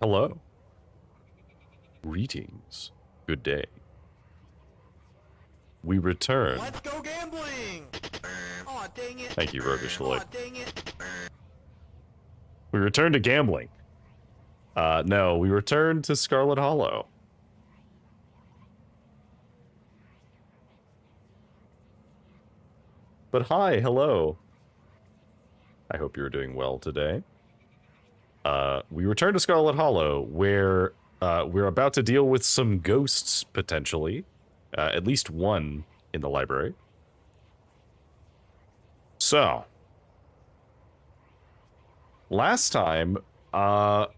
Hello. Greetings. Good day. We return. Let's go gambling! Aw, dang it. Thank you, Roguish Lloyd. Aw, dang it. We return to gambling. No, we return to Scarlet Hollow. But hi, hello. I hope you're doing well today. We return to Scarlet Hollow, where we're about to deal with some ghosts, potentially. At least one in the library. So, last time,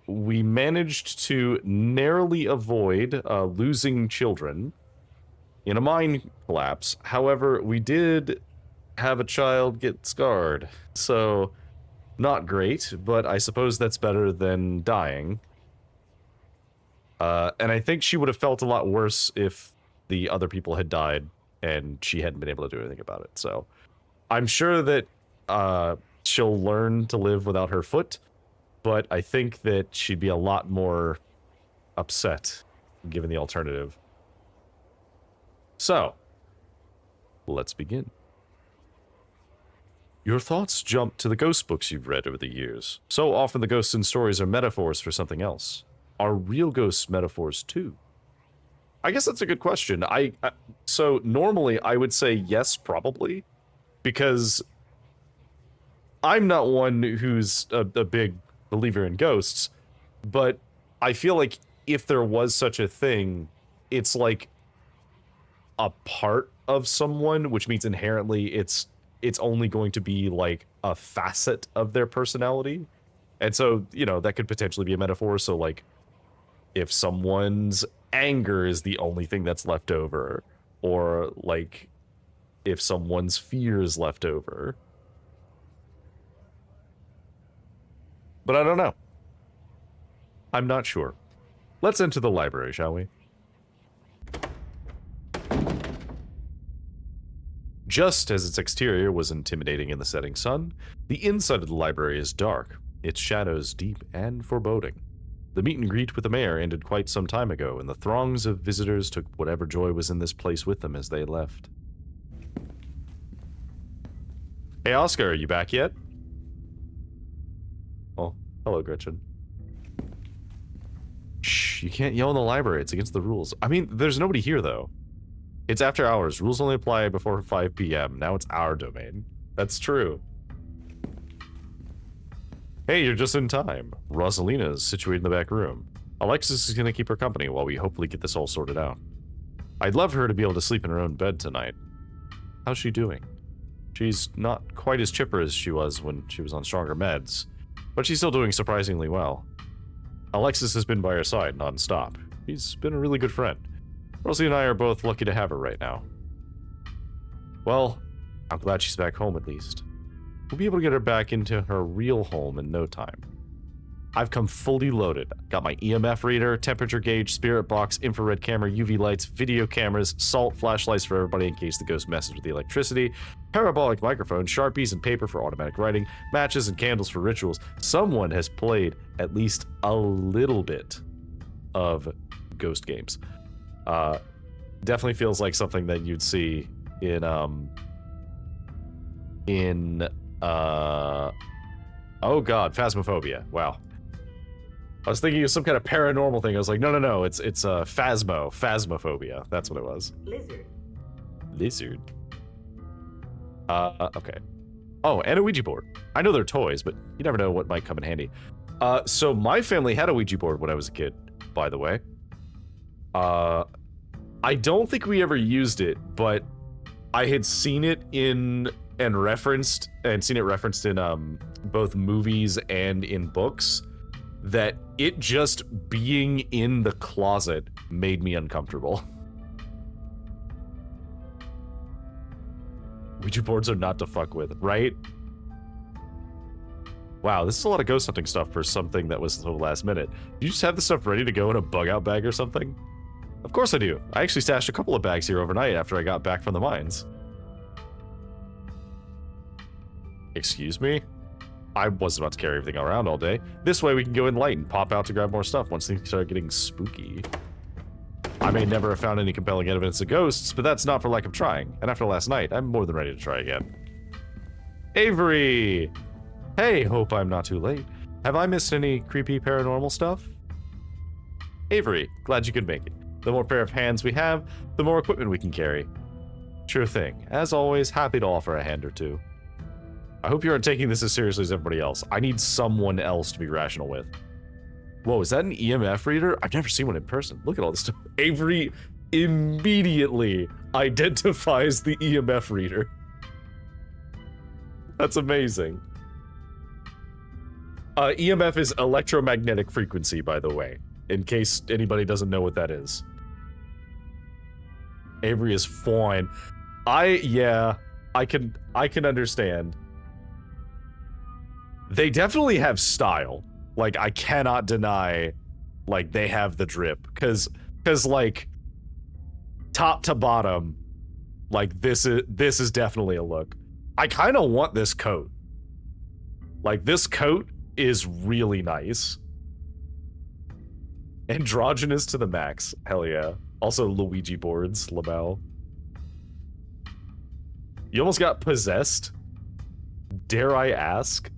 we managed to narrowly avoid losing children in a mine collapse. However, we did have a child get scarred. So, not great, but I suppose that's better than dying. And I think she would have felt a lot worse if the other people had died and she hadn't been able to do anything about it. So, I'm sure that she'll learn to live without her foot, but I think that she'd be a lot more upset given the alternative. So, let's begin. Your thoughts jump to the ghost books you've read over the years. So often the ghosts in stories are metaphors for something else. Are real ghosts metaphors too? I guess that's a good question. So normally I would say yes, probably, because I'm not one who's a big believer in ghosts, but I feel like if there was such a thing, it's like a part of someone, which means inherently it's only going to be like a facet of their personality. And so, you know, that could potentially be a metaphor. So like if someone's anger is the only thing that's left over, or like if someone's fear is left over. But I don't know. I'm not sure. Let's enter the library, shall we? Just as its exterior was intimidating in the setting sun, the inside of the library is dark, its shadows deep and foreboding. The meet and greet with the mayor ended quite some time ago, and the throngs of visitors took whatever joy was in this place with them as they left. Hey Oscar, are you back yet? Oh, hello Gretchen. Shh, you can't yell in the library, it's against the rules. I mean, there's nobody here though. It's after hours. Rules only apply before 5 p.m. Now it's our domain. That's true. Hey, you're just in time. Rosalina's situated in the back room. Alexis is going to keep her company while we hopefully get this all sorted out. I'd love her to be able to sleep in her own bed tonight. How's she doing? She's not quite as chipper as she was when she was on stronger meds, but she's still doing surprisingly well. Alexis has been by her side non-stop. She's been a really good friend. Rosie and I are both lucky to have her right now. Well, I'm glad she's back home at least. We'll be able to get her back into her real home in no time. I've come fully loaded. Got my EMF reader, temperature gauge, spirit box, infrared camera, UV lights, video cameras, salt flashlights for everybody in case the ghost messes with the electricity, parabolic microphone, Sharpies and paper for automatic writing, matches and candles for rituals. Someone has played at least a little bit of ghost games. Definitely feels like something that you'd see in oh god, Phasmophobia. Wow. I was thinking of some kind of paranormal thing. I was like, no, it's Phasmophobia. That's what it was. Lizard. Okay. Oh, and a Ouija board. I know they're toys, but you never know what might come in handy. So my family had a Ouija board when I was a kid, by the way. I don't think we ever used it, but I had seen it seen it referenced in both movies and in books, that it just being in the closet made me uncomfortable. Ouija boards are not to fuck with, right? Wow, this is a lot of ghost hunting stuff for something that was so last minute. You just have this stuff ready to go in a bug out bag or something? Of course I do. I actually stashed a couple of bags here overnight after I got back from the mines. Excuse me? I wasn't about to carry everything around all day. This way we can go in light and pop out to grab more stuff once things start getting spooky. I may never have found any compelling evidence of ghosts, but that's not for lack of trying. And after last night, I'm more than ready to try again. Avery! Hey, hope I'm not too late. Have I missed any creepy paranormal stuff? Avery, glad you could make it. The more pair of hands we have, the more equipment we can carry. Sure thing. As always, happy to offer a hand or two. I hope you aren't taking this as seriously as everybody else. I need someone else to be rational with. Whoa, is that an EMF reader? I've never seen one in person. Look at all this stuff. Avery immediately identifies the EMF reader. That's amazing. EMF is electromagnetic frequency, by the way, in case anybody doesn't know what that is. Avery is fine. I can understand. They definitely have style. Like, I cannot deny, like, they have the drip. Cause like, top to bottom, like, this is definitely a look. I kind of want this coat. Like, this coat is really nice. Androgynous to the max. Hell yeah. Also, Luigi boards, Labelle. You almost got possessed? Dare I ask?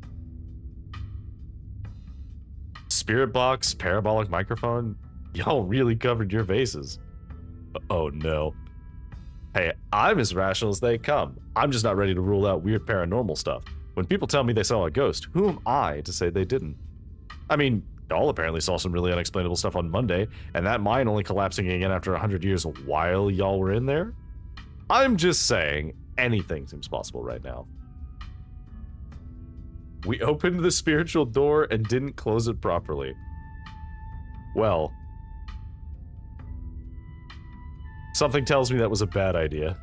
Spirit box, parabolic microphone? Y'all really covered your faces. Oh no. Hey, I'm as rational as they come. I'm just not ready to rule out weird paranormal stuff. When people tell me they saw a ghost, who am I to say they didn't? I mean, y'all apparently saw some really unexplainable stuff on Monday, and that mine only collapsing again after 100 years while y'all were in there? I'm just saying, anything seems possible right now. We opened the spiritual door and didn't close it properly. Well, something tells me that was a bad idea.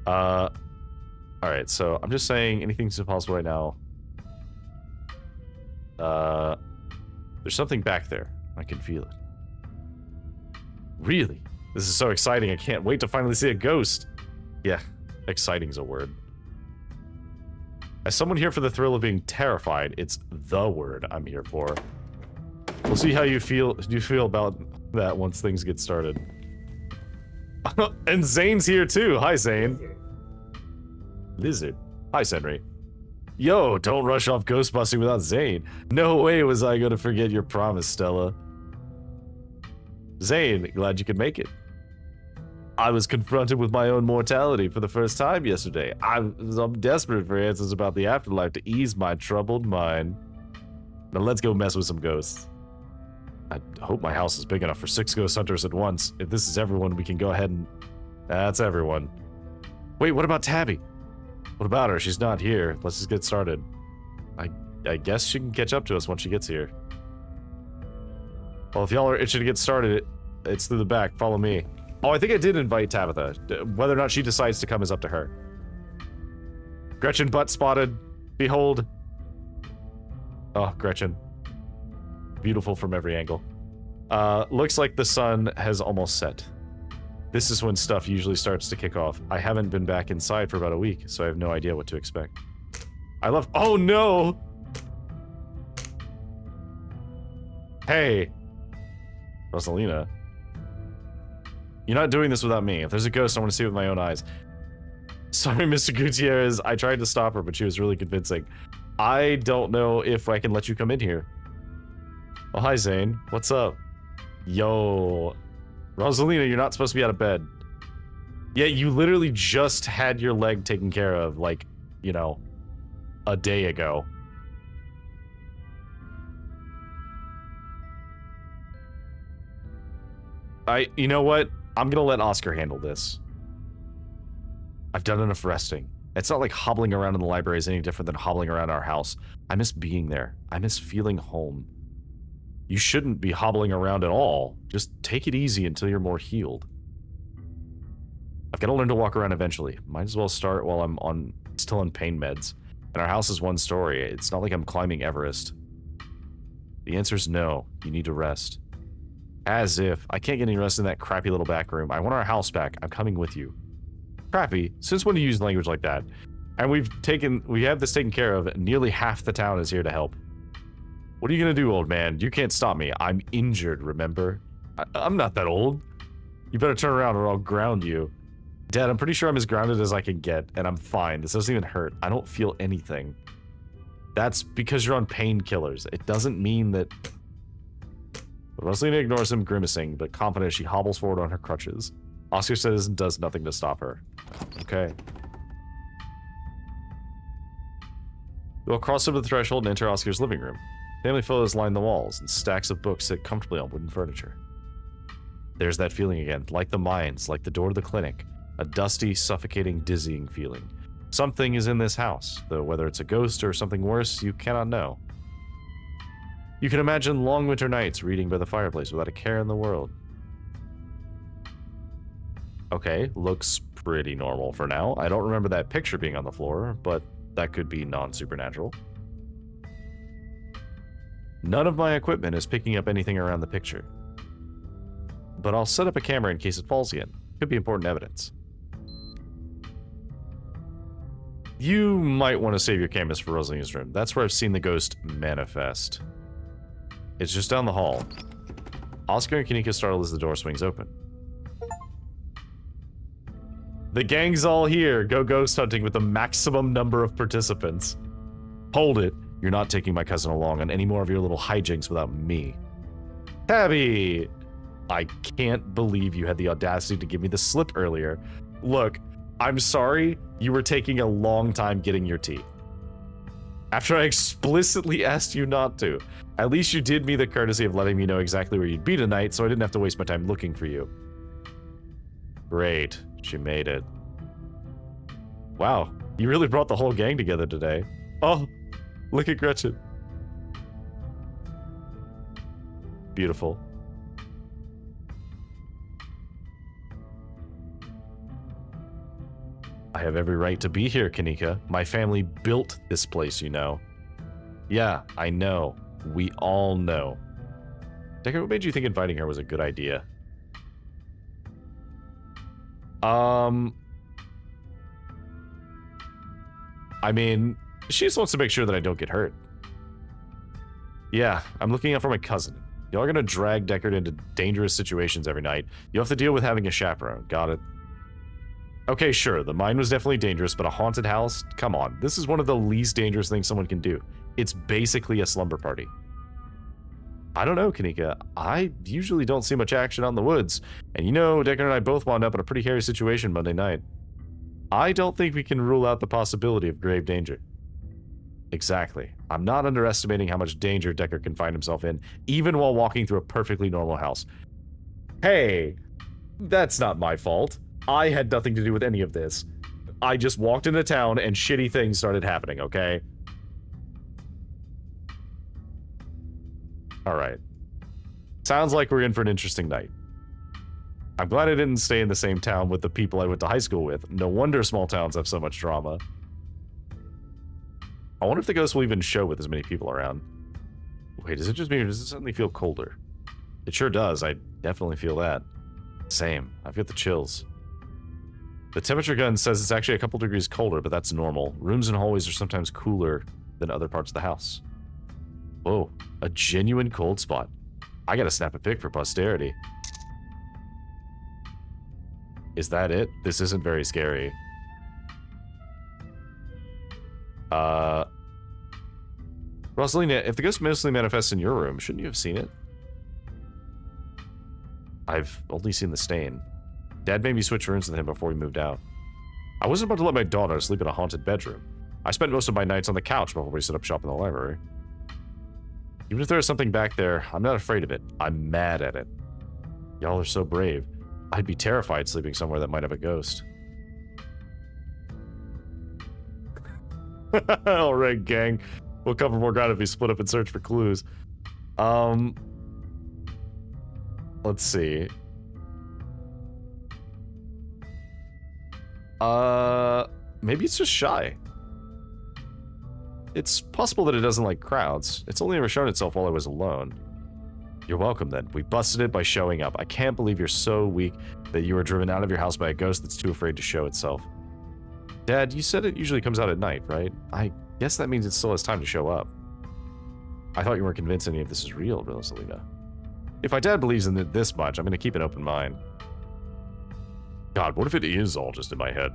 Alright, so I'm just saying anything's possible right now. There's something back there. I can feel it. Really? This is so exciting, I can't wait to finally see a ghost. Yeah, exciting's a word. As someone here for the thrill of being terrified, it's the word I'm here for. We'll see how you feel about that once things get started. And Zane's here too. Hi, Zane. Lizard. Hi, Senri. Yo, don't rush off ghost busting without Zane. No way was I gonna forget your promise, Stella. Zane, glad you could make it. I was confronted with my own mortality for the first time yesterday. I'm desperate for answers about the afterlife to ease my troubled mind. Now let's go mess with some ghosts. I hope my house is big enough for 6 ghost hunters at once. If this is everyone, we can go ahead and... That's everyone. Wait, what about Tabby? What about her? She's not here. Let's just get started. I guess she can catch up to us once she gets here. Well, if y'all are itching to get started, it's through the back. Follow me. Oh, I think I did invite Tabitha. Whether or not she decides to come is up to her. Gretchen butt spotted. Behold. Oh, Gretchen. Beautiful from every angle. Looks like the sun has almost set. This is when stuff usually starts to kick off. I haven't been back inside for about a week, so I have no idea what to expect. I love- Oh no! Hey! Rosalina. You're not doing this without me. If there's a ghost, I want to see it with my own eyes. Sorry, Mr. Gutierrez. I tried to stop her, but she was really convincing. I don't know if I can let you come in here. Oh, hi, Zane. What's up? Yo. Rosalina, you're not supposed to be out of bed. Yeah, you literally just had your leg taken care of, like, you know, a day ago. You know what? I'm gonna let Oscar handle this. I've done enough resting. It's not like hobbling around in the library is any different than hobbling around our house. I miss being there. I miss feeling home. You shouldn't be hobbling around at all. Just take it easy until you're more healed. I've got to learn to walk around eventually. Might as well start while I'm still on pain meds. And our house is 1 story. It's not like I'm climbing Everest. The answer's no. You need to rest. As if. I can't get any rest in that crappy little back room. I want our house back. I'm coming with you. Crappy? Since when do you use language like that? And we have this taken care of. Nearly half the town is here to help. What are you gonna do, old man? You can't stop me. I'm injured, remember? I'm not that old. You better turn around or I'll ground you. Dad, I'm pretty sure I'm as grounded as I can get, and I'm fine. This doesn't even hurt. I don't feel anything. That's because you're on painkillers. It doesn't mean that... Rosalina ignores him, grimacing, but confident she hobbles forward on her crutches. Oscar says and does nothing to stop her. Okay. We'll cross over the threshold and enter Oscar's living room. Family photos line the walls, and stacks of books sit comfortably on wooden furniture. There's that feeling again, like the mines, like the door to the clinic. A dusty, suffocating, dizzying feeling. Something is in this house, though whether it's a ghost or something worse, you cannot know. You can imagine long winter nights reading by the fireplace without a care in the world. Okay, looks pretty normal for now. I don't remember that picture being on the floor, but that could be non-supernatural. None of my equipment is picking up anything around the picture. But I'll set up a camera in case it falls again. Could be important evidence. You might want to save your cameras for Rosalina's room. That's where I've seen the ghost manifest. It's just down the hall. Oscar and Kanika startle as the door swings open. The gang's all here. Go ghost hunting with the maximum number of participants. Hold it. You're not taking my cousin along on any more of your little hijinks without me. Tabby! I can't believe you had the audacity to give me the slip earlier. Look, I'm sorry you were taking a long time getting your tea. After I explicitly asked you not to. At least you did me the courtesy of letting me know exactly where you'd be tonight, so I didn't have to waste my time looking for you. Great. She made it. Wow, you really brought the whole gang together today. Oh, look at Gretchen. Beautiful. I have every right to be here, Kanika. My family built this place, you know. Yeah, I know. We all know. Decker, what made you think inviting her was a good idea? I mean, she just wants to make sure that I don't get hurt. Yeah, I'm looking out for my cousin. Y'all are gonna drag Deckard into dangerous situations every night. You have to deal with having a chaperone. Got it? Okay, sure, the mine was definitely dangerous, but a haunted house? Come on, this is one of the least dangerous things someone can do. It's basically a slumber party. I don't know, Kanika. I usually don't see much action out in the woods. And you know, Deckard and I both wound up in a pretty hairy situation Monday night. I don't think we can rule out the possibility of grave danger. Exactly. I'm not underestimating how much danger Deckard can find himself in, even while walking through a perfectly normal house. Hey, that's not my fault. I had nothing to do with any of this. I just walked into town and shitty things started happening, okay? Alright. Sounds like we're in for an interesting night. I'm glad I didn't stay in the same town with the people I went to high school with. No wonder small towns have so much drama. I wonder if the ghost will even show with as many people around. Wait, is it just me or does it suddenly feel colder? It sure does. I definitely feel that. Same. I've got the chills. The temperature gun says it's actually a couple degrees colder, but that's normal. Rooms and hallways are sometimes cooler than other parts of the house. Whoa, a genuine cold spot. I gotta snap a pic for posterity. Is that it? This isn't very scary. Rosalina, if the ghost mostly manifests in your room, shouldn't you have seen it? I've only seen the stain. Dad made me switch rooms with him before we moved out. I wasn't about to let my daughter sleep in a haunted bedroom. I spent most of my nights on the couch before we set up shop in the library. Even if there's something back there, I'm not afraid of it. I'm mad at it. Y'all are so brave. I'd be terrified sleeping somewhere that might have a ghost. Alright, gang. We'll cover more ground if we split up and search for clues. Let's see. Maybe it's just shy. It's possible that it doesn't like crowds. It's only ever shown itself while I was alone. You're welcome then. We busted it by showing up. I can't believe you're so weak that you were driven out of your house by a ghost that's too afraid to show itself. Dad, you said it usually comes out at night, right? I guess that means it still has time to show up. I thought you weren't convinced any of this is real, Rosalina. If my dad believes in it this much, I'm going to keep an open mind. God, what if it is all just in my head?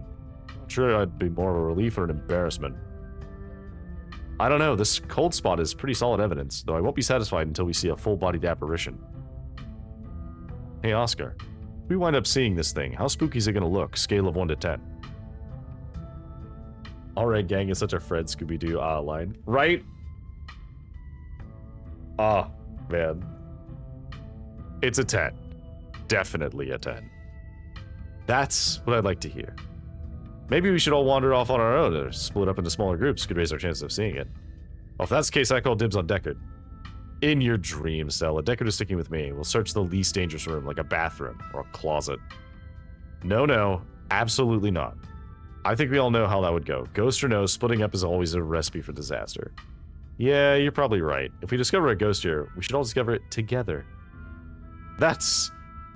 I'm sure I'd be more of a relief or an embarrassment. I don't know, this cold spot is pretty solid evidence, though I won't be satisfied until we see a full-bodied apparition. Hey, Oscar. If we wind up seeing this thing, how spooky is it going to look, scale of 1 to 10? Alright, gang, is such a Fred Scooby-Doo line. Right? Ah, man. It's a 10. Definitely a 10. That's what I'd like to hear. Maybe we should all wander off on our own or split up into smaller groups. Could raise our chances of seeing it. Well, if that's the case, I call dibs on Deckard. In your dreams, Stella. Deckard is sticking with me. We'll search the least dangerous room, like a bathroom or a closet. No, absolutely not. I think we all know how that would go. Ghost or no, splitting up is always a recipe for disaster. Yeah, you're probably right. If we discover a ghost here, we should all discover it together. That's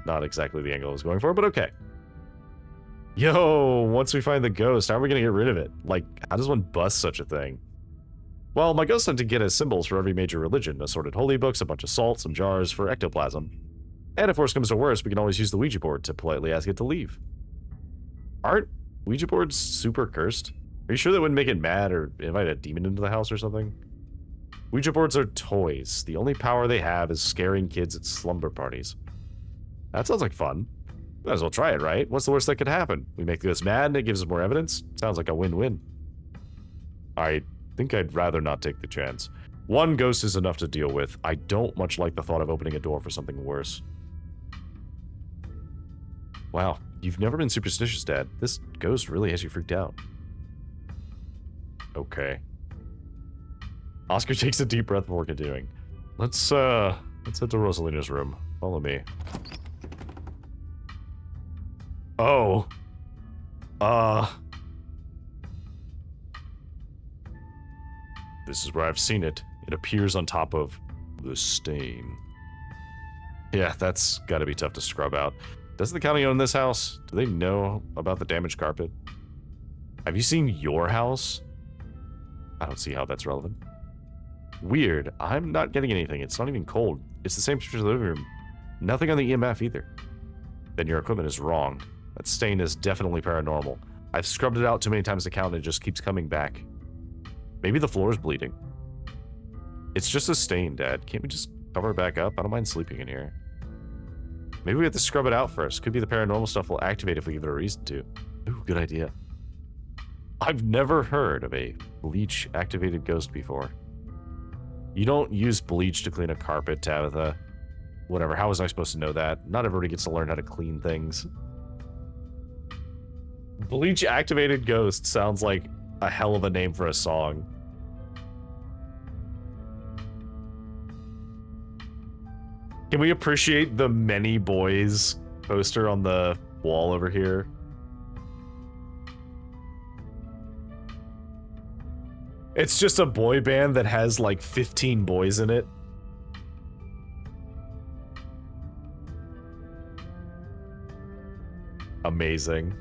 not exactly the angle I was going for, but okay. Yo, once we find the ghost, how are we going to get rid of it? Like, how does one bust such a thing? Well, my ghost hunting kit has symbols for every major religion, assorted holy books, a bunch of salt, some jars for ectoplasm. And if worse comes to worse, we can always use the Ouija board to politely ask it to leave. Aren't Ouija boards super cursed? Are you sure that wouldn't make it mad or invite a demon into the house or something? Ouija boards are toys. The only power they have is scaring kids at slumber parties. That sounds like fun. Might as well try it, right? What's the worst that could happen? We make the ghost mad and it gives us more evidence? Sounds like a win-win. I think I'd rather not take the chance. One ghost is enough to deal with. I don't much like the thought of opening a door for something worse. Wow, you've never been superstitious, Dad. This ghost really has you freaked out. Okay. Oscar takes a deep breath before continuing. Let's head to Rosalina's room. Follow me. Oh. This is where I've seen it. It appears on top of the stain. Yeah, that's gotta be tough to scrub out. Doesn't the county own this house? Do they know about the damaged carpet? Have you seen your house? I don't see how that's relevant. Weird. I'm not getting anything. It's not even cold. It's the same temperature as the living room. Nothing on the EMF either. Then your equipment is wrong. That stain is definitely paranormal. I've scrubbed it out too many times to count and it just keeps coming back. Maybe the floor is bleeding. It's just a stain, Dad. Can't we just cover it back up? I don't mind sleeping in here. Maybe we have to scrub it out first. Could be the paranormal stuff will activate if we give it a reason to. Ooh, good idea. I've never heard of a bleach-activated ghost before. You don't use bleach to clean a carpet, Tabitha. Whatever, how was I supposed to know that? Not everybody gets to learn how to clean things. Bleach-activated ghost sounds like a hell of a name for a song. Can we appreciate the Many Boys poster on the wall over here? It's just a boy band that has like 15 boys in it. Amazing.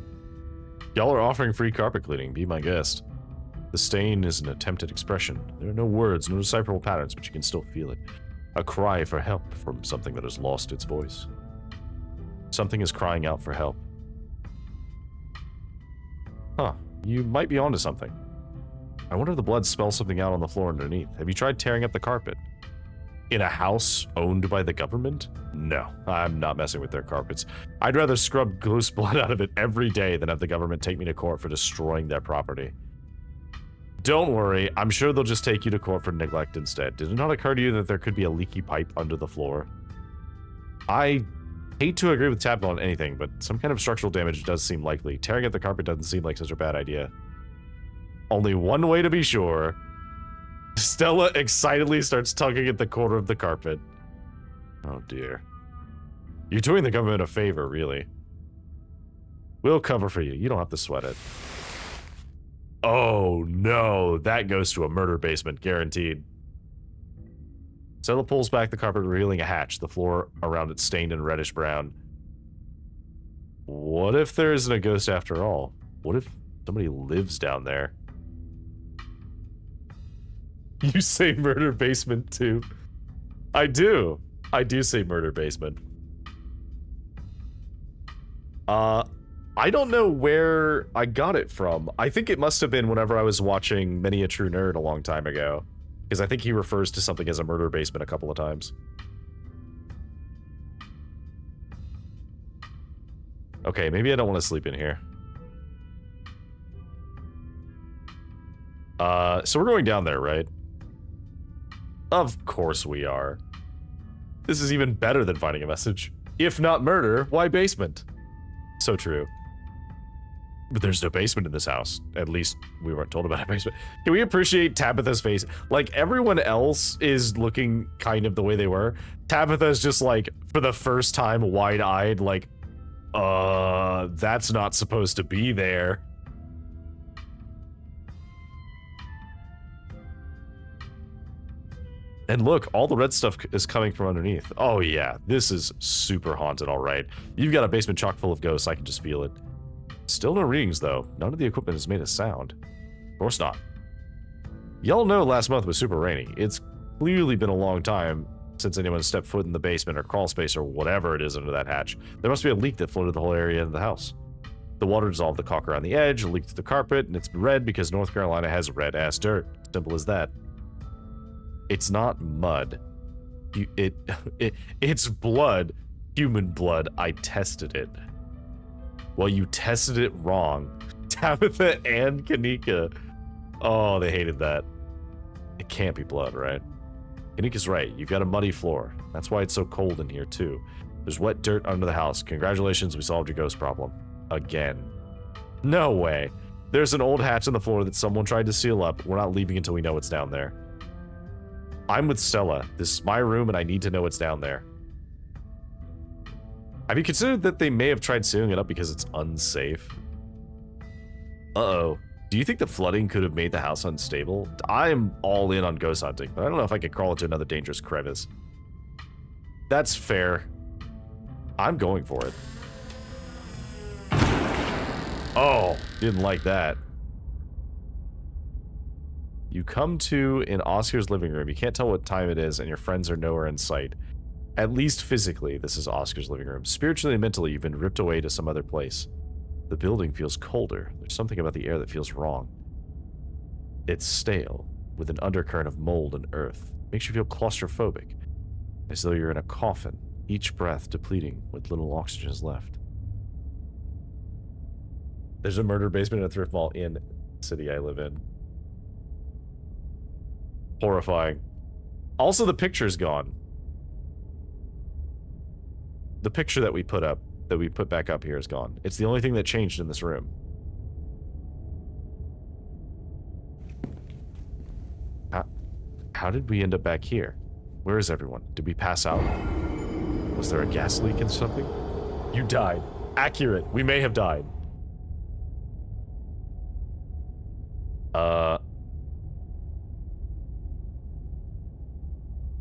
Y'all are offering free carpet cleaning. Be my guest. The stain is an attempt at expression. There are no words, no decipherable patterns, but you can still feel it. A cry for help from something that has lost its voice. Something is crying out for help. Huh. You might be onto something. I wonder if the blood spells something out on the floor underneath. Have you tried tearing up the carpet? In a house owned by the government? No, I'm not messing with their carpets. I'd rather scrub ghost blood out of it every day than have the government take me to court for destroying their property. Don't worry, I'm sure they'll just take you to court for neglect instead. Did it not occur to you that there could be a leaky pipe under the floor? I hate to agree with Tabitha on anything, but some kind of structural damage does seem likely. Tearing up the carpet doesn't seem like such a bad idea. Only one way to be sure. Stella excitedly starts tugging at the corner of the carpet. Oh dear. You're doing the government a favor, really. We'll cover for you. You don't have to sweat it. Oh no, that goes to a murder basement, guaranteed. Stella pulls back the carpet, revealing a hatch, the floor around it stained and reddish brown. What if there isn't a ghost after all? What if Somebody lives down there. You say murder basement too. I do. I do say murder basement. I don't know where I got it from. I think it must have been whenever I was watching Many a True Nerd a long time ago. Because I think he refers to something as a murder basement a couple of times. Okay, maybe I don't want to sleep in here. So we're going down there, right? Of course we are. This is even better than finding a message. If not murder, why basement? So true. But there's no basement in this house. At least we weren't told about a basement. Can we appreciate Tabitha's face? Like, everyone else is looking kind of the way they were. Tabitha's just like, for the first time, wide-eyed, like, that's not supposed to be there. And look, all the red stuff is coming from underneath. Oh yeah, this is super haunted, alright. You've got a basement chock full of ghosts, I can just feel it. Still no readings, though. None of the equipment has made a sound. Of course not. Y'all know last month was super rainy. It's clearly been a long time since anyone stepped foot in the basement or crawl space or whatever it is under that hatch. There must be a leak that flooded the whole area of the house. The water dissolved the caulk around the edge, leaked through the carpet, and it's red because North Carolina has red-ass dirt. Simple as that. It's not mud. It's blood. Human blood. I tested it. Well, you tested it wrong. Tabitha and Kanika. Oh, they hated that. It can't be blood, right? Kanika's right. You've got a muddy floor. That's why it's so cold in here, too. There's wet dirt under the house. Congratulations, we solved your ghost problem. Again. No way. There's an old hatch in the floor that someone tried to seal up. We're not leaving until we know what's down there. I'm with Stella. This is my room, and I need to know what's down there. Have you considered that they may have tried sealing it up because it's unsafe? Uh-oh. Do you think the flooding could have made the house unstable? I'm all in on ghost hunting, but I don't know if I could crawl into another dangerous crevice. That's fair. I'm going for it. Oh, didn't like that. You come to in Oscar's living room. You can't tell what time it is, and your friends are nowhere in sight. At least physically, this is Oscar's living room. Spiritually and mentally, you've been ripped away to some other place. The building feels colder. There's something about the air that feels wrong. It's stale, with an undercurrent of mold and earth. Makes you feel claustrophobic, as though you're in a coffin, each breath depleting what little oxygen is left. There's a murder basement in a thrift mall in the city I live in. Horrifying. Also, the picture's gone. The picture that we put up, that we put back up here is gone. It's the only thing that changed in this room. How did we end up back here? Where is everyone? Did we pass out? Was there a gas leak and something? You died. Accurate. We may have died.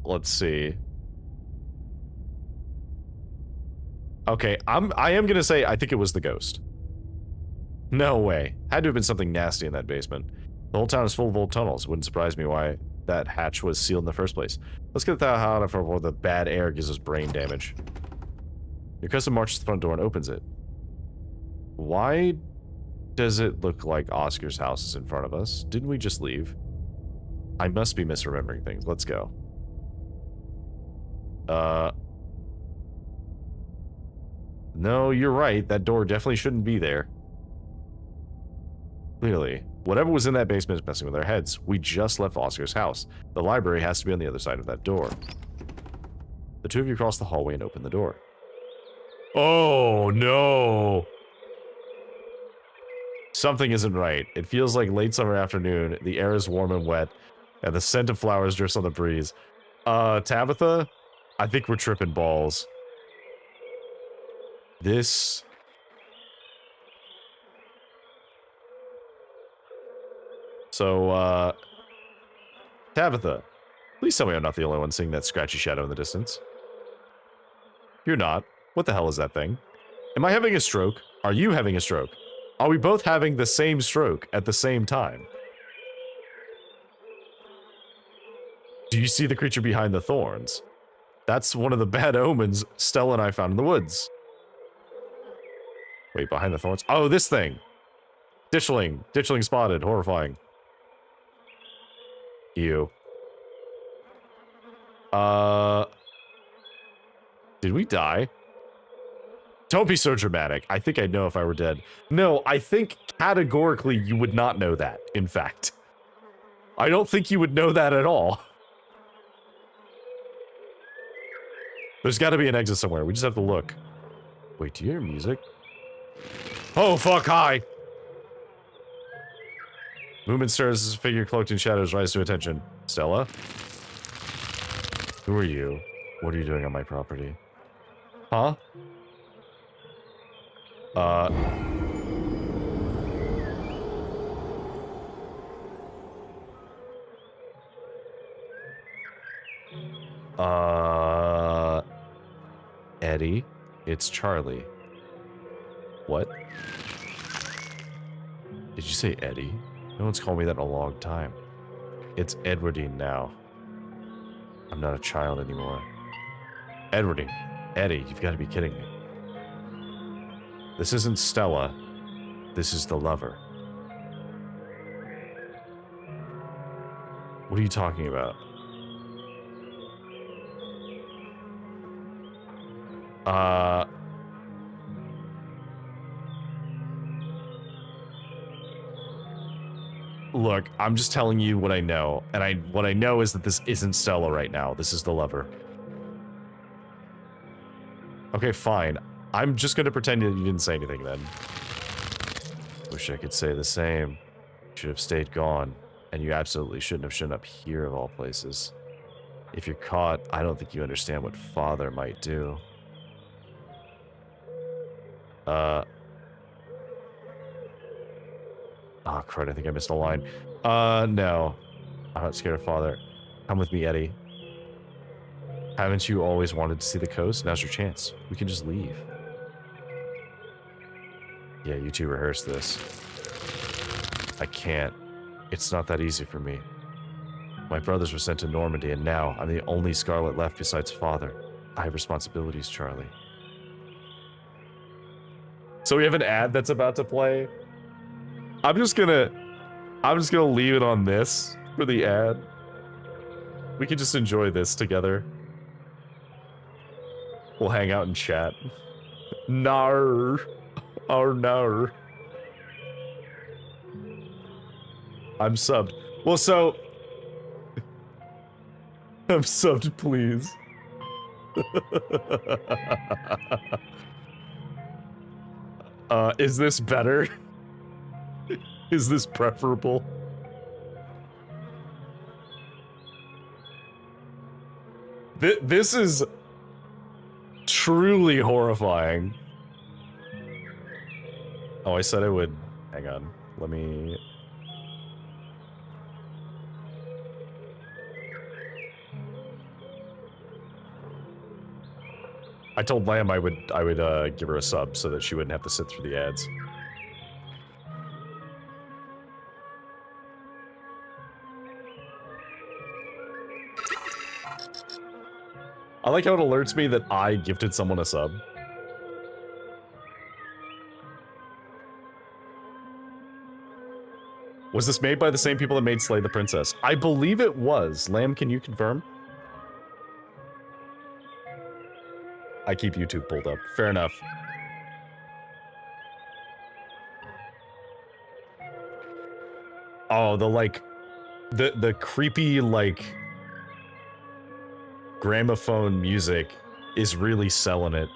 Let's see. Okay, I am gonna say I think it was the ghost. No way. Had to have been something nasty in that basement. The whole town is full of old tunnels. Wouldn't surprise me why that hatch was sealed in the first place. Let's get that out before the bad air gives us brain damage. Your cousin marches to the front door and opens it. Why does it look like Oscar's house is in front of us? Didn't we just leave? I must be misremembering things. Let's go. No, you're right. That door definitely shouldn't be there. Clearly. Whatever was in that basement is messing with our heads. We just left Oscar's house. The library has to be on the other side of that door. The two of you cross the hallway and open the door. Oh, no. Something isn't right. It feels like late summer afternoon. The air is warm and wet, and the scent of flowers drifts on the breeze. Tabitha? I think we're tripping balls. This... So, Tabitha, please tell me I'm not the only one seeing that scratchy shadow in the distance. You're not. What the hell is that thing? Am I having a stroke? Are you having a stroke? Are we both having the same stroke at the same time? Do you see the creature behind the thorns? That's one of the bad omens Stella and I found in the woods. Wait, behind the thorns? Oh, this thing! Ditchling. Ditchling spotted. Horrifying. Ew. Did we die? Don't be so dramatic. I think I'd know if I were dead. No, I think categorically you would not know that, in fact. I don't think you would know that at all. There's got to be an exit somewhere. We just have to look. Wait, do you hear music? Oh, fuck, hi! Movement stirs as a figure cloaked in shadows rise to attention. Stella? Who are you? What are you doing on my property? Huh? Eddie, it's Charlie. What? Did you say Eddie? No one's called me that in a long time. It's Edwardine now. I'm not a child anymore. Edwardine. Eddie, you've got to be kidding me. This isn't Stella. This is the lover. What are you talking about? Look, I'm just telling you what I know, and what I know is that this isn't Stella right now. This is the lover. Okay, fine. I'm just gonna pretend that you didn't say anything then. Wish I could say the same. Should have stayed gone, and you absolutely shouldn't have shown up here of all places. If you're caught, I don't think you understand what father might do. Oh, crud, I think I missed a line. No. I'm not scared of father. Come with me, Eddie. Haven't you always wanted to see the coast? Now's your chance. We can just leave. Yeah, you two rehearse this. I can't. It's not that easy for me. My brothers were sent to Normandy, and now I'm the only Scarlet left besides father. I have responsibilities, Charlie. So we have an ad that's about to play. I'm just gonna leave it on this for the ad. We can just enjoy this together. We'll hang out and chat. Nar. Oh, nar. I'm subbed. Well, so... I'm subbed, please. Is this better? Is this preferable? This is truly horrifying. Oh, I said I would. Hang on. Let me... I told Lamb I would give her a sub so that she wouldn't have to sit through the ads. I like how it alerts me that I gifted someone a sub. Was this made by the same people that made Slay the Princess? I believe it was. Lamb, can you confirm? I keep YouTube pulled up. Fair enough. Oh, the creepy, like, gramophone music is really selling it.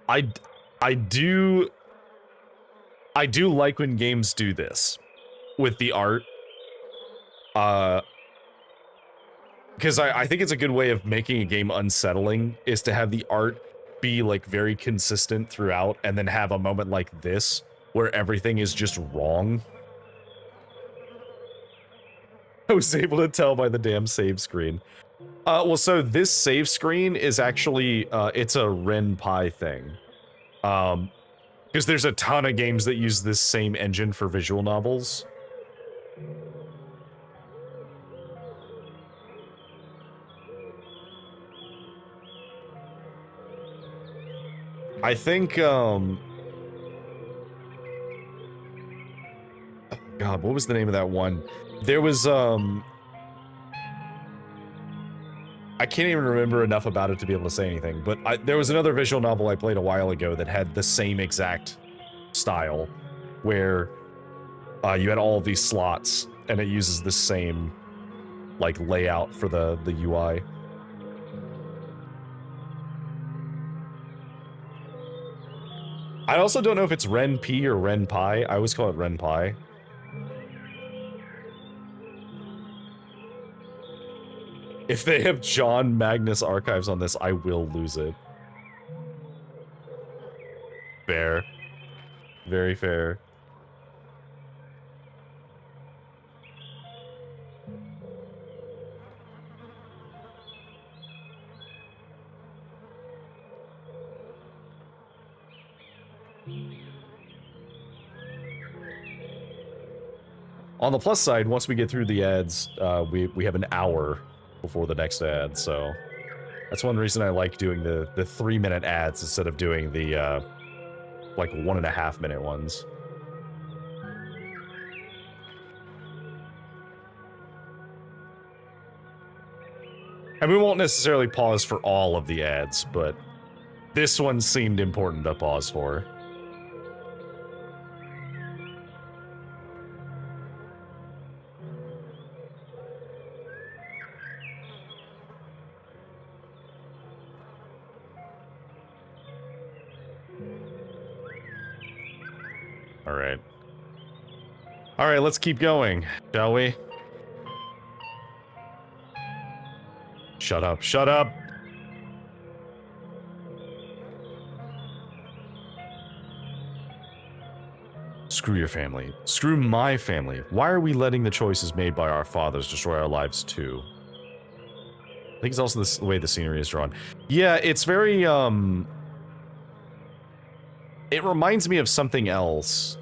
I do like when games do this with the art. Because I think it's a good way of making a game unsettling is to have the art be like very consistent throughout and then have a moment like this where everything is just wrong. I was able to tell by the damn save screen. Well, so this save screen is actually, it's a RenPy thing. Because there's a ton of games that use this same engine for visual novels. I think, God, what was the name of that one? There was, I can't even remember enough about it to be able to say anything, but there was another visual novel I played a while ago that had the same exact style, where you had all these slots, and it uses the same, like, layout for the UI. I also don't know if it's RenP or RenPy. I always call it RenPy. If they have John Magnus archives on this, I will lose it. Fair. Very fair. On the plus side, once we get through the ads, we have an hour before the next ad, so that's one reason I like doing the 3-minute ads instead of doing the like 1.5-minute ones. And we won't necessarily pause for all of the ads, but this one seemed important to pause for. Alright, let's keep going, shall we? Shut up, shut up! Screw your family. Screw my family. Why are we letting the choices made by our fathers destroy our lives too? I think it's also the way the scenery is drawn. Yeah, it's very, it reminds me of something else.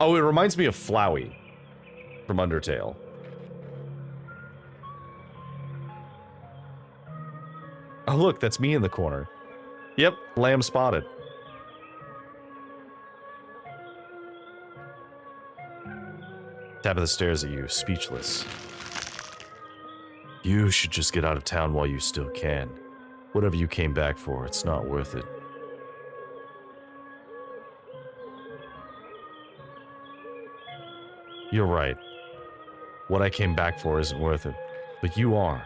Oh, it reminds me of Flowey from Undertale. Oh, look, that's me in the corner. Yep, lamb spotted. Tabitha stares at you, speechless. You should just get out of town while you still can. Whatever you came back for, it's not worth it. You're right. What I came back for isn't worth it. But you are.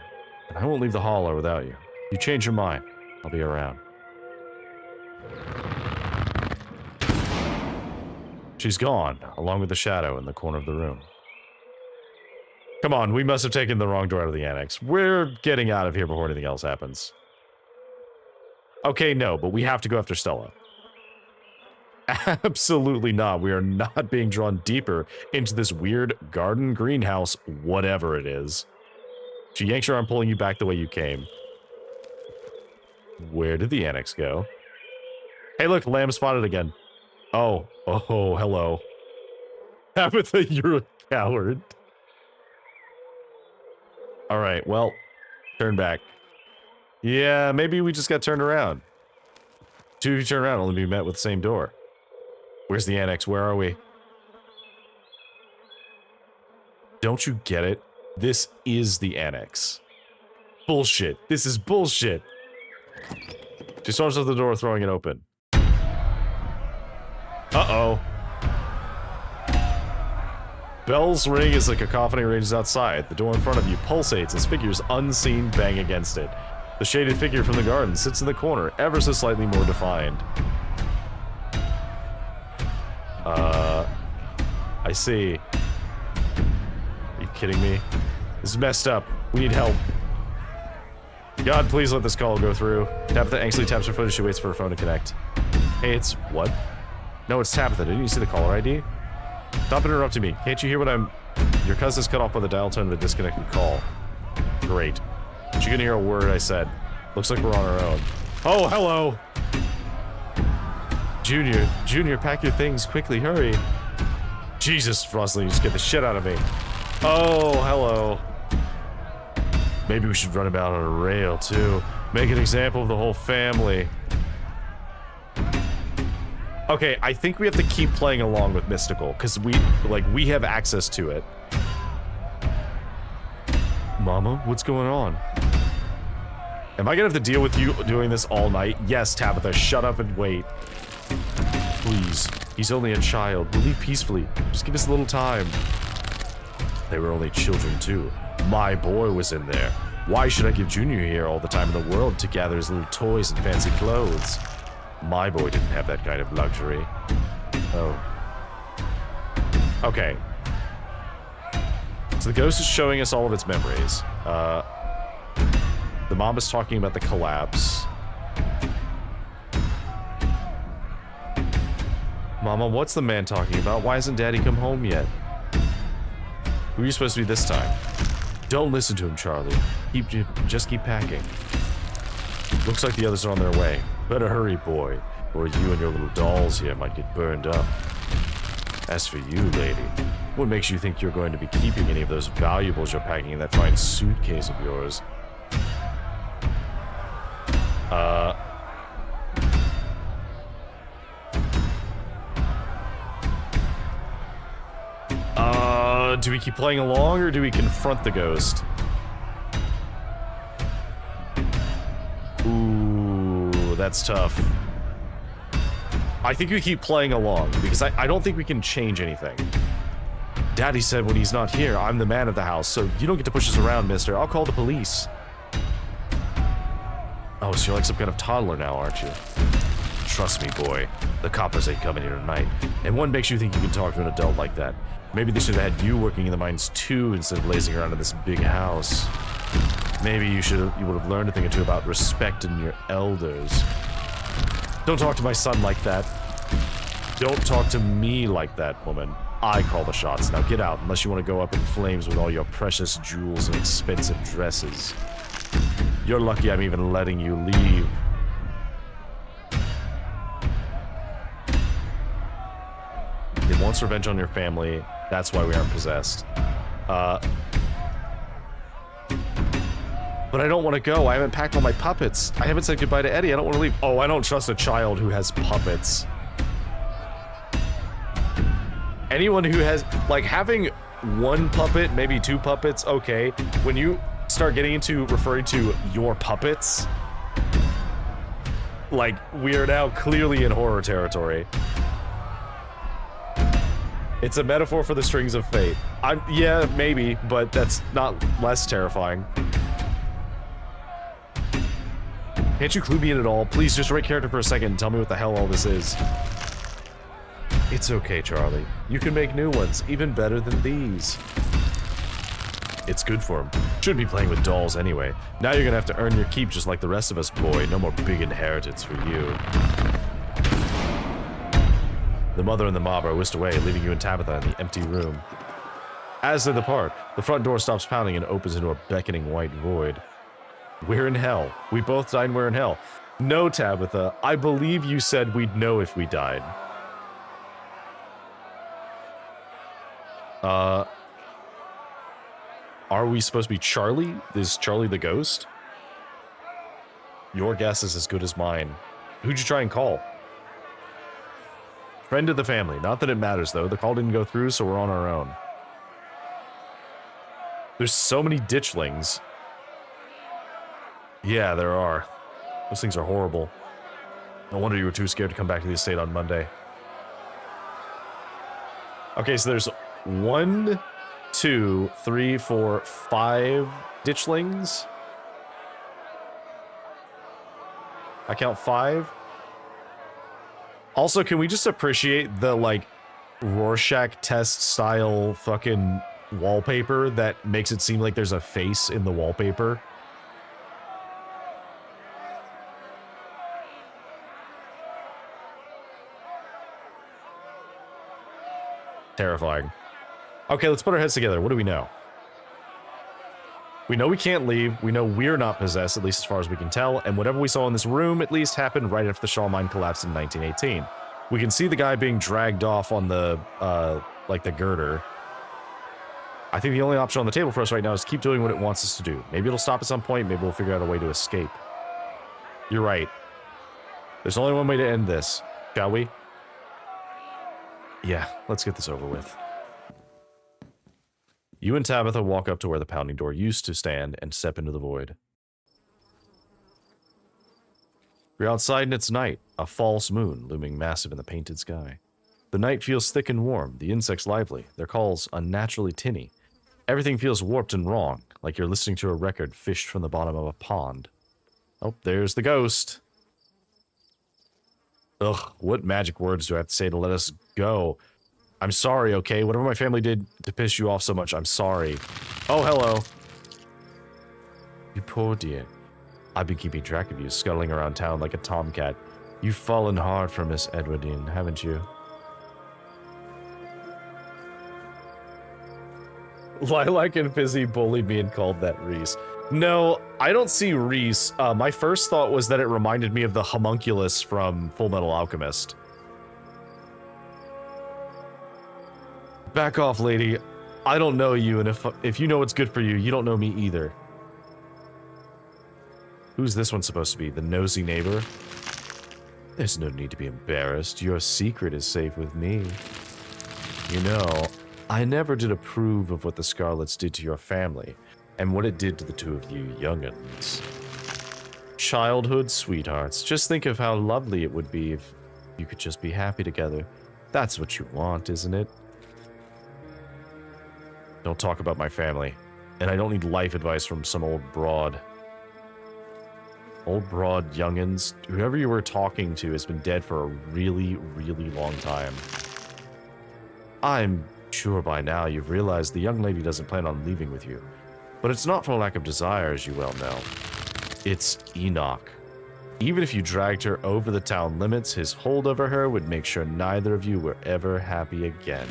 And I won't leave the holler without you. You change your mind, I'll be around. She's gone, along with the shadow in the corner of the room. Come on, we must have taken the wrong door out of the annex. We're getting out of here before anything else happens. Okay, no, but we have to go after Stella. Absolutely not. We are not being drawn deeper into this weird garden greenhouse, whatever it is. She yanks your arm, pulling you back the way you came. Where did the annex go? Hey, look, lamb spotted again. Oh, hello. Tabitha, you're a coward. Alright, well, turn back. Yeah, maybe we just got turned around. Two of you turn around, only be met with the same door. Where's the annex? Where are we? Don't you get it? This is the annex. Bullshit. This is bullshit. She storms out the door, throwing it open. Uh-oh. Bells ring as the cacophony rages outside. The door in front of you pulsates as figures unseen bang against it. The shaded figure from the garden sits in the corner, ever so slightly more defined. I see. Are you kidding me? This is messed up. We need help. God, please let this call go through. Tabitha anxiously taps her foot as she waits for her phone to connect. Hey, it's what? No, it's Tabitha. Didn't you see the caller ID? Stop interrupting me. Can't you hear what I'm... Your cousin's cut off by the dial tone of the disconnected call. Great. She couldn't hear a word I said. Looks like we're on our own. Oh, hello! Junior, pack your things quickly, hurry. Jesus, Rosaline, you scared the shit out of me. Oh, hello. Maybe we should run about on a rail, too. Make an example of the whole family. Okay, I think we have to keep playing along with Mystical, because we have access to it. Mama, what's going on? Am I gonna have to deal with you doing this all night? Yes, Tabitha, shut up and wait. Please, he's only a child. We'll leave peacefully. Just give us a little time. They were only children, too. My boy was in there. Why should I give Junior here all the time in the world to gather his little toys and fancy clothes? My boy didn't have that kind of luxury. Oh. Okay. So the ghost is showing us all of its memories. The mom is talking about the collapse. Mama, what's the man talking about? Why hasn't Daddy come home yet? Who are you supposed to be this time? Don't listen to him, Charlie. Just keep packing. Looks like the others are on their way. Better hurry, boy, or you and your little dolls here might get burned up. As for you, lady, what makes you think you're going to be keeping any of those valuables you're packing in that fine suitcase of yours? Do we keep playing along, or do we confront the ghost? Ooh, that's tough. I think we keep playing along, because I don't think we can change anything. Daddy said when he's not here, I'm the man of the house, so you don't get to push us around, mister. I'll call the police. Oh, so you're like some kind of toddler now, aren't you? Trust me, boy. The coppers ain't coming here tonight. And what makes you think you can talk to an adult like that? Maybe they should have had you working in the mines too, instead of lazing around in this big house. Maybe you would have learned a thing or two about respecting your elders. Don't talk to my son like that. Don't talk to me like that, woman. I call the shots. Now get out, unless you want to go up in flames with all your precious jewels and expensive dresses. You're lucky I'm even letting you leave. It wants revenge on your family. That's why we aren't possessed. But I don't want to go. I haven't packed all my puppets. I haven't said goodbye to Eddie. I don't want to leave. Oh, I don't trust a child who has puppets. Anyone who has, like, having one puppet, maybe two puppets, okay. When you start getting into referring to your puppets, like, we are now clearly in horror territory. It's a metaphor for the strings of fate. Yeah, maybe, but that's not less terrifying. Can't you clue me in at all? Please just write character for a second and tell me what the hell all this is. It's okay, Charlie. You can make new ones, even better than these. It's good for him. Shouldn't be playing with dolls anyway. Now you're gonna have to earn your keep just like the rest of us, boy. No more big inheritance for you. The mother and the mob are whisked away, leaving you and Tabitha in the empty room. As they depart, the front door stops pounding and opens into a beckoning white void. We're in hell. We both died and we're in hell. No, Tabitha. I believe you said we'd know if we died. Are we supposed to be Charlie? Is Charlie the ghost? Your guess is as good as mine. Who'd you try and call? Friend of the family. Not that it matters, though. The call didn't go through, so we're on our own. There's so many ditchlings. Yeah, there are. Those things are horrible. No wonder you were too scared to come back to the estate on Monday. Okay, so there's 1, 2, 3, 4, 5 ditchlings. I count 5. Also, can we just appreciate the, like, Rorschach test style fucking wallpaper that makes it seem like there's a face in the wallpaper? Terrifying. Okay, let's put our heads together. What do we know? We know we can't leave. We know we're not possessed, at least as far as we can tell. And whatever we saw in this room, at least, happened right after the Shaw mine collapsed in 1918. We can see the guy being dragged off on the, like the girder. I think the only option on the table for us right now is to keep doing what it wants us to do. Maybe it'll stop at some point. Maybe we'll figure out a way to escape. You're right. There's only one way to end this. Shall we? Yeah, let's get this over with. You and Tabitha walk up to where the pounding door used to stand and step into the void. You're outside and it's night, a false moon looming massive in the painted sky. The night feels thick and warm, the insects lively, their calls unnaturally tinny. Everything feels warped and wrong, like you're listening to a record fished from the bottom of a pond. Oh, there's the ghost. Ugh, what magic words do I have to say to let us go? I'm sorry, okay? Whatever my family did to piss you off so much, I'm sorry. Oh, hello. You poor dear. I've been keeping track of you, scuttling around town like a tomcat. You've fallen hard for Miss Edwardine, haven't you? Lilac and Fizzy bullied me and called that Reese. No, I don't see Reese. My first thought was that it reminded me of the homunculus from Full Metal Alchemist. Back off, lady. I don't know you, and if you know what's good for you, you don't know me either. Who's this one supposed to be? The nosy neighbor? There's no need to be embarrassed. Your secret is safe with me. You know, I never did approve of what the Scarlets did to your family, and what it did to the two of you young'uns. Childhood sweethearts. Just think of how lovely it would be if you could just be happy together. That's what you want, isn't it? Don't talk about my family. And I don't need life advice from some old broad. Old broad young'uns. Whoever you were talking to has been dead for a really, really long time. I'm sure by now you've realized the young lady doesn't plan on leaving with you. But it's not for lack of desire, as you well know. It's Enoch. Even if you dragged her over the town limits, his hold over her would make sure neither of you were ever happy again.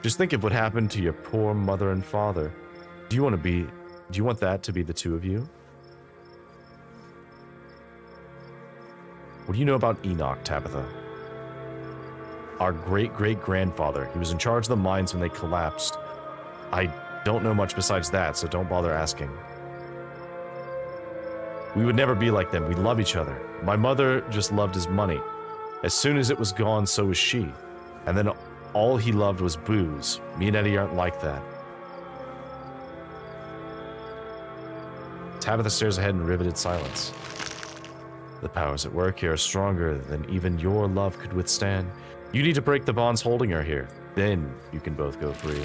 Just think of what happened to your poor mother and father. Do you want that to be the two of you? What do you know about Enoch, Tabitha? Our great-great-grandfather. He was in charge of the mines when they collapsed. I don't know much besides that, so don't bother asking. We would never be like them. We love each other. My mother just loved his money. As soon as it was gone, so was she. And then all he loved was booze. Me and Eddie aren't like that. Tabitha stares ahead in riveted silence. The powers at work here are stronger than even your love could withstand. You need to break the bonds holding her here. Then you can both go free.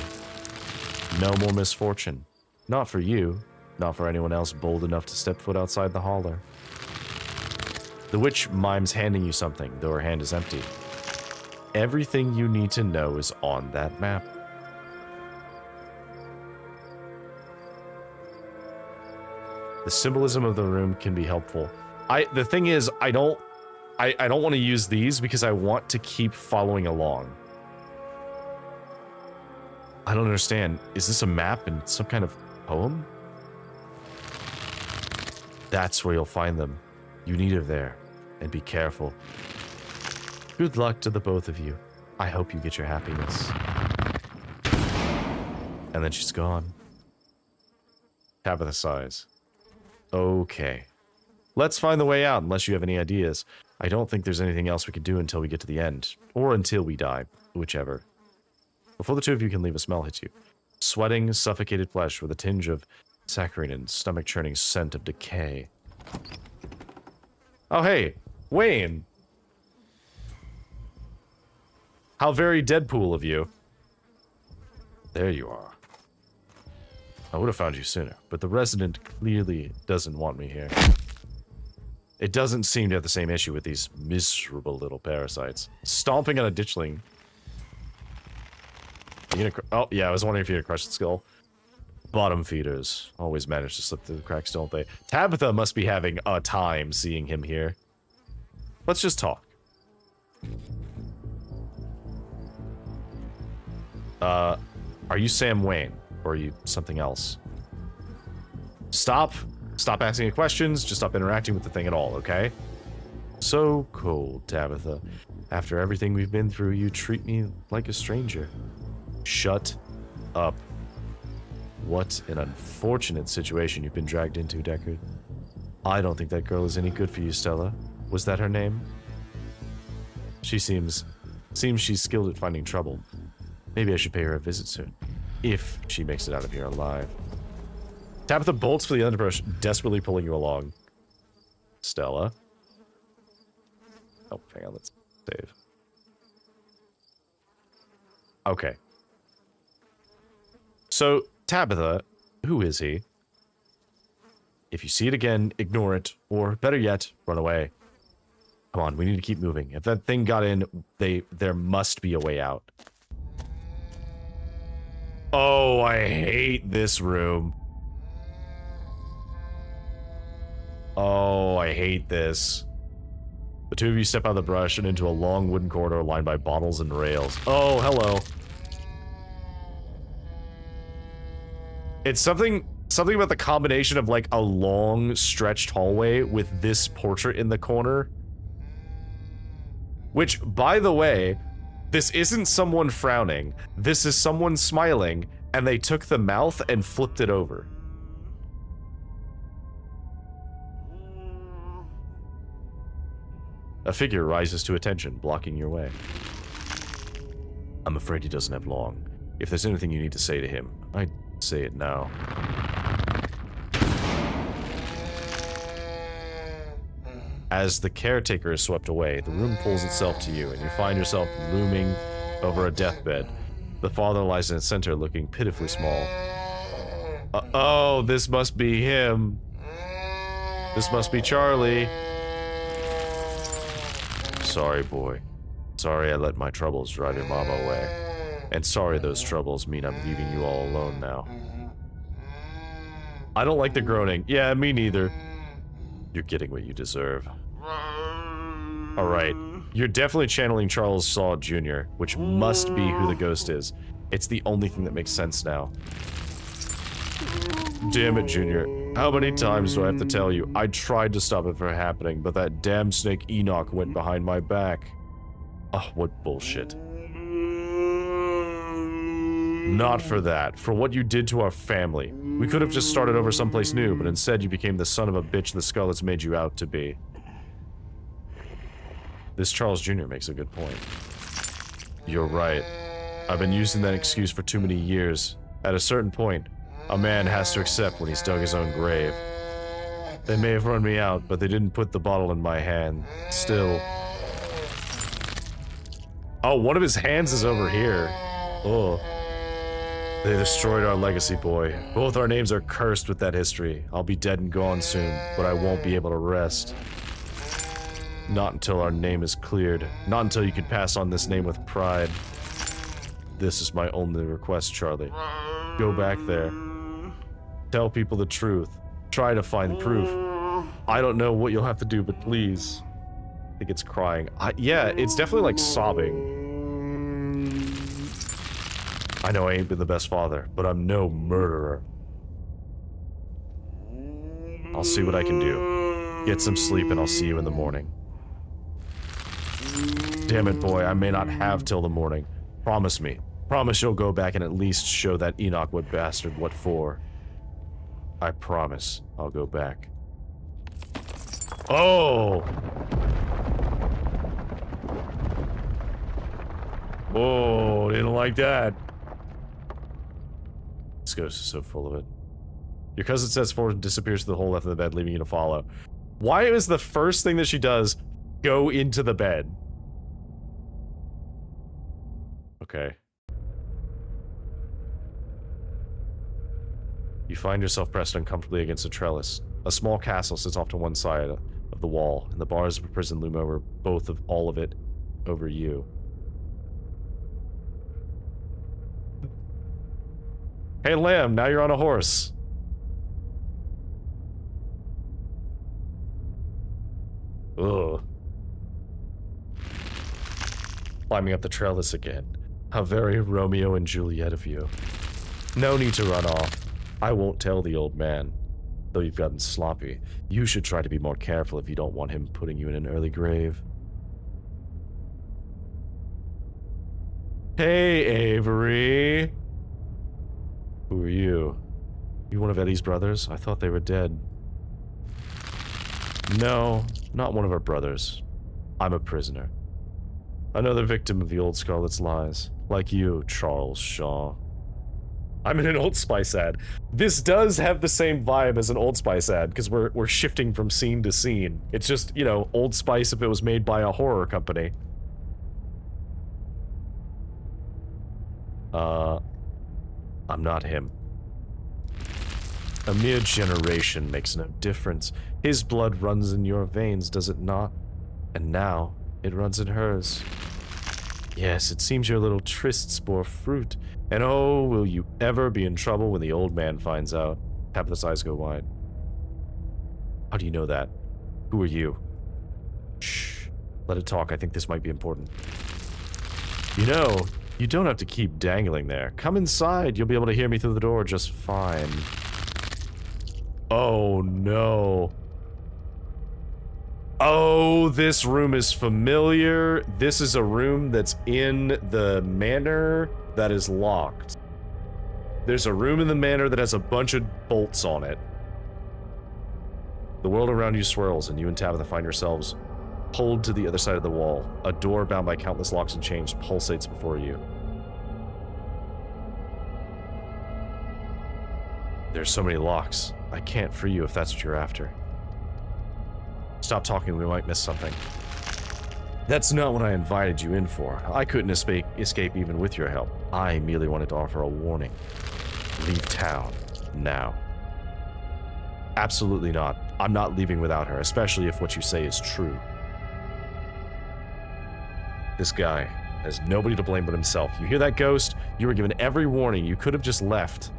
No more misfortune. Not for you. Not for anyone else bold enough to step foot outside the holler. The witch mimes handing you something, though her hand is empty. Everything you need to know is on that map. The symbolism of the room can be helpful. The thing is, I don't want to use these because I want to keep following along. I don't understand. Is this a map and some kind of poem? That's where you'll find them. You need her there. And be careful. Good luck to the both of you. I hope you get your happiness. And then she's gone. Tabitha sighs. Okay. Let's find the way out, unless you have any ideas. I don't think there's anything else we can do until we get to the end. Or until we die. Whichever. Before the two of you can leave, a smell hits you. Sweating, suffocated flesh with a tinge of saccharine and stomach-churning scent of decay. Oh, hey. Wayne. How very Deadpool of you. There you are. I would have found you sooner, but the resident clearly doesn't want me here. It doesn't seem to have the same issue with these miserable little parasites. Stomping on a ditchling. Oh, yeah, I was wondering if you had a crushed skull. Bottom feeders. Always manage to slip through the cracks, don't they? Tabitha must be having a time seeing him here. Let's just talk. Are you Sam Wayne? Or are you something else? Stop asking questions, just stop interacting with the thing at all, okay? So cold, Tabitha. After everything we've been through, you treat me like a stranger. Shut up. What an unfortunate situation you've been dragged into, Deckard. I don't think that girl is any good for you, Stella. Was that her name? She seems she's skilled at finding trouble. Maybe I should pay her a visit soon. If she makes it out of here alive. Tabitha bolts for the underbrush, desperately pulling you along. Stella. Oh, hang on, let's save. Okay. So, Tabitha, who is he? If you see it again, ignore it, or better yet, run away. Come on, we need to keep moving. If that thing got in, there must be a way out. Oh, I hate this room. Oh, I hate this. The two of you step out of the brush and into a long wooden corridor lined by bottles and rails. Oh, hello. It's something about the combination of like a long stretched hallway with this portrait in the corner. Which, by the way, this isn't someone frowning. This is someone smiling, and they took the mouth and flipped it over. A figure rises to attention, blocking your way. I'm afraid he doesn't have long. If there's anything you need to say to him, I'd say it now. As the caretaker is swept away, the room pulls itself to you, and you find yourself looming over a deathbed. The father lies in its center, looking pitifully small. Oh, this must be him. This must be Charlie. Sorry, boy. Sorry I let my troubles drive your mama away. And sorry those troubles mean I'm leaving you all alone now. I don't like the groaning. Yeah, me neither. You're getting what you deserve. Alright. You're definitely channeling Charles Saw Jr., which must be who the ghost is. It's the only thing that makes sense now. Damn it, Junior. How many times do I have to tell you? I tried to stop it from happening, but that damn snake Enoch went behind my back. Oh, what bullshit. Not for that. For what you did to our family. We could have just started over someplace new, but instead you became the son of a bitch the Scarlets made you out to be. This Charles Jr. makes a good point. You're right. I've been using that excuse for too many years. At a certain point, a man has to accept when he's dug his own grave. They may have run me out, but they didn't put the bottle in my hand. Still. Oh, one of his hands is over here. Oh. They destroyed our legacy, boy. Both our names are cursed with that history. I'll be dead and gone soon, but I won't be able to rest. Not until our name is cleared. Not until you can pass on this name with pride. This is my only request, Charlie. Go back there. Tell people the truth. Try to find proof. I don't know what you'll have to do, but please. I think it's crying. Yeah, it's definitely like sobbing. I know I ain't been the best father, but I'm no murderer. I'll see what I can do. Get some sleep and I'll see you in the morning. Damn it, boy, I may not have till the morning. Promise me. Promise you'll go back and at least show that Enoch what bastard what for. I promise I'll go back. Oh! Oh, didn't like that. This ghost is so full of it. Your cousin sets forward and disappears to the hole left in the bed, leaving you to follow. Why is the first thing that she does go into the bed? Okay. You find yourself pressed uncomfortably against a trellis. A small castle sits off to one side of the wall, and the bars of a prison loom over all of it over you. Hey, Lamb, now you're on a horse. Ugh. Climbing up the trellis again. How very Romeo and Juliet of you. No need to run off. I won't tell the old man. Though you've gotten sloppy, you should try to be more careful if you don't want him putting you in an early grave. Hey, Avery. Who are you? You one of Eddie's brothers? I thought they were dead. No, not one of our brothers. I'm a prisoner. Another victim of the old Scarlet's lies. Like you, Charles Shaw. I'm in an Old Spice ad. This does have the same vibe as an Old Spice ad, because we're shifting from scene to scene. It's just, you know, Old Spice if it was made by a horror company. I'm not him. A mere generation makes no difference. His blood runs in your veins, does it not? And now, it runs in hers. Yes, it seems your little trysts bore fruit. And oh, will you ever be in trouble when the old man finds out? Tabitha's eyes go wide. How do you know that? Who are you? Shh. Let it talk. I think this might be important. You know, you don't have to keep dangling there. Come inside. You'll be able to hear me through the door just fine. Oh, no. Oh, this room is familiar. This is a room that's in the manor that is locked. There's a room in the manor that has a bunch of bolts on it. The world around you swirls, and you and Tabitha find yourselves pulled to the other side of the wall. A door bound by countless locks and chains pulsates before you. There's so many locks. I can't free you if that's what you're after. Stop talking, we might miss something. That's not what I invited you in for. I couldn't escape even with your help. I merely wanted to offer a warning. Leave town. Now. Absolutely not. I'm not leaving without her, especially if what you say is true. This guy has nobody to blame but himself. You hear that, Ghost? You were given every warning. You could have just left.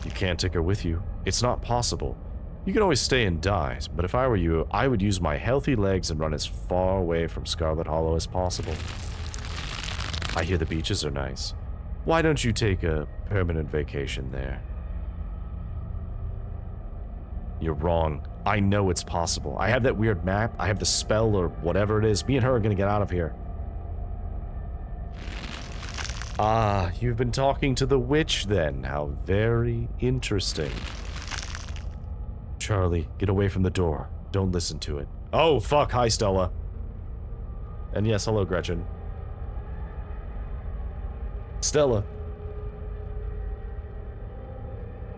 You can't take her with you. It's not possible. You can always stay and die, but if I were you, I would use my healthy legs and run as far away from Scarlet Hollow as possible. I hear the beaches are nice. Why don't you take a permanent vacation there? You're wrong. I know it's possible. I have that weird map, I have the spell or whatever it is. Me and her are gonna get out of here. Ah, you've been talking to the witch then. How very interesting. Charlie, get away from the door. Don't listen to it. Oh, fuck. Hi, Stella. And yes, hello, Gretchen. Stella.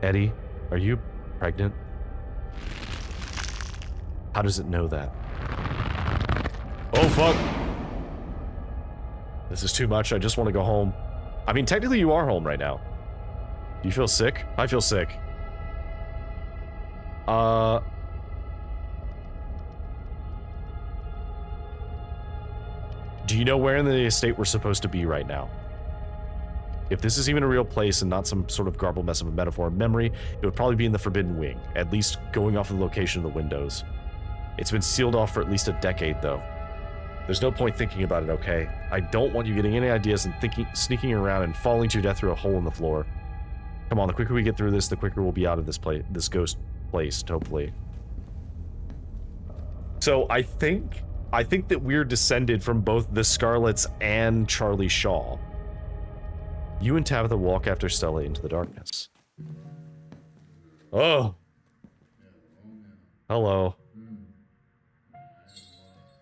Eddie, are you pregnant? How does it know that? Oh, fuck. This is too much. I just want to go home. I mean, technically you are home right now. Do you feel sick? I feel sick. Do you know where in the estate we're supposed to be right now? If this is even a real place and not some sort of garbled mess of a metaphor and memory, it would probably be in the Forbidden Wing, at least going off of the location of the windows. It's been sealed off for at least a decade, though. There's no point thinking about it, okay? I don't want you getting any ideas and sneaking around and falling to your death through a hole in the floor. Come on, the quicker we get through this, the quicker we'll be out of this this ghost place, hopefully. So I think that we're descended from both the Scarlets and Charlie Shaw. You and Tabitha walk after Stella into the darkness. Oh. Hello.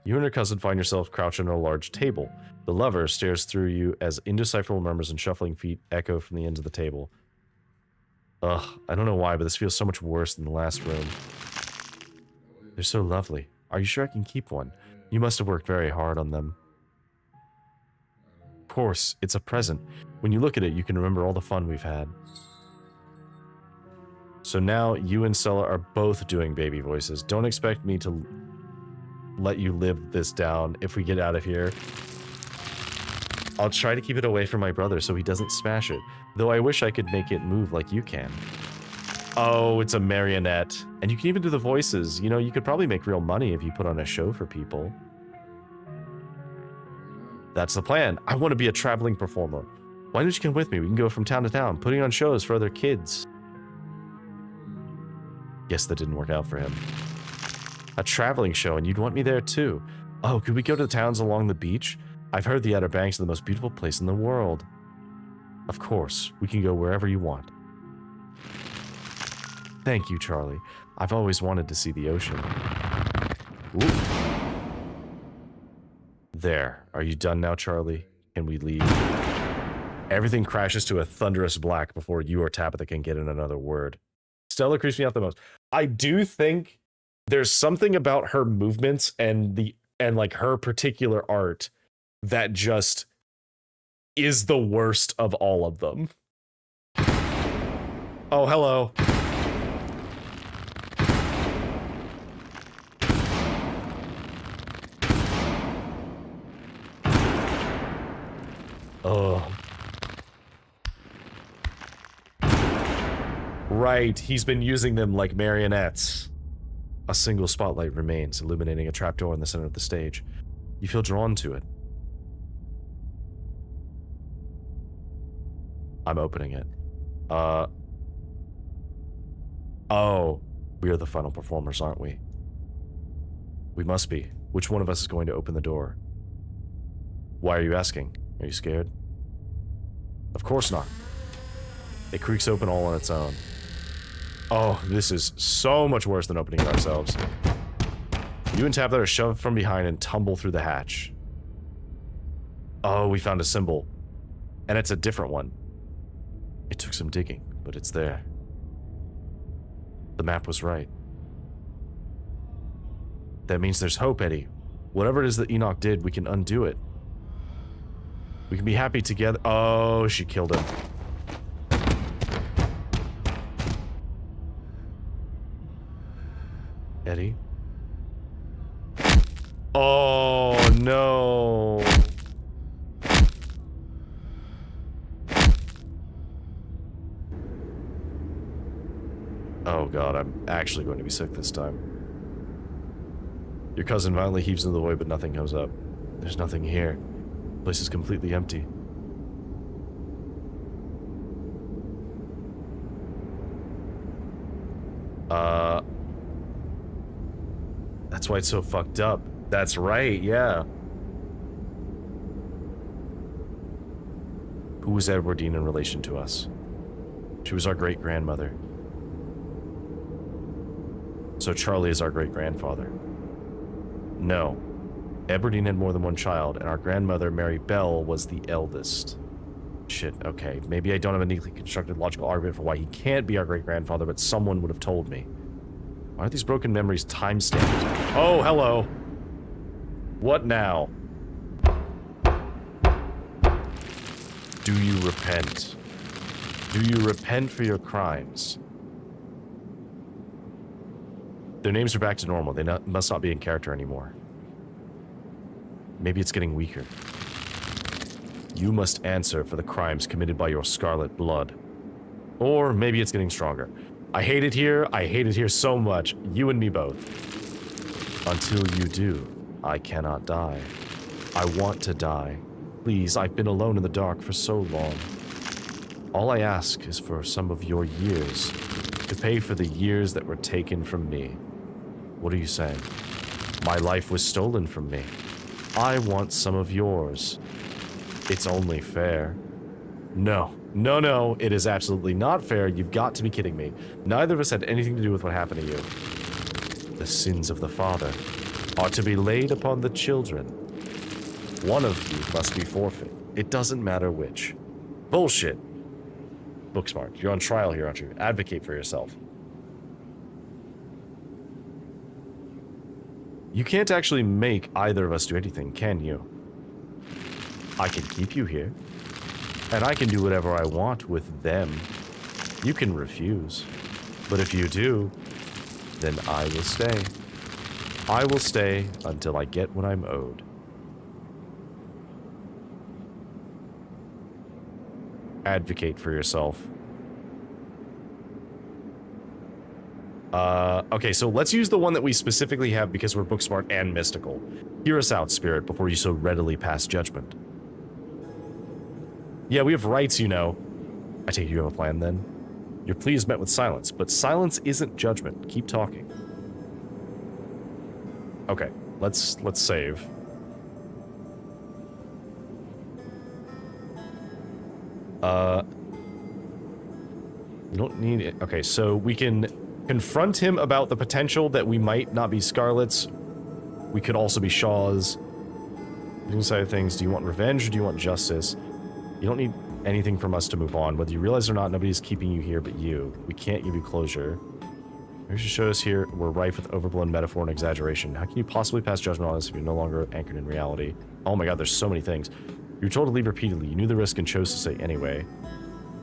You and her cousin find yourself crouched under a large table. The lover stares through you as indecipherable murmurs and shuffling feet echo from the ends of the table. Ugh, I don't know why, but this feels so much worse than the last room. They're so lovely. Are you sure I can keep one? You must have worked very hard on them. Of course, it's a present. When you look at it, you can remember all the fun we've had. So now, you and Stella are both doing baby voices. Don't expect me to let you live this down if we get out of here. I'll try to keep it away from my brother so he doesn't smash it, though I wish I could make it move like you can. Oh, it's a marionette. And you can even do the voices. You know, you could probably make real money if you put on a show for people. That's the plan. I want to be a traveling performer. Why don't you come with me? We can go from town to town, putting on shows for other kids. Guess that didn't work out for him. A traveling show, and you'd want me there too. Oh, could we go to the towns along the beach? I've heard the Outer Banks are the most beautiful place in the world. Of course, we can go wherever you want. Thank you, Charlie. I've always wanted to see the ocean. Ooh. There. Are you done now, Charlie? Can we leave? Everything crashes to a thunderous black before you or Tabitha can get in another word. Stella creeps me out the most. I do think there's something about her movements and like her particular art that just is the worst of all of them. Oh, hello. Oh. Right, he's been using them like marionettes. A single spotlight remains, illuminating a trapdoor in the center of the stage. You feel drawn to it. I'm opening it. Oh, we are the final performers, aren't we? We must be. Which one of us is going to open the door? Why are you asking? Are you scared? Of course not. It creaks open all on its own. Oh, this is so much worse than opening it ourselves. You and Tabitha are shoved from behind and tumble through the hatch. Oh, we found a symbol. And it's a different one. It took some digging, but it's there. The map was right. That means there's hope, Eddie. Whatever it is that Enoch did, we can undo it. We can be happy together. Oh, she killed him. Eddie? Oh, no. Oh god, I'm actually going to be sick this time. Your cousin violently heaves into the void, but nothing comes up. There's nothing here. The place is completely empty. That's why it's so fucked up. That's right, yeah. Who was Edwardine in relation to us? She was our great-grandmother. So Charlie is our great-grandfather. No. Edwardine had more than one child, and our grandmother, Mary Bell, was the eldest. Shit, okay. Maybe I don't have a neatly constructed logical argument for why he can't be our great-grandfather, but someone would have told me. Why are these broken memories time-stamped? Oh, hello. What now? Do you repent? Do you repent for your crimes? Their names are back to normal. They must not be in character anymore. Maybe it's getting weaker. You must answer for the crimes committed by your scarlet blood. Or maybe it's getting stronger. I hate it here. I hate it here so much. You and me both. Until you do, I cannot die. I want to die. Please, I've been alone in the dark for so long. All I ask is for some of your years to pay for the years that were taken from me. What are you saying? My life was stolen from me. I want some of yours. It's only fair. No. No, no, it is absolutely not fair. You've got to be kidding me. Neither of us had anything to do with what happened to you. The sins of the father are to be laid upon the children. One of you must be forfeit. It doesn't matter which. Bullshit. Booksmart, you're on trial here, aren't you? Advocate for yourself. You can't actually make either of us do anything, can you? I can keep you here. And I can do whatever I want with them. You can refuse. But if you do, then I will stay. I will stay until I get what I'm owed. Advocate for yourself. Okay, so let's use the one that we specifically have because we're book smart and mystical. Hear us out, spirit, before you so readily pass judgment. Yeah, we have rights, you know. I take it you have a plan, then? Your plea is met with silence, but silence isn't judgment. Keep talking. Okay, let's save. You don't need it. Okay, so we can confront him about the potential that we might not be Scarlets. We could also be Shaw's. Side of things, do you want revenge or do you want justice? You don't need anything from us to move on. Whether you realize or not, nobody's keeping you here but you. We can't give you closure. You should show us here we're rife with overblown metaphor and exaggeration. How can you possibly pass judgment on us if you're no longer anchored in reality? Oh my god, there's so many things. You were told to leave repeatedly. You knew the risk and chose to stay anyway.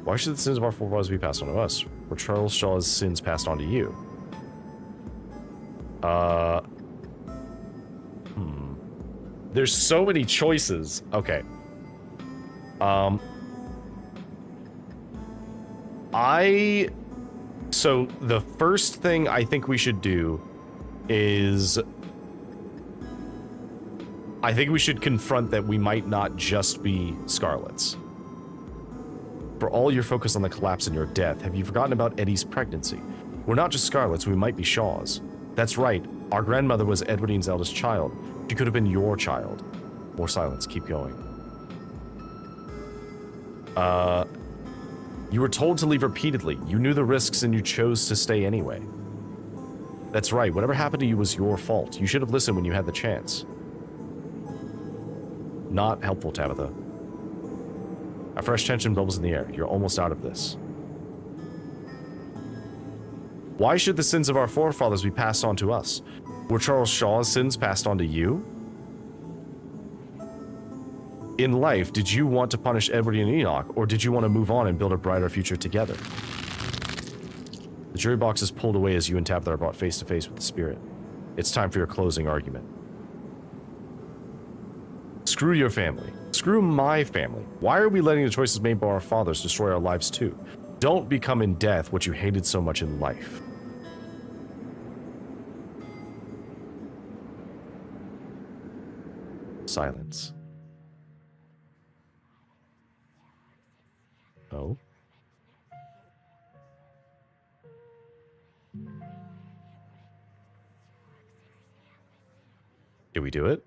Why should the sins of our forefathers be passed on to us? Were Charles Shaw's sins passed on to you? There's so many choices. Okay. So the first thing I think we should do is I think we should confront that we might not just be Scarlets. For all your focus on the collapse and your death, have you forgotten about Eddie's pregnancy? We're not just Scarlets, we might be Shaws. That's right, our grandmother was Edwardine's eldest child. She could have been your child. More silence, keep going. You were told to leave repeatedly. You knew the risks and you chose to stay anyway. That's right, whatever happened to you was your fault. You should have listened when you had the chance. Not helpful, Tabitha. A fresh tension bubbles in the air. You're almost out of this. Why should the sins of our forefathers be passed on to us? Were Charles Shaw's sins passed on to you? In life, did you want to punish Edward and Enoch, or did you want to move on and build a brighter future together? The jury box is pulled away as you and Tabitha are brought face to face with the spirit. It's time for your closing argument. Screw your family. Screw my family. Why are we letting the choices made by our fathers destroy our lives too? Don't become in death what you hated so much in life. Silence. Oh? Did we do it?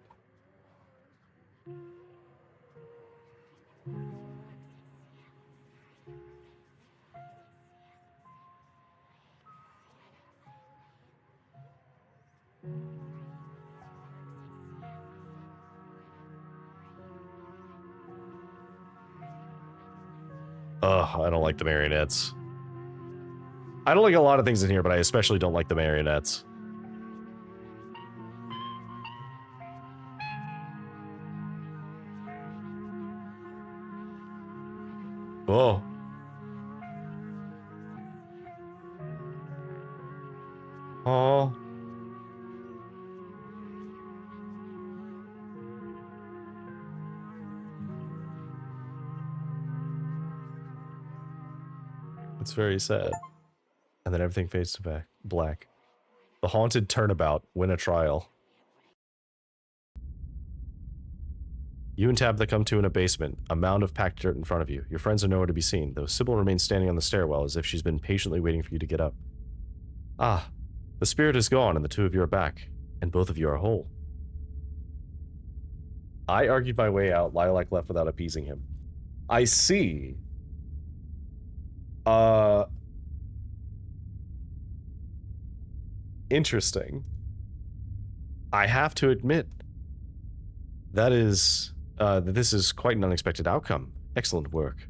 Ugh, I don't like the marionettes. I don't like a lot of things in here, but I especially don't like the marionettes. Oh. Oh. It's very sad. And then everything fades to black. The haunted turnabout. Win a trial. You and Tabitha come to in a basement, a mound of packed dirt in front of you. Your friends are nowhere to be seen, though Sybil remains standing on the stairwell as if she's been patiently waiting for you to get up. Ah, the spirit is gone and the two of you are back, and both of you are whole. I argued my way out, Lilac left without appeasing him. I see. Interesting. I have to admit, that this is quite an unexpected outcome. Excellent work.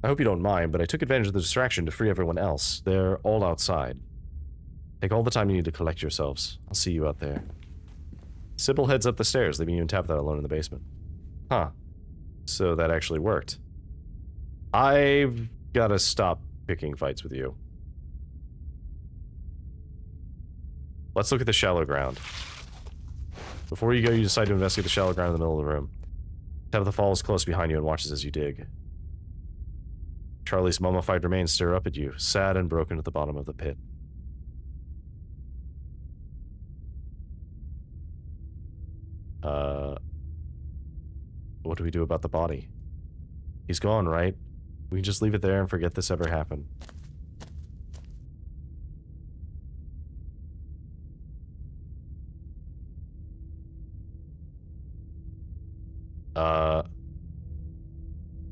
I hope you don't mind, but I took advantage of the distraction to free everyone else. They're all outside. Take all the time you need to collect yourselves. I'll see you out there. Sybil heads up the stairs, leaving you and Tabitha alone in the basement. Huh. So that actually worked. I've gotta stop picking fights with you. Let's look at the shallow ground. Before you go, you decide to investigate the shallow ground in the middle of the room. Tabitha follows close behind you and watches as you dig. Charlie's mummified remains stare up at you, sad and broken at the bottom of the pit. What do we do about the body? He's gone, right? We can just leave it there and forget this ever happened.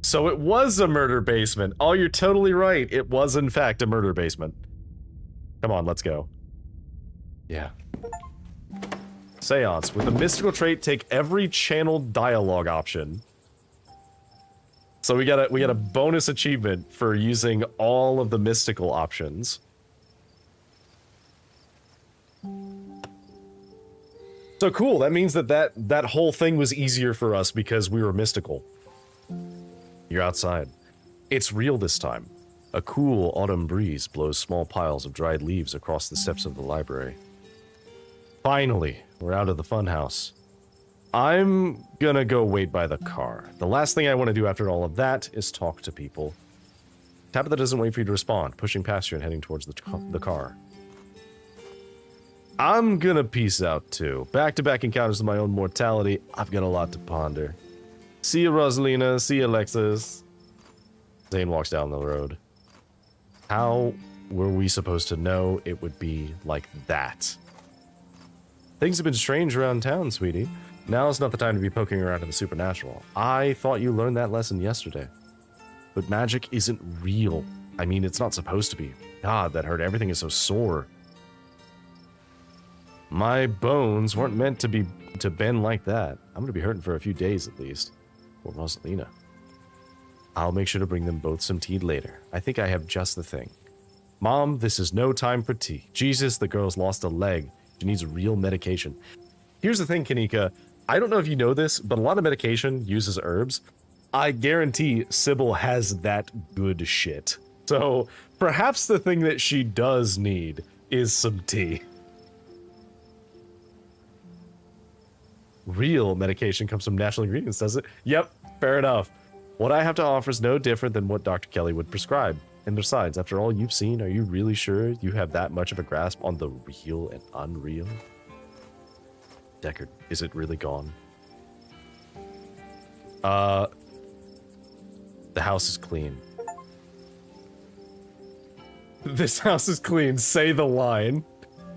So it was a murder basement. Oh, you're totally right. It was, in fact, a murder basement. Come on, let's go. Yeah. Seance. With a mystical trait, take every channeled dialogue option. So we got a bonus achievement for using all of the mystical options. So cool. That means that whole thing was easier for us because we were mystical. You're outside. It's real this time. A cool autumn breeze blows small piles of dried leaves across the steps of the library. Finally, we're out of the funhouse. I'm gonna go wait by the car. The last thing I want to do after all of that is talk to people. Tabitha doesn't wait for you to respond, pushing past you and heading towards the car. I'm gonna peace out too. Back-to-back encounters with my own mortality. I've got a lot to ponder. See you, Rosalina. See you, Alexis. Zane walks down the road. How were we supposed to know it would be like that? Things have been strange around town, sweetie. Now is not the time to be poking around in the supernatural. I thought you learned that lesson yesterday. But magic isn't real. I mean, it's not supposed to be. God, that hurt. Everything is so sore. My bones weren't meant to bend like that. I'm gonna be hurting for a few days at least. Or Rosalina. I'll make sure to bring them both some tea later. I think I have just the thing. Mom, this is no time for tea. Jesus, the girl's lost a leg. She needs real medication. Here's the thing, Kanika. I don't know if you know this, but a lot of medication uses herbs. I guarantee Sybil has that good shit. So perhaps the thing that she does need is some tea. Real medication comes from natural ingredients, does it? Yep, fair enough. What I have to offer is no different than what Dr. Kelly would prescribe. And besides, after all you've seen, are you really sure you have that much of a grasp on the real and unreal? Deckard, is it really gone? The house is clean. This house is clean. Say the line.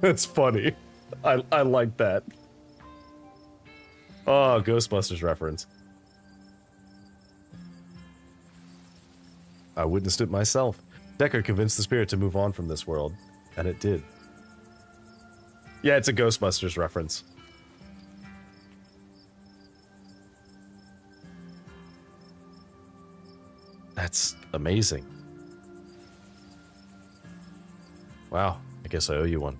That's funny. I like that. Oh, Ghostbusters reference. I witnessed it myself. Deckard convinced the spirit to move on from this world, and it did. Yeah, it's a Ghostbusters reference. That's amazing. Wow, I guess I owe you one.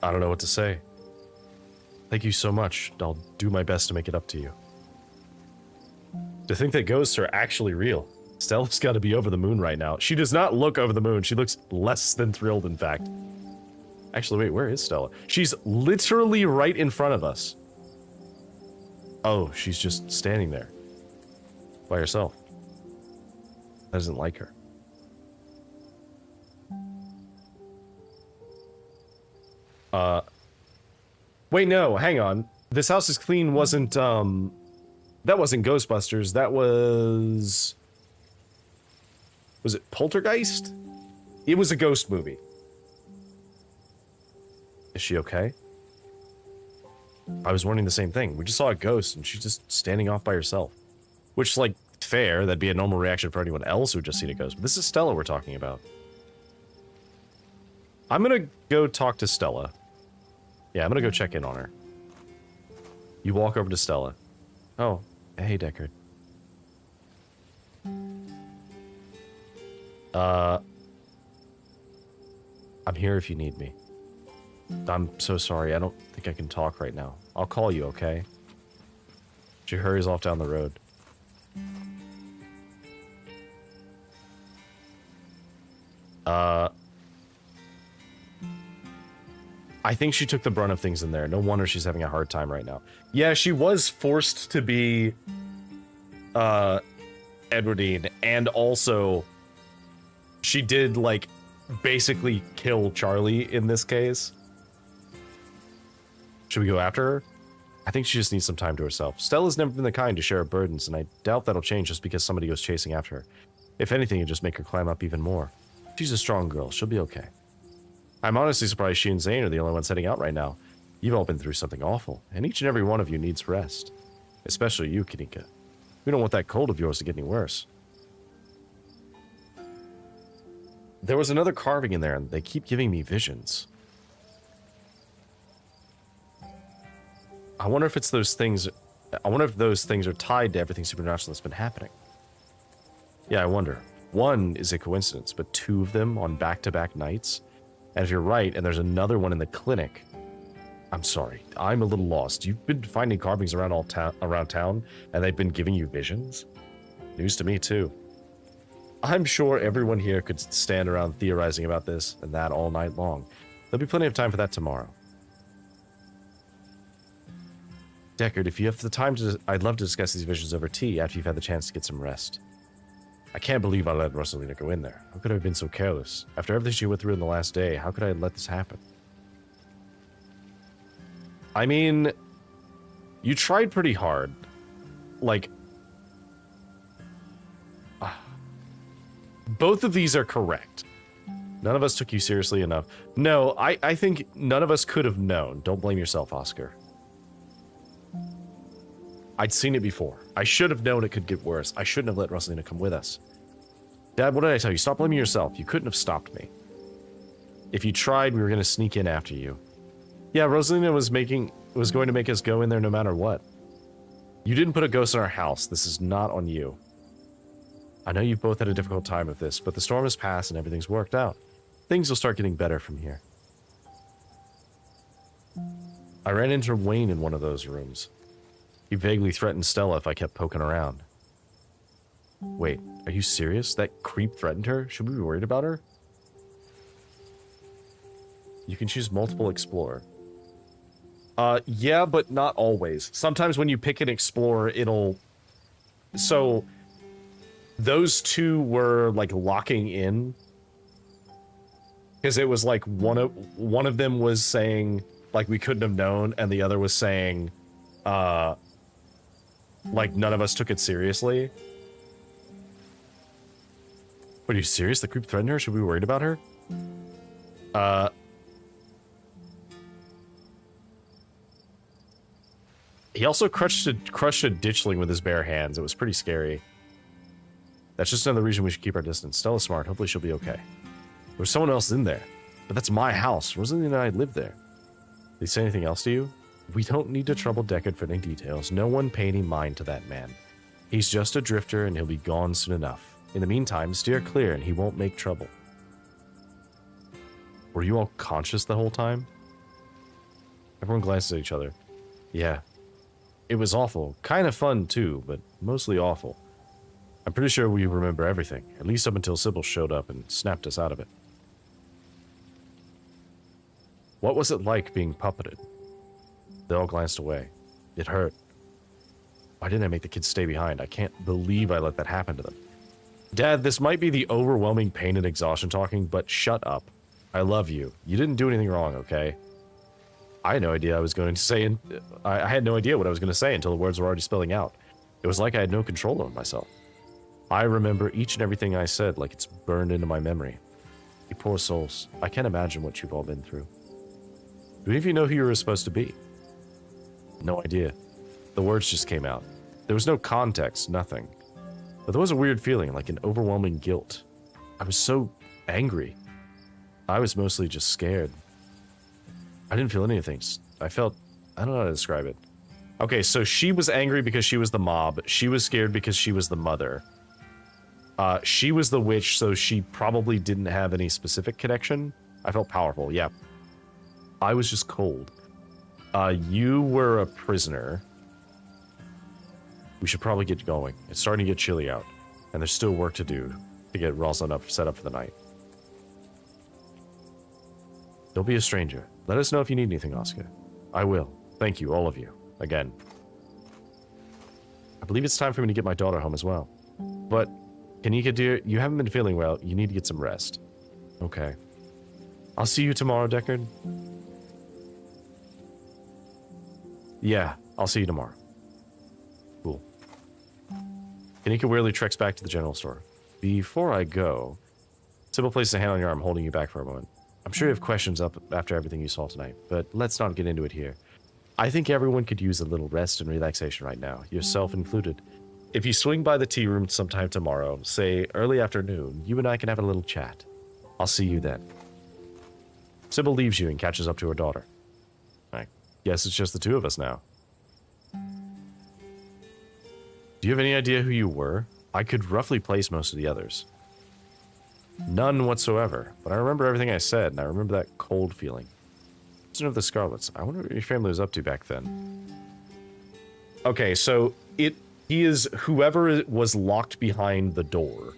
I don't know what to say. Thank you so much. I'll do my best to make it up to you. To think that ghosts are actually real. Stella's got to be over the moon right now. She does not look over the moon. She looks less than thrilled, in fact. Actually, wait, where is Stella? She's literally right in front of us. Oh, she's just standing there. By herself. I doesn't like her. Wait, no, hang on. This house is clean wasn't, that wasn't Ghostbusters. That was... Was it Poltergeist? It was a ghost movie. Is she okay? I was wondering the same thing. We just saw a ghost and she's just standing off by herself. Which, like, fair. That'd be a normal reaction for anyone else who'd just seen a ghost. But this is Stella we're talking about. I'm gonna go talk to Stella. Yeah, I'm gonna go check in on her. You walk over to Stella. Oh, hey, Deckard. I'm here if you need me. I'm so sorry, I don't think I can talk right now. I'll call you, okay? She hurries off down the road. I think she took the brunt of things in there. No wonder she's having a hard time right now. Yeah, she was forced to be Edwardine, and also she did, like, basically kill Charlie in this case. Should we go after her? I think she just needs some time to herself. Stella's never been the kind to share her burdens, and I doubt that'll change just because somebody goes chasing after her. If anything, it'll just make her climb up even more. She's a strong girl. She'll be okay. I'm honestly surprised she and Zane are the only ones heading out right now. You've all been through something awful, and each and every one of you needs rest. Especially you, Kanika. We don't want that cold of yours to get any worse. There was another carving in there, and they keep giving me visions. I wonder if it's those things... I wonder if those things are tied to everything supernatural that's been happening. Yeah, I wonder. One is a coincidence, but two of them on back-to-back nights? And if you're right, and there's another one in the clinic... I'm sorry, I'm a little lost. You've been finding carvings around around town, and they've been giving you visions? News to me, too. I'm sure everyone here could stand around theorizing about this and that all night long. There'll be plenty of time for that tomorrow. Deckard, if you have the time to... I'd love to discuss these visions over tea after you've had the chance to get some rest. I can't believe I let Rosalina go in there. How could I have been so careless? After everything she went through in the last day, how could I have let this happen? I mean, you tried pretty hard. Like, both of these are correct. None of us took you seriously enough. No, I think none of us could have known. Don't blame yourself, Oscar. I'd seen it before. I should have known it could get worse. I shouldn't have let Rosalina come with us. Dad, what did I tell you? Stop blaming yourself. You couldn't have stopped me. If you tried, we were going to sneak in after you. Yeah, Rosalina was going to make us go in there no matter what. You didn't put a ghost in our house. This is not on you. I know you've both had a difficult time with this, but the storm has passed and everything's worked out. Things will start getting better from here. I ran into Wayne in one of those rooms. He vaguely threatened Stella if I kept poking around. Wait, are you serious? That creep threatened her? Should we be worried about her? You can choose multiple explorer. Yeah, but not always. Sometimes when you pick an explorer, it'll... So, those two were, like, locking in. Because it was like one of them was saying, like, we couldn't have known, and the other was saying, like, none of us took it seriously. What, are you serious? The creep threatened her? Should we be worried about her? He also crushed a ditchling with his bare hands. It was pretty scary. That's just another reason we should keep our distance. Stella's smart. Hopefully she'll be okay. There's someone else in there. But that's my house. Rosalie and I live there. Did he say anything else to you? We don't need to trouble Deckard for any details. No one pay any mind to that man. He's just a drifter and he'll be gone soon enough. In the meantime, steer clear and he won't make trouble. Were you all conscious the whole time? Everyone glanced at each other. Yeah. It was awful. Kind of fun, too, but mostly awful. I'm pretty sure we remember everything, at least up until Sybil showed up and snapped us out of it. What was it like being puppeted? They all glanced away. It hurt. Why didn't I make the kids stay behind? I can't believe I let that happen to them. Dad, this might be the overwhelming pain and exhaustion talking, but shut up. I love you. You didn't do anything wrong, okay? I had no idea I was going to say, I had no idea what I was going to say until the words were already spilling out. It was like I had no control over myself. I remember each and everything I said like it's burned into my memory. You poor souls. I can't imagine what you've all been through. Do any of you know who you were supposed to be? No idea. The words just came out. There was no context, nothing. But there was a weird feeling, like an overwhelming guilt. I was so angry. I was mostly just scared. I didn't feel anything. I don't know how to describe it. Okay, so she was angry because she was the mob. She was scared because she was the mother. She was the witch, so she probably didn't have any specific connection. I felt powerful, yeah. I was just cold. You were a prisoner. We should probably get going. It's starting to get chilly out, and there's still work to do to get Rosalind set up for the night. Don't be a stranger. Let us know if you need anything, Oscar. I will. Thank you, all of you. Again. I believe it's time for me to get my daughter home as well. But, Kanika dear, you haven't been feeling well. You need to get some rest. Okay. I'll see you tomorrow, Deckard. Yeah, I'll see you tomorrow. Cool. Kanika wearily treks back to the general store. Before I go, Sybil places a hand on your arm, holding you back for a moment. I'm sure you have questions up after everything you saw tonight, but let's not get into it here. I think everyone could use a little rest and relaxation right now, yourself included. If you swing by the tea room sometime tomorrow, say early afternoon, you and I can have a little chat. I'll see you then. Sybil leaves you and catches up to her daughter. I guess it's just the two of us now. Do you have any idea who you were? I could roughly place most of the others. None whatsoever, but I remember everything I said, and I remember that cold feeling. President of the Scarlets. I wonder what your family was up to back then. Okay, so he is whoever was locked behind the door.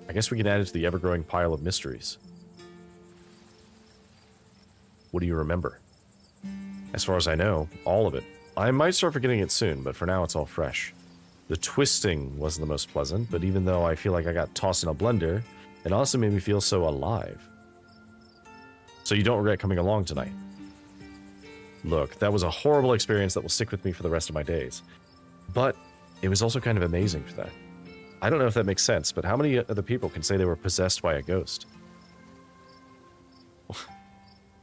I guess we can add it to the ever-growing pile of mysteries. What do you remember? As far as I know, all of it. I might start forgetting it soon, but for now it's all fresh. The twisting wasn't the most pleasant, but even though I feel like I got tossed in a blender, it also made me feel so alive. So you don't regret coming along tonight? Look, that was a horrible experience that will stick with me for the rest of my days. But it was also kind of amazing for that. I don't know if that makes sense, but how many other people can say they were possessed by a ghost?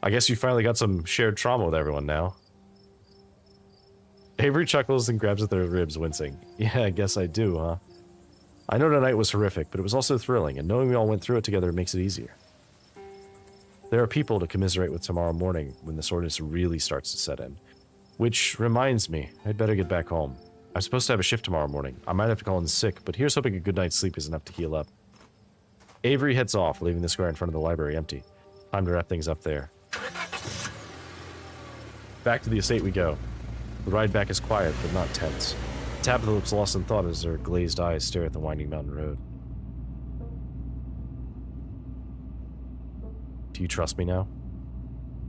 I guess you finally got some shared trauma with everyone now. Avery chuckles and grabs at their ribs, wincing. Yeah, I guess I do, huh? I know tonight was horrific, but it was also thrilling, and knowing we all went through it together makes it easier. There are people to commiserate with tomorrow morning when the soreness really starts to set in. Which reminds me, I'd better get back home. I'm supposed to have a shift tomorrow morning. I might have to call in sick, but here's hoping a good night's sleep is enough to heal up. Avery heads off, leaving the square in front of the library empty. Time to wrap things up there. Back to the estate we go. The ride back is quiet, but not tense. Tabitha looks lost in thought as her glazed eyes stare at the winding mountain road. Do you trust me now?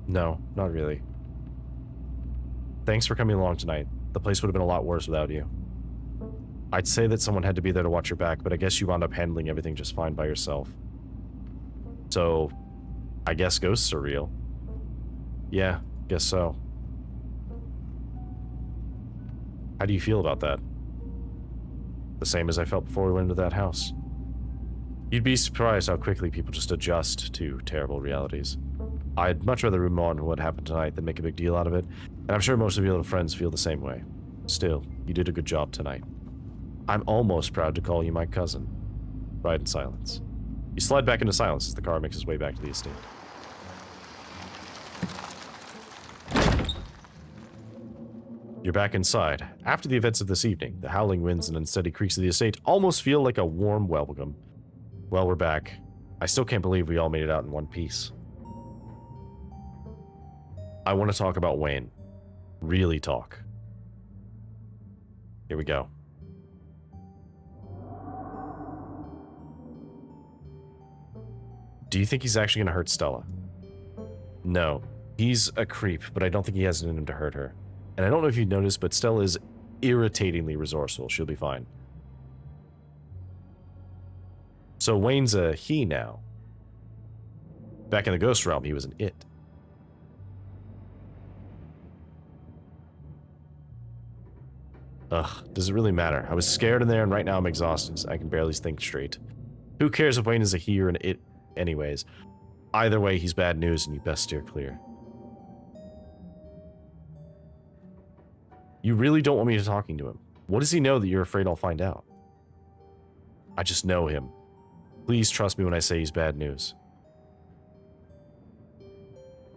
No, not really. Thanks for coming along tonight. The place would have been a lot worse without you. I'd say that someone had to be there to watch your back, but I guess you wound up handling everything just fine by yourself. So, I guess ghosts are real. Yeah, guess so. How do you feel about that? The same as I felt before we went into that house. You'd be surprised how quickly people just adjust to terrible realities. I'd much rather room on what happened tonight than make a big deal out of it, and I'm sure most of your little friends feel the same way. Still, you did a good job tonight. I'm almost proud to call you my cousin. Ride in silence. You slide back into silence as the car makes its way back to the estate. You're back inside. After the events of this evening, the howling winds and unsteady creaks of the estate almost feel like a warm welcome. Well, we're back. I still can't believe we all made it out in one piece. I want to talk about Wayne. Really talk. Here we go. Do you think he's actually going to hurt Stella? No. He's a creep, but I don't think he has it in him to hurt her. And I don't know if you noticed, but Stella is irritatingly resourceful. She'll be fine. So Wayne's a he now. Back in the ghost realm, he was an it. Ugh, does it really matter? I was scared in there, and right now I'm exhausted. So I can barely think straight. Who cares if Wayne is a he or an it anyways? Either way, he's bad news, and you best steer clear. You really don't want me to talking to him. What does he know that you're afraid I'll find out? I just know him. Please trust me when I say he's bad news.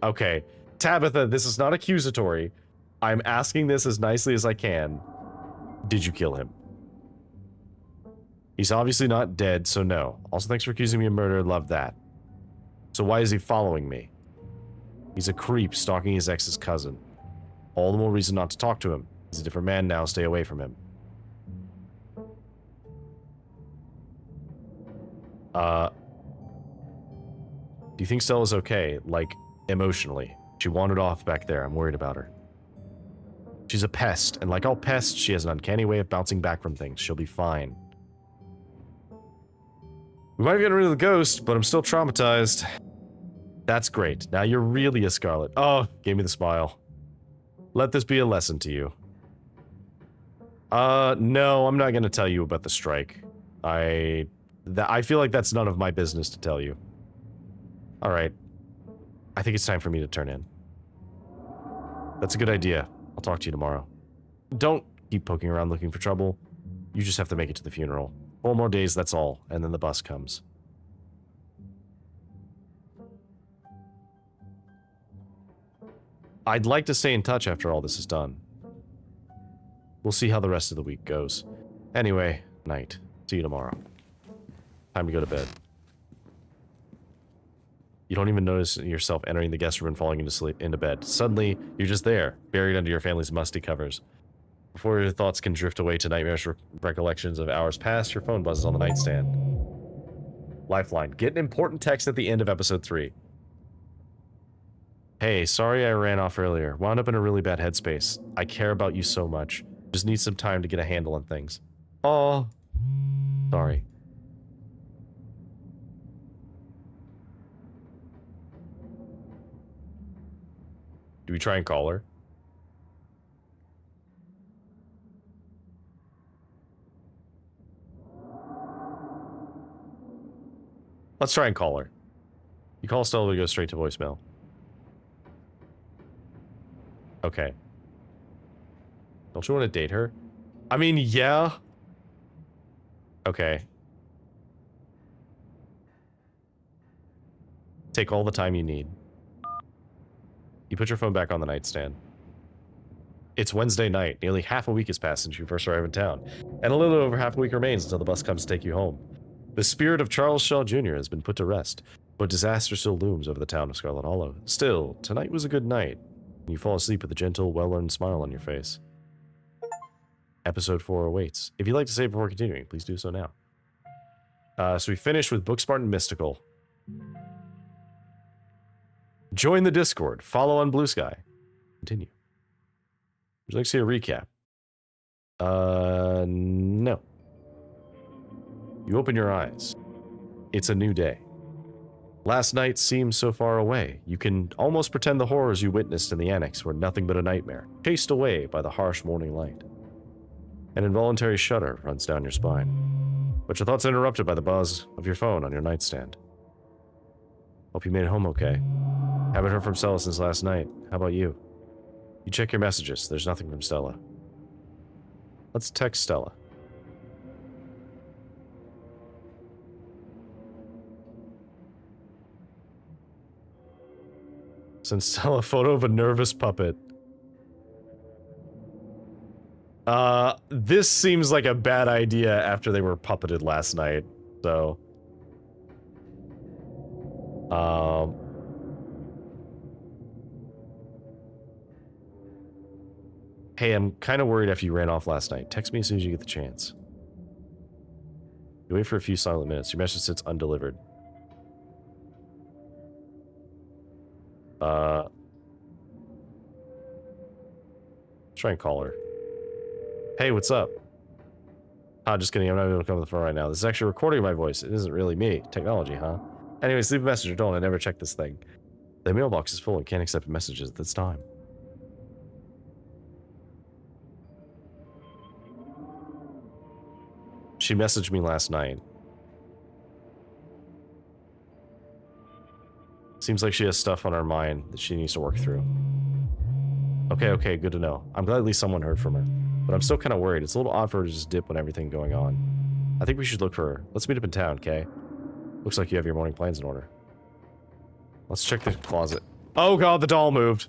Okay, Tabitha, this is not accusatory. I'm asking this as nicely as I can. Did you kill him? He's obviously not dead, so no. Also, thanks for accusing me of murder. Love that. So why is he following me? He's a creep stalking his ex's cousin. All the more reason not to talk to him. He's a different man now. Stay away from him. Do you think Stella's okay? Like, emotionally? She wandered off back there. I'm worried about her. She's a pest, and like all pests, she has an uncanny way of bouncing back from things. She'll be fine. We might be getting rid of the ghost, but I'm still traumatized. That's great. Now you're really a Scarlet. Oh, gave me the smile. Let this be a lesson to you. No, I'm not gonna tell you about the strike. I feel like that's none of my business to tell you. Alright. I think it's time for me to turn in. That's a good idea. I'll talk to you tomorrow. Don't keep poking around looking for trouble. You just have to make it to the funeral. 4 more days, that's all, and then the bus comes. I'd like to stay in touch after all this is done. We'll see how the rest of the week goes. Anyway, night. See you tomorrow. Time to go to bed. You don't even notice yourself entering the guest room and falling into bed. Suddenly, you're just there, buried under your family's musty covers. Before your thoughts can drift away to nightmarish recollections of hours past, your phone buzzes on the nightstand. Lifeline. Get an important text at the end of episode 3. Hey, sorry I ran off earlier. Wound up in a really bad headspace. I care about you so much. Just need some time to get a handle on things. Oh, sorry. Do we try and call her? Let's try and call her. You call Stella, we go straight to voicemail. Okay. Don't you want to date her? I mean, yeah. Okay. Take all the time you need. You put your phone back on the nightstand. It's Wednesday night. Nearly half a week has passed since you first arrived in town. And a little over half a week remains until the bus comes to take you home. The spirit of Charles Shaw Jr. has been put to rest, but disaster still looms over the town of Scarlet Hollow. Still, tonight was a good night. You fall asleep with a gentle, well-earned smile on your face. Episode 4 awaits. If you'd like to save before continuing, please do so now. So we finished with Booksmart and Mystical. Join the Discord. Follow on Blue Sky. Continue. Would you like to see a recap? No. You open your eyes. It's a new day. Last night seems so far away. You can almost pretend the horrors you witnessed in the annex were nothing but a nightmare, chased away by the harsh morning light. An involuntary shudder runs down your spine, but your thoughts are interrupted by the buzz of your phone on your nightstand. Hope you made it home okay. Haven't heard from Stella since last night. How about you? You check your messages. There's nothing from Stella. Let's text Stella. Send Stella a photo of a nervous puppet. This seems like a bad idea after they were puppeted last night, so... Hey, I'm kind of worried after you ran off last night. Text me as soon as you get the chance. You wait for a few silent minutes. Your message sits undelivered. Try and call her. Hey, what's up? Ah, just kidding. I'm not able to come to the phone right now. This is actually recording my voice. It isn't really me. Technology, huh? Anyways, leave a message or don't. I never check this thing. The mailbox is full and can't accept messages at this time. She messaged me last night. Seems like she has stuff on her mind that she needs to work through. Okay, good to know. I'm glad at least someone heard from her. But I'm still kind of worried. It's a little odd for her to just dip when everything's going on. I think we should look for her. Let's meet up in town, okay? Looks like you have your morning plans in order. Let's check the closet. Oh god, the doll moved!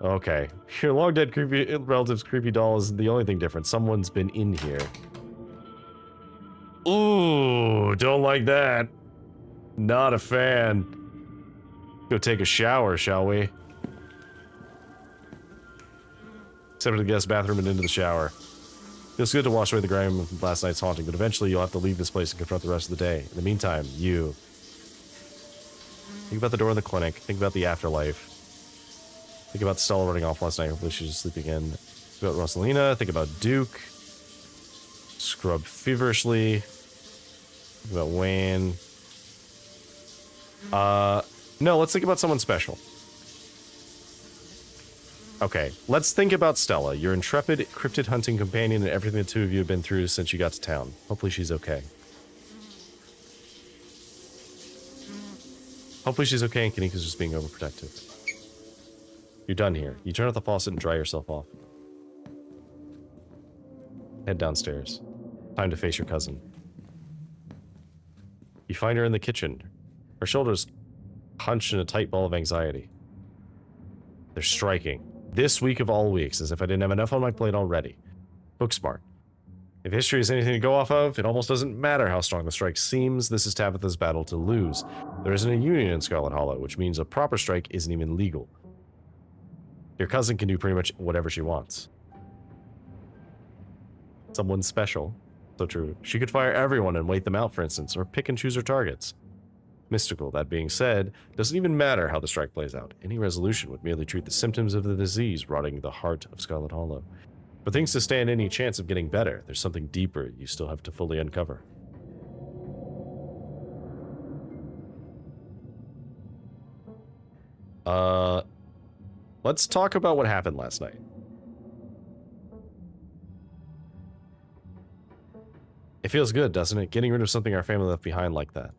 Okay. Your long-dead creepy relative's creepy doll is the only thing different. Someone's been in here. Ooh, don't like that. Not a fan. Go take a shower, shall we? Step into the guest bathroom and into the shower. Feels good to wash away the grime of last night's haunting, but eventually you'll have to leave this place and confront the rest of the day. In the meantime, you... Think about the door in the clinic. Think about the afterlife. Think about Stella running off last night. Hopefully she's asleep again. Think about Rosalina. Think about Duke. Scrub feverishly. Think about Wayne. No, let's think about someone special. Okay, let's think about Stella, your intrepid cryptid hunting companion and everything the two of you have been through since you got to town. Hopefully she's okay. Hopefully she's okay and Kanika's just being overprotective. You're done here. You turn off the faucet and dry yourself off. Head downstairs. Time to face your cousin. You find her in the kitchen. Her shoulders hunched in a tight ball of anxiety. They're striking. This week of all weeks, as if I didn't have enough on my plate already. Book smart. If history is anything to go off of, it almost doesn't matter how strong the strike seems, this is Tabitha's battle to lose. There isn't a union in Scarlet Hollow, which means a proper strike isn't even legal. Your cousin can do pretty much whatever she wants. Someone special. So true. She could fire everyone and wait them out, for instance, or pick and choose her targets. Mystical, that being said, doesn't even matter how the strike plays out. Any resolution would merely treat the symptoms of the disease rotting the heart of Scarlet Hollow. For things to stand any chance of getting better, there's something deeper you still have to fully uncover. Let's talk about what happened last night. It feels good, doesn't it? Getting rid of something our family left behind like that.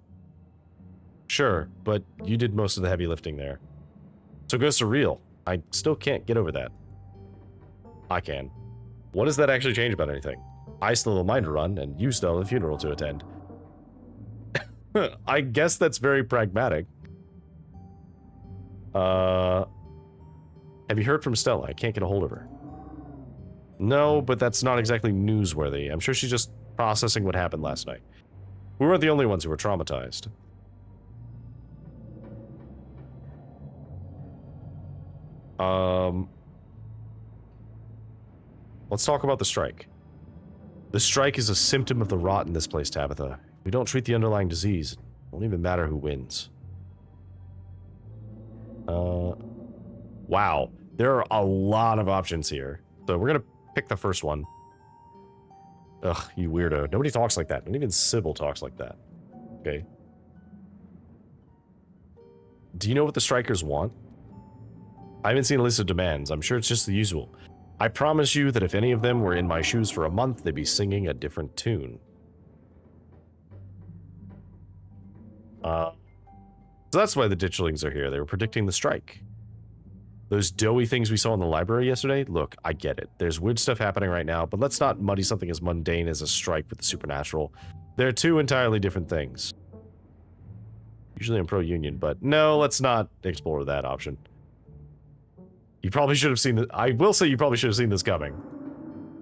Sure, but you did most of the heavy lifting there. So it goes surreal. I still can't get over that. I can. What does that actually change about anything? I still have a mind to run, and you still have a funeral to attend. I guess that's very pragmatic. Have you heard from Stella? I can't get a hold of her. No, but that's not exactly newsworthy. I'm sure she's just processing what happened last night. We weren't the only ones who were traumatized. Let's talk about the strike. The strike is a symptom of the rot in this place, Tabitha. If we don't treat the underlying disease, it won't even matter who wins. Wow. There are a lot of options here. So we're gonna pick the first one. Ugh, you weirdo. Nobody talks like that. Not even Sybil talks like that. Okay. Do you know what the strikers want? I haven't seen a list of demands. I'm sure it's just the usual. I promise you that if any of them were in my shoes for a month, they'd be singing a different tune. So that's why the ditchlings are here. They were predicting the strike. Those doughy things we saw in the library yesterday? Look, I get it. There's weird stuff happening right now, but let's not muddy something as mundane as a strike with the supernatural. They're two entirely different things. Usually I'm pro-union, but no, let's not explore that option. You probably should have seen the- I will say you probably should have seen this coming.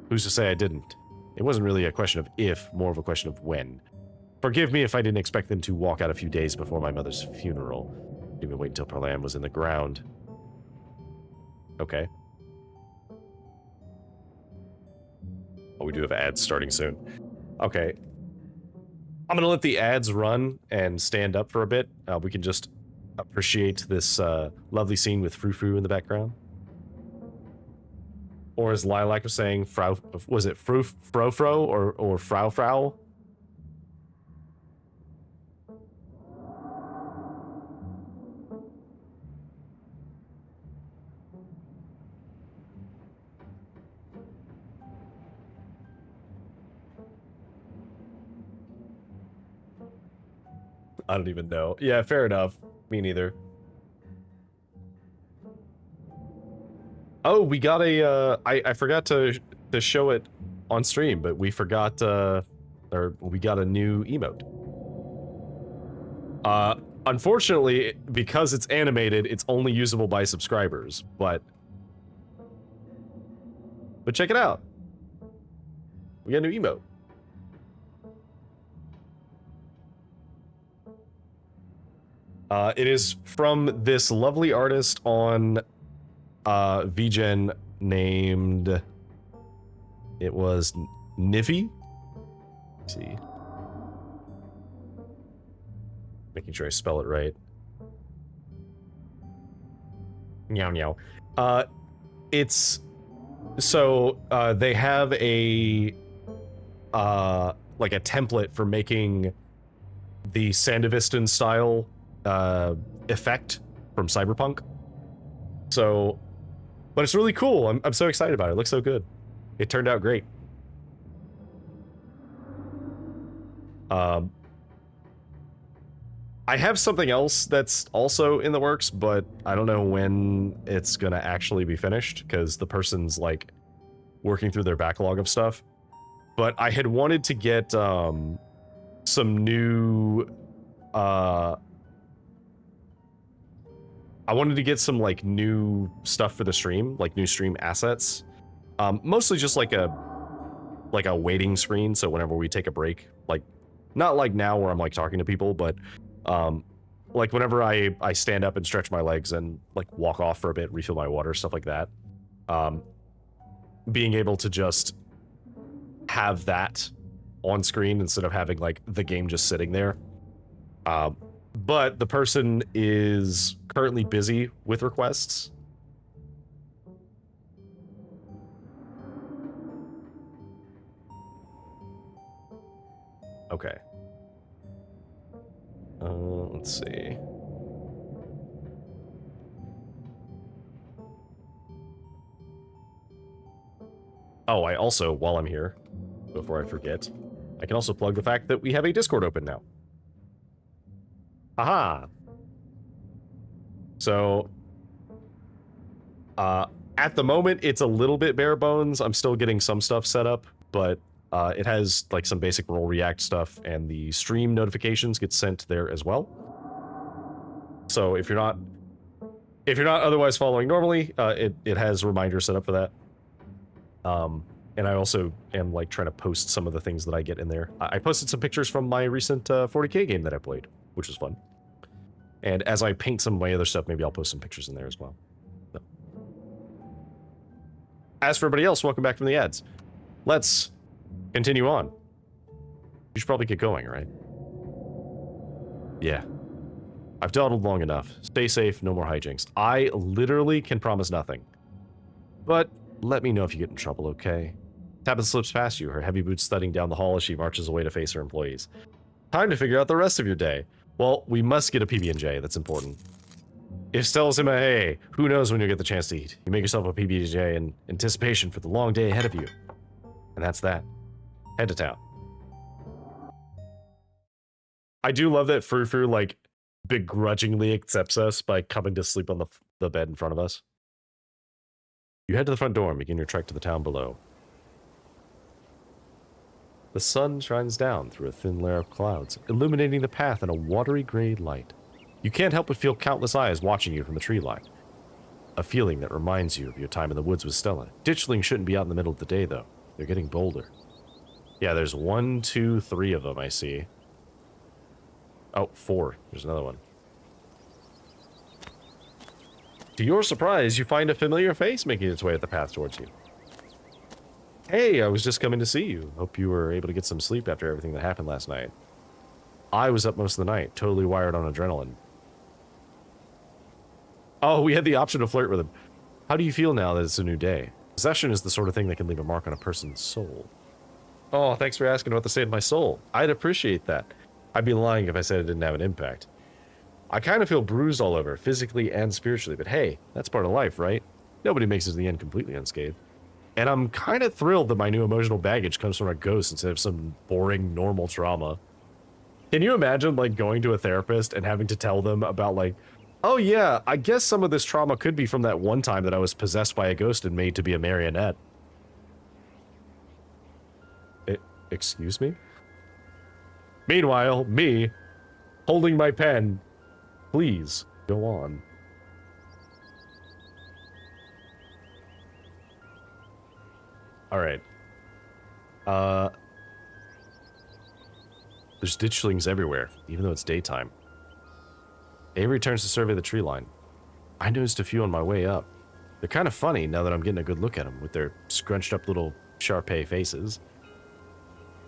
Who's to say I didn't? It wasn't really a question of if, more of a question of when. Forgive me if I didn't expect them to walk out a few days before my mother's funeral. Didn't even wait until Parlam was in the ground. Okay. Oh, we do have ads starting soon. Okay. I'm gonna let the ads run and stand up for a bit. We can just appreciate this lovely scene with Frou-Frou in the background. Or as Lilac was saying, was it Fro-Fro or Frau-Frau? I don't even know. Yeah, fair enough. Me neither. Oh, we got a, I forgot to show it on stream, but we forgot, or we got a new emote. Unfortunately, because it's animated, it's only usable by subscribers, but check it out. We got a new emote. It is from this lovely artist on VGen named, it was Niffy. Let's see. Making sure I spell it right. Meow meow. It's, so, they have a, like a template for making the Sandevistan style effect from Cyberpunk. So But it's really cool. I'm so excited about it. It looks so good. It turned out great. I have something else that's also in the works, but I don't know when it's gonna actually be finished because the person's like working through their backlog of stuff. But I had wanted to get some new I wanted to get some like new stuff for the stream, like new stream assets. Mostly just like a waiting screen, so whenever we take a break, like not like now where I'm like talking to people, but like whenever I stand up and stretch my legs and like walk off for a bit, refill my water, stuff like that. Being able to just have that on screen instead of having like the game just sitting there. But the person is currently busy with requests. Okay. Let's see. Oh, I also, while I'm here, before I forget, I can also plug the fact that we have a Discord open now. Aha! So, at the moment, it's a little bit bare bones. I'm still getting some stuff set up, but it has like some basic role react stuff, and the stream notifications get sent there as well. So if you're not otherwise following normally, it has reminders set up for that. And I also am like trying to post some of the things that I get in there. I posted some pictures from my recent 40K game that I played, which was fun. And as I paint some of my other stuff, maybe I'll post some pictures in there as well. So. As for everybody else, welcome back from the ads. Let's continue on. You should probably get going, right? Yeah. I've dawdled long enough. Stay safe, no more hijinks. I literally can promise nothing. But let me know if you get in trouble, okay? Tabitha slips past you, her heavy boots thudding down the hall as she marches away to face her employees. Time to figure out the rest of your day. Well, we must get a PB&J, that's important. If Stella's in my hey, who knows when you'll get the chance to eat. You make yourself a PB&J in anticipation for the long day ahead of you. And that's that. Head to town. I do love that Frou-Frou, like, begrudgingly accepts us by coming to sleep on the bed in front of us. You head to the front door and begin your trek to the town below. The sun shines down through a thin layer of clouds, illuminating the path in a watery gray light. You can't help but feel countless eyes watching you from the tree line. A feeling that reminds you of your time in the woods with Stella. Ditchlings shouldn't be out in the middle of the day, though. They're getting bolder. Yeah, there's 1, 2, 3 of them, I see. Oh, 4. There's another one. To your surprise, you find a familiar face making its way up the path towards you. Hey, I was just coming to see you. Hope you were able to get some sleep after everything that happened last night. I was up most of the night, totally wired on adrenaline. Oh, we had the option to flirt with him. How do you feel now that it's a new day? Possession is the sort of thing that can leave a mark on a person's soul. Oh, thanks for asking about the state of my soul. I'd appreciate that. I'd be lying if I said it didn't have an impact. I kind of feel bruised all over, physically and spiritually, but hey, that's part of life, right? Nobody makes it to the end completely unscathed. And I'm kind of thrilled that my new emotional baggage comes from a ghost instead of some boring, normal trauma. Can you imagine, like, going to a therapist and having to tell them about, like, oh yeah, I guess some of this trauma could be from that one time that I was possessed by a ghost and made to be a marionette. Excuse me? Meanwhile, me, holding my pen, please, go on. Alright. There's ditchlings everywhere, even though it's daytime. Avery turns to survey the tree line. I noticed a few on my way up. They're kind of funny now that I'm getting a good look at them, with their scrunched up little Shar-Pei faces.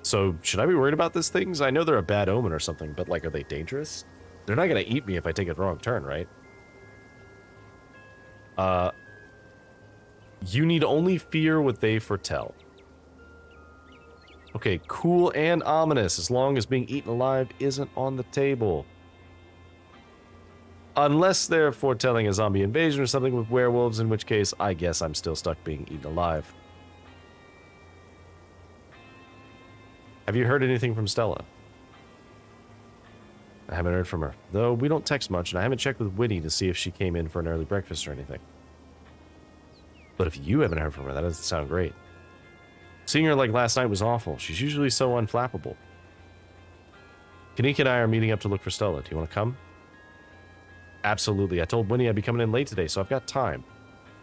So, should I be worried about these things? I know they're a bad omen or something, but like, are they dangerous? They're not gonna eat me if I take a wrong turn, right? You need only fear what they foretell. Okay, cool and ominous, as long as being eaten alive isn't on the table. Unless they're foretelling a zombie invasion or something with werewolves, in which case, I guess I'm still stuck being eaten alive. Have you heard anything from Stella? I haven't heard from her, though we don't text much, and I haven't checked with Winnie to see if she came in for an early breakfast or anything. But if you haven't heard from her, that doesn't sound great. Seeing her like last night was awful. She's usually so unflappable. Kanika and I are meeting up to look for Stella. Do you want to come? Absolutely. I told Winnie I'd be coming in late today, so I've got time.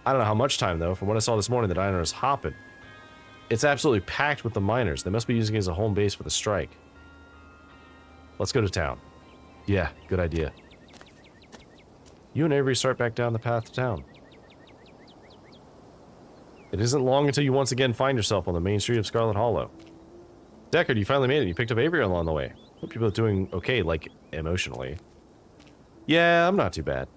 I don't know how much time, though. From what I saw this morning, the diner is hopping. It's absolutely packed with the miners. They must be using it as a home base for the strike. Let's go to town. Yeah, good idea. You and Avery start back down the path to town. It isn't long until you once again find yourself on the main street of Scarlet Hollow. Deckard, you finally made it. You picked up Avery along the way. Hope you're both doing okay, like, emotionally. Yeah, I'm not too bad.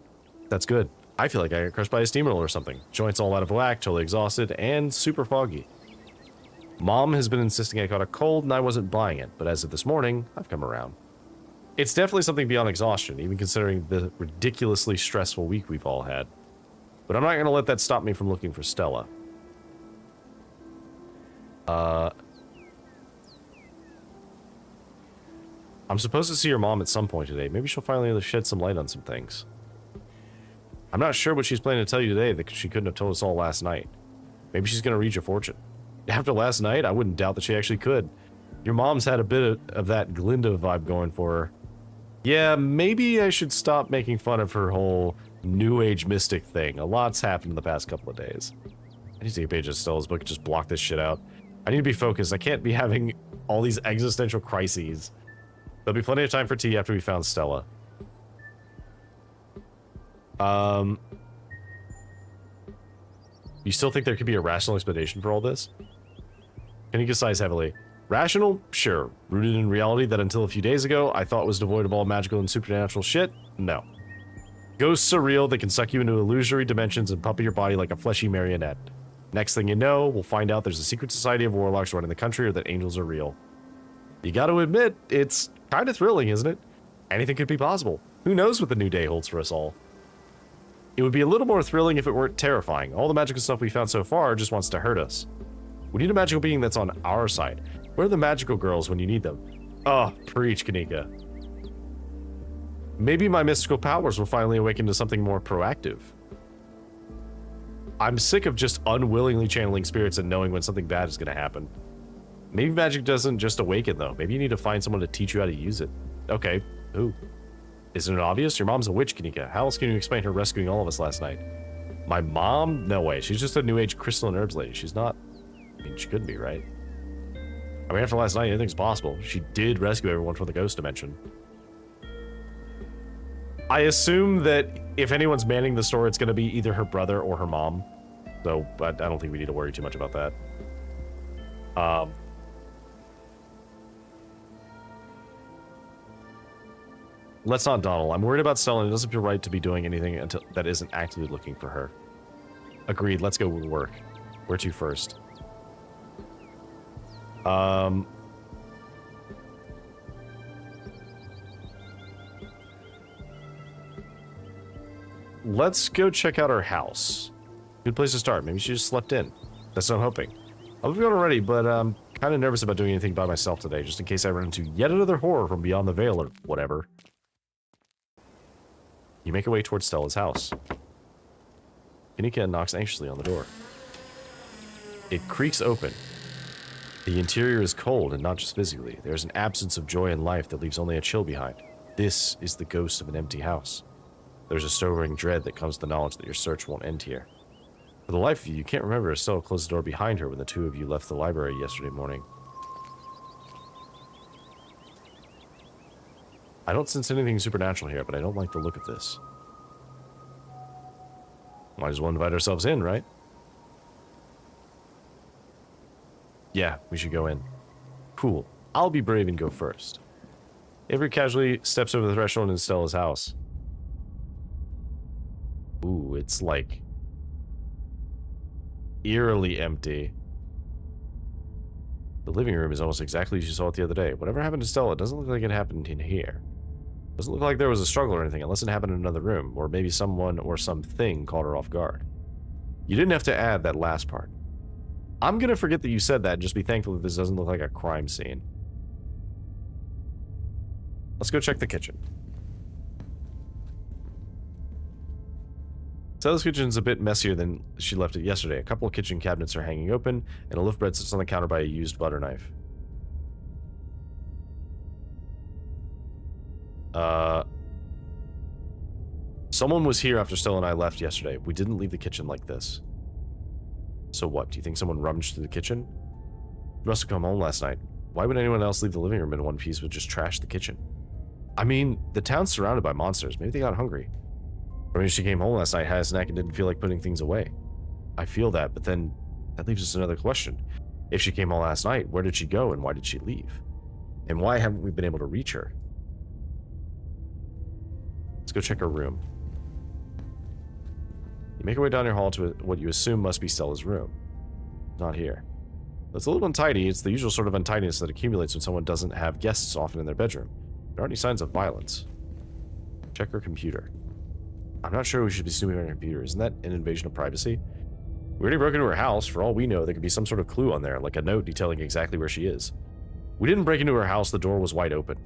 That's good. I feel like I got crushed by a steamroller or something. Joints all out of whack, totally exhausted, and super foggy. Mom has been insisting I caught a cold, and I wasn't buying it, but as of this morning, I've come around. It's definitely something beyond exhaustion, even considering the ridiculously stressful week we've all had. But I'm not going to let that stop me from looking for Stella. I'm supposed to see your mom at some point today. Maybe she'll finally shed some light on some things. I'm not sure what she's planning to tell you today that she couldn't have told us all last night. Maybe she's going to read your fortune. After last night, I wouldn't doubt that she actually could. Your mom's had a bit of that Glinda vibe going for her. Yeah, maybe I should stop making fun of her whole New Age mystic thing. A lot's happened in the past couple of days. I need to take a page of Stella's book and just block this shit out. I need to be focused. I can't be having all these existential crises. There'll be plenty of time for tea after we found Stella. You still think there could be a rational explanation for all this? Kanika sighs heavily. Rational? Sure. Rooted in reality that until a few days ago, I thought was devoid of all magical and supernatural shit? No. Ghosts are real. They can suck you into illusory dimensions and puppet your body like a fleshy marionette. Next thing you know, we'll find out there's a secret society of warlocks running the country or that angels are real. You gotta admit, it's kind of thrilling, isn't it? Anything could be possible. Who knows what the new day holds for us all? It would be a little more thrilling if it weren't terrifying. All the magical stuff we found so far just wants to hurt us. We need a magical being that's on our side. Where are the magical girls when you need them? Oh, preach, Kanika. Maybe my mystical powers will finally awaken to something more proactive. I'm sick of just unwillingly channeling spirits and knowing when something bad is going to happen. Maybe magic doesn't just awaken, though. Maybe you need to find someone to teach you how to use it. Okay, who? Isn't it obvious? Your mom's a witch, Kanika. How else can you explain her rescuing all of us last night? My mom? No way. She's just a new age crystal and herbs lady. She's not... I mean, she could be, right? I mean, after last night, anything's possible. She did rescue everyone from the ghost dimension. I assume that if anyone's manning the store, it's going to be either her brother or her mom. So, I don't think we need to worry too much about that. Let's not dawdle. I'm worried about Stella, and it doesn't feel right to be doing anything until that isn't actively looking for her. Agreed. Let's go work. Where to first? Let's go check out her house. Good place to start. Maybe she just slept in. That's what I'm hoping. I've been already, but I'm kind of nervous about doing anything by myself today, just in case I run into yet another horror from beyond the veil or whatever. You make your way towards Stella's house. Kanika knocks anxiously on the door. It creaks open. The interior is cold, and not just physically. There's an absence of joy in life that leaves only a chill behind. This is the ghost of an empty house. There's a sobering dread that comes with the knowledge that your search won't end here. For the life of you, you can't remember if Stella closed the door behind her when the two of you left the library yesterday morning. I don't sense anything supernatural here, but I don't like the look of this. Might as well invite ourselves in, right? Yeah, we should go in. Cool. I'll be brave and go first. Avery casually steps over the threshold in Stella's house. Ooh, it's like... eerily empty. The living room is almost exactly as you saw it the other day. Whatever happened to Stella, it doesn't look like it happened in here. Doesn't look like there was a struggle or anything, unless it happened in another room, or maybe someone or something caught her off guard. You didn't have to add that last part. I'm gonna forget that you said that and just be thankful that this doesn't look like a crime scene. Let's go check the kitchen. Stella's kitchen's a bit messier than she left it yesterday. A couple of kitchen cabinets are hanging open, and a loaf of bread sits on the counter by a used butter knife. Someone was here after Stella and I left yesterday. We didn't leave the kitchen like this. So what? Do you think someone rummaged through the kitchen? You must have come home last night. Why would anyone else leave the living room in one piece but just trash the kitchen? I mean, the town's surrounded by monsters. Maybe they got hungry. Or maybe she came home last night, had a snack, and didn't feel like putting things away. I feel that, but then that leaves us another question. If she came home last night, where did she go and why did she leave? And why haven't we been able to reach her? Let's go check her room. You make your way down your hall to what you assume must be Stella's room. Not here. It's a little untidy. It's the usual sort of untidiness that accumulates when someone doesn't have guests often in their bedroom. There aren't any signs of violence. Check her computer. I'm not sure we should be snooping on her computer. Isn't that an invasion of privacy? We already broke into her house. For all we know, there could be some sort of clue on there, like a note detailing exactly where she is. We didn't break into her house. The door was wide open.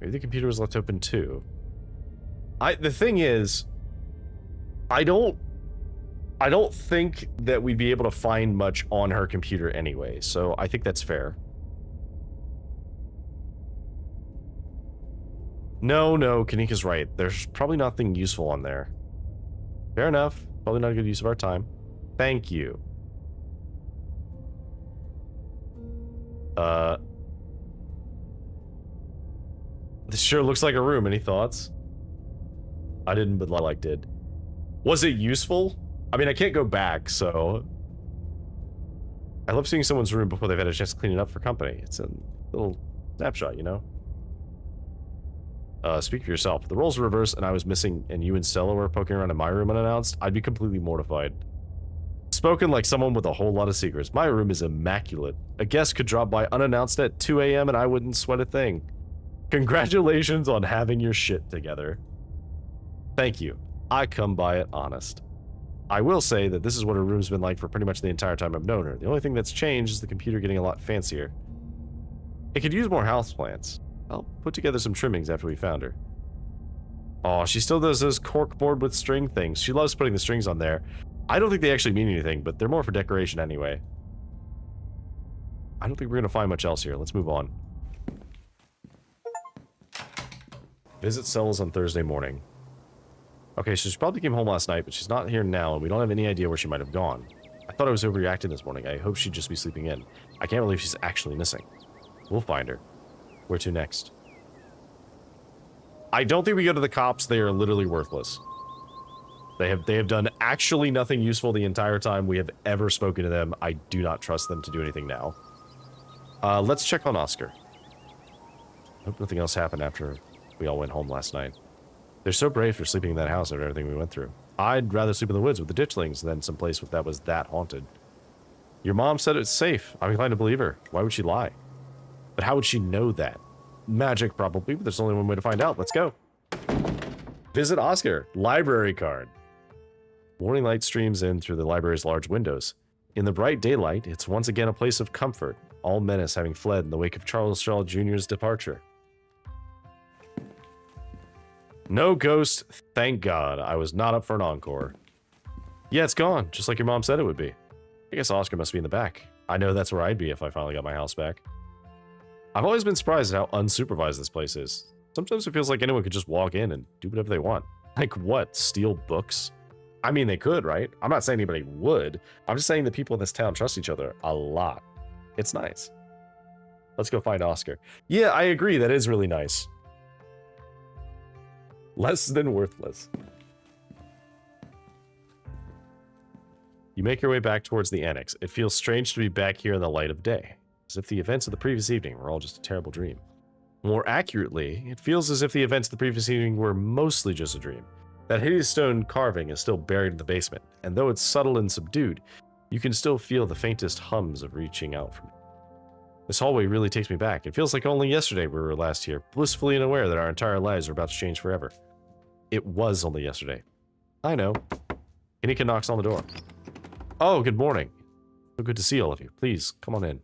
Maybe the computer was left open too. The thing is, I don't think that we'd be able to find much on her computer anyway, so I think that's fair. No, Kanika's right. There's probably nothing useful on there. Fair enough. Probably not a good use of our time. Thank you. This sure looks like a room. Any thoughts? I didn't, but Lilac did. Was it useful? I mean, I can't go back, so... I love seeing someone's room before they've had a chance to clean it up for company. It's a little snapshot, you know? Speak for yourself. If the roles were reversed and I was missing and you and Stella were poking around in my room unannounced, I'd be completely mortified. Spoken like someone with a whole lot of secrets. My room is immaculate. A guest could drop by unannounced at 2 a.m. and I wouldn't sweat a thing. Congratulations on having your shit together. Thank you. I come by it honest. I will say that this is what her room's been like for pretty much the entire time I've known her. The only thing that's changed is the computer getting a lot fancier. It could use more houseplants. I'll put together some trimmings after we found her. Oh, she still does those corkboard with string things. She loves putting the strings on there. I don't think they actually mean anything, but they're more for decoration anyway. I don't think we're going to find much else here. Let's move on. Visit Stella's on Thursday morning. Okay, so she probably came home last night, but she's not here now, and we don't have any idea where she might have gone. I thought I was overreacting this morning. I hope she'd just be sleeping in. I can't believe she's actually missing. We'll find her. Where to next? I don't think we go to the cops. They are literally worthless. They have done actually nothing useful the entire time we have ever spoken to them. I do not trust them to do anything now. Let's check on Oscar. Hope nothing else happened after we all went home last night. They're so brave for sleeping in that house after everything we went through. I'd rather sleep in the woods with the ditchlings than someplace that was that haunted. Your mom said it's safe. I'm inclined to believe her. Why would she lie? But how would she know that? Magic, probably, but there's only one way to find out. Let's go. Visit Oscar. Library card. Morning light streams in through the library's large windows. In the bright daylight, it's once again a place of comfort, all menace having fled in the wake of Charles Shaw Jr.'s departure. No ghost, thank God. I was not up for an encore. Yeah, it's gone, just like your mom said it would be. I guess Oscar must be in the back. I know that's where I'd be if I finally got my house back. I've always been surprised at how unsupervised this place is. Sometimes it feels like anyone could just walk in and do whatever they want. Like what, steal books? I mean, they could, right? I'm not saying anybody would. I'm just saying that people in this town trust each other a lot. It's nice. Let's go find Oscar. Yeah, I agree, that is really nice. Less than worthless. You make your way back towards the annex. It feels strange to be back here in the light of day, as if the events of the previous evening were all just a terrible dream. More accurately, it feels as if the events of the previous evening were mostly just a dream. That hideous stone carving is still buried in the basement, and though it's subtle and subdued, you can still feel the faintest hums of reaching out from it. This hallway really takes me back. It feels like only yesterday we were last here, blissfully unaware that our entire lives are about to change forever. It was only yesterday. I know. Kanika knocks on the door. Oh, good morning. So good to see all of you. Please, come on in.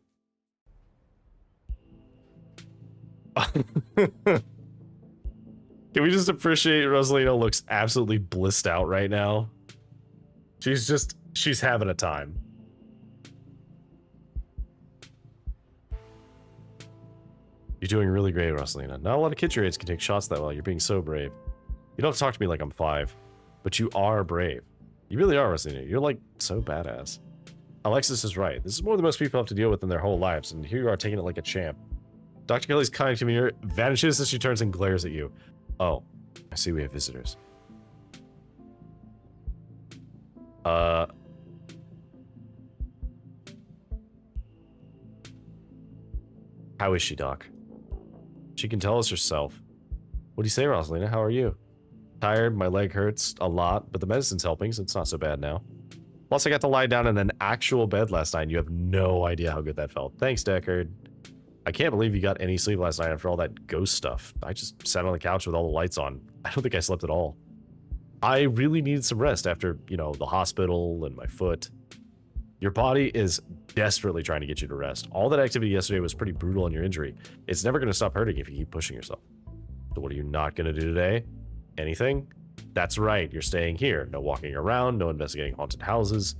Can we just appreciate Rosalina looks absolutely blissed out right now? She's having a time. You're doing really great, Rosalina. Not a lot of kids your age can take shots that well. You're being so brave. You don't have to talk to me like I'm 5, but you are brave. You really are, Rosalina. You're like so badass. Alexis is right. This is more than most people have to deal with in their whole lives, and here you are taking it like a champ. Dr. Kelly's kind community vanishes as she turns and glares at you. Oh, I see we have visitors. How is she, Doc? She can tell us herself. What do you say, Rosalina? How are you? Tired, my leg hurts a lot, but the medicine's helping, so it's not so bad now. Plus, I got to lie down in an actual bed last night, and you have no idea how good that felt. Thanks, Deckard. I can't believe you got any sleep last night after all that ghost stuff. I just sat on the couch with all the lights on. I don't think I slept at all. I really needed some rest after, you know, the hospital and my foot. Your body is desperately trying to get you to rest. All that activity yesterday was pretty brutal on your injury. It's never going to stop hurting if you keep pushing yourself. So what are you not going to do today? Anything? That's right, you're staying here. No walking around, no investigating haunted houses.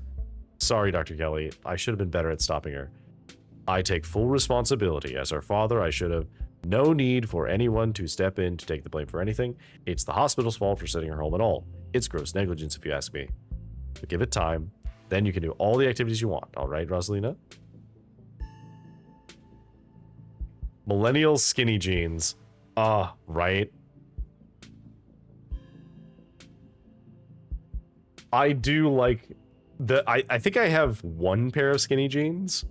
Sorry, Dr. Kelly. I should have been better at stopping her. I take full responsibility. As her father, I should have. No need for anyone to step in to take the blame for anything. It's the hospital's fault for sending her home at all. It's gross negligence if you ask me. But give it time. Then you can do all the activities you want. All right, Rosalina? Millennial skinny jeans. Right. I do like I think I have one pair of skinny jeans.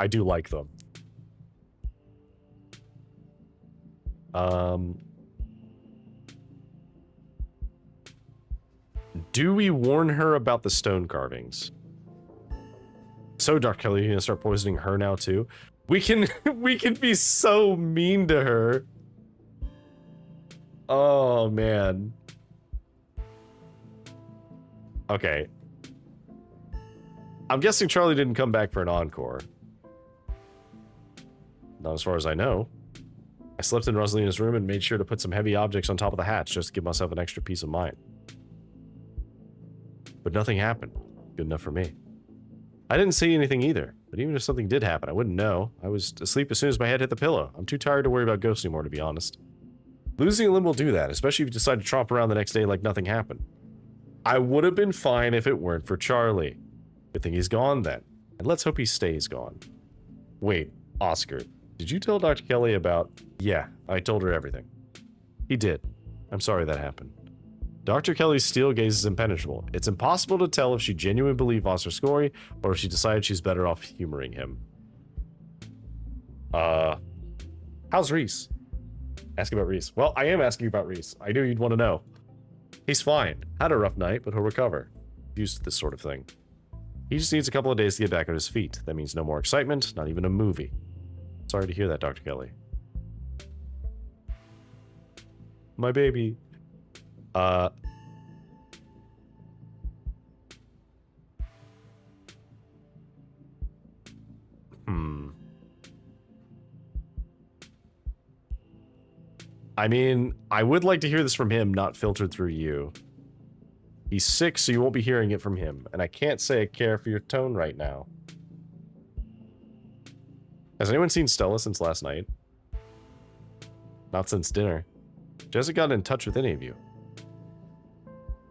I do like them. Do we warn her about the stone carvings? So, Dark Kelly, you're gonna start poisoning her now too? We can be so mean to her. Oh man. Okay. I'm guessing Charlie didn't come back for an encore. Not as far as I know. I slept in Rosalina's room and made sure to put some heavy objects on top of the hatch just to give myself an extra peace of mind. But nothing happened. Good enough for me. I didn't see anything either, but even if something did happen, I wouldn't know. I was asleep as soon as my head hit the pillow. I'm too tired to worry about ghosts anymore, to be honest. Losing a limb will do that, especially if you decide to tromp around the next day like nothing happened. I would have been fine if it weren't for Charlie. Good thing he's gone then. And let's hope he stays gone. Wait, Oscar, did you tell Dr. Kelly about... Yeah, I told her everything. He did. I'm sorry that happened. Dr. Kelly's steel gaze is impenetrable. It's impossible to tell if she genuinely believed Oscar's story or if she decided she's better off humoring him. How's Reese? Ask about Reese. Well, I am asking about Reese. I knew you'd want to know. He's fine. Had a rough night, but he'll recover. Used to this sort of thing. He just needs a couple of days to get back on his feet. That means no more excitement, not even a movie. Sorry to hear that, Dr. Kelly. My baby. I mean, I would like to hear this from him, not filtered through you. He's sick, so you won't be hearing it from him. And I can't say I care for your tone right now. Has anyone seen Stella since last night? Not since dinner. She hasn't gotten in touch with any of you.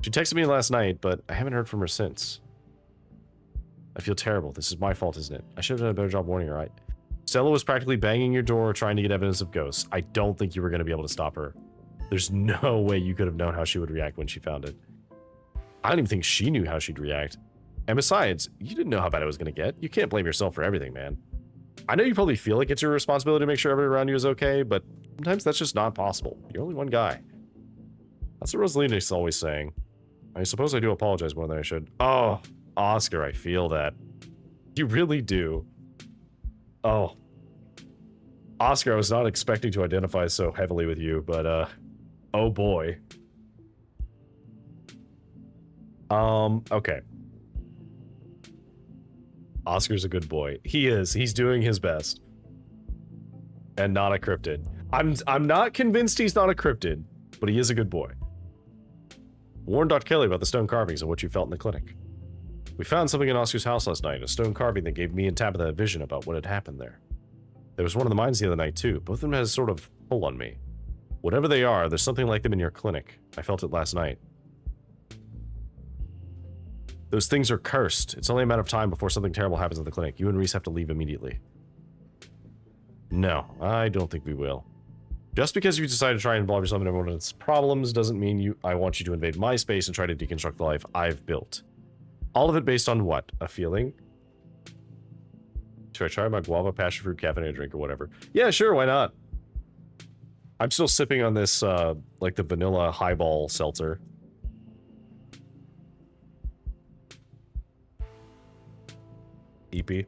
She texted me last night, but I haven't heard from her since. I feel terrible. This is my fault, isn't it? I should have done a better job warning her, right? Stella was practically banging your door trying to get evidence of ghosts. I don't think you were going to be able to stop her. There's no way you could have known how she would react when she found it. I don't even think she knew how she'd react. And besides, you didn't know how bad it was going to get. You can't blame yourself for everything, man. I know you probably feel like it's your responsibility to make sure everyone around you is okay, but sometimes that's just not possible. You're only one guy. That's what Rosalina's always saying. I suppose I do apologize more than I should. Oh, Oscar, I feel that. You really do. Oh. Oscar, I was not expecting to identify so heavily with you, but, oh boy. Okay. Oscar's a good boy. He is. He's doing his best. And not a cryptid. I'm not convinced he's not a cryptid, but he is a good boy. Warn Dr. Kelly about the stone carvings and what you felt in the clinic. We found something in Oscar's house last night, a stone carving that gave me and Tabitha a vision about what had happened there. There was one in the mines the other night too. Both of them has sort of pull on me. Whatever they are, there's something like them in your clinic. I felt it last night. Those things are cursed. It's only a matter of time before something terrible happens at the clinic. You and Reese have to leave immediately. No, I don't think we will. Just because you decide to try and involve yourself in everyone's problems doesn't mean I want you to invade my space and try to deconstruct the life I've built. All of it based on what? A feeling? Should I try my guava, passion fruit, caffeinated drink, or whatever? Yeah, sure, why not? I'm still sipping on this, like the vanilla highball seltzer. EP.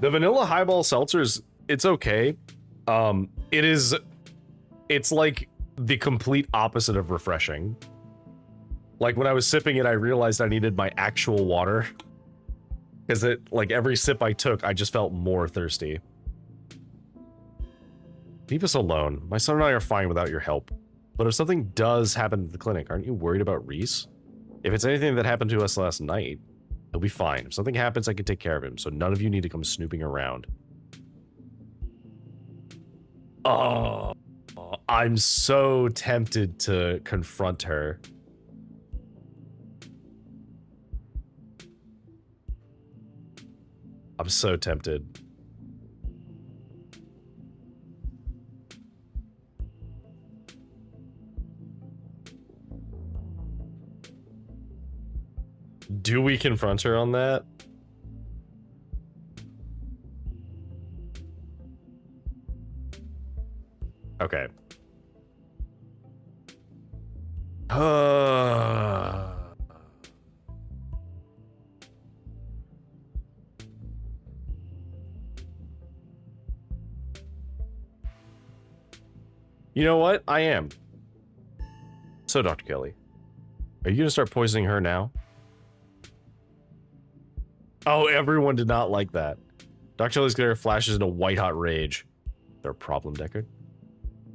The vanilla highball seltzers, it's okay. It's like the complete opposite of refreshing. Like when I was sipping it, I realized I needed my actual water. Because like every sip I took, I just felt more thirsty. Leave us alone. My son and I are fine without your help. But if something does happen at the clinic, aren't you worried about Reese? If it's anything that happened to us last night, he'll be fine. If something happens, I can take care of him, so none of you need to come snooping around. Oh, I'm so tempted to confront her. I'm so tempted. Do we confront her on that? Okay. You know what? I am. So, Dr. Kelly, are you gonna start poisoning her now? Oh, everyone did not like that. Dr. Kelly's glare flashes into white-hot rage. There a problem, Deckard?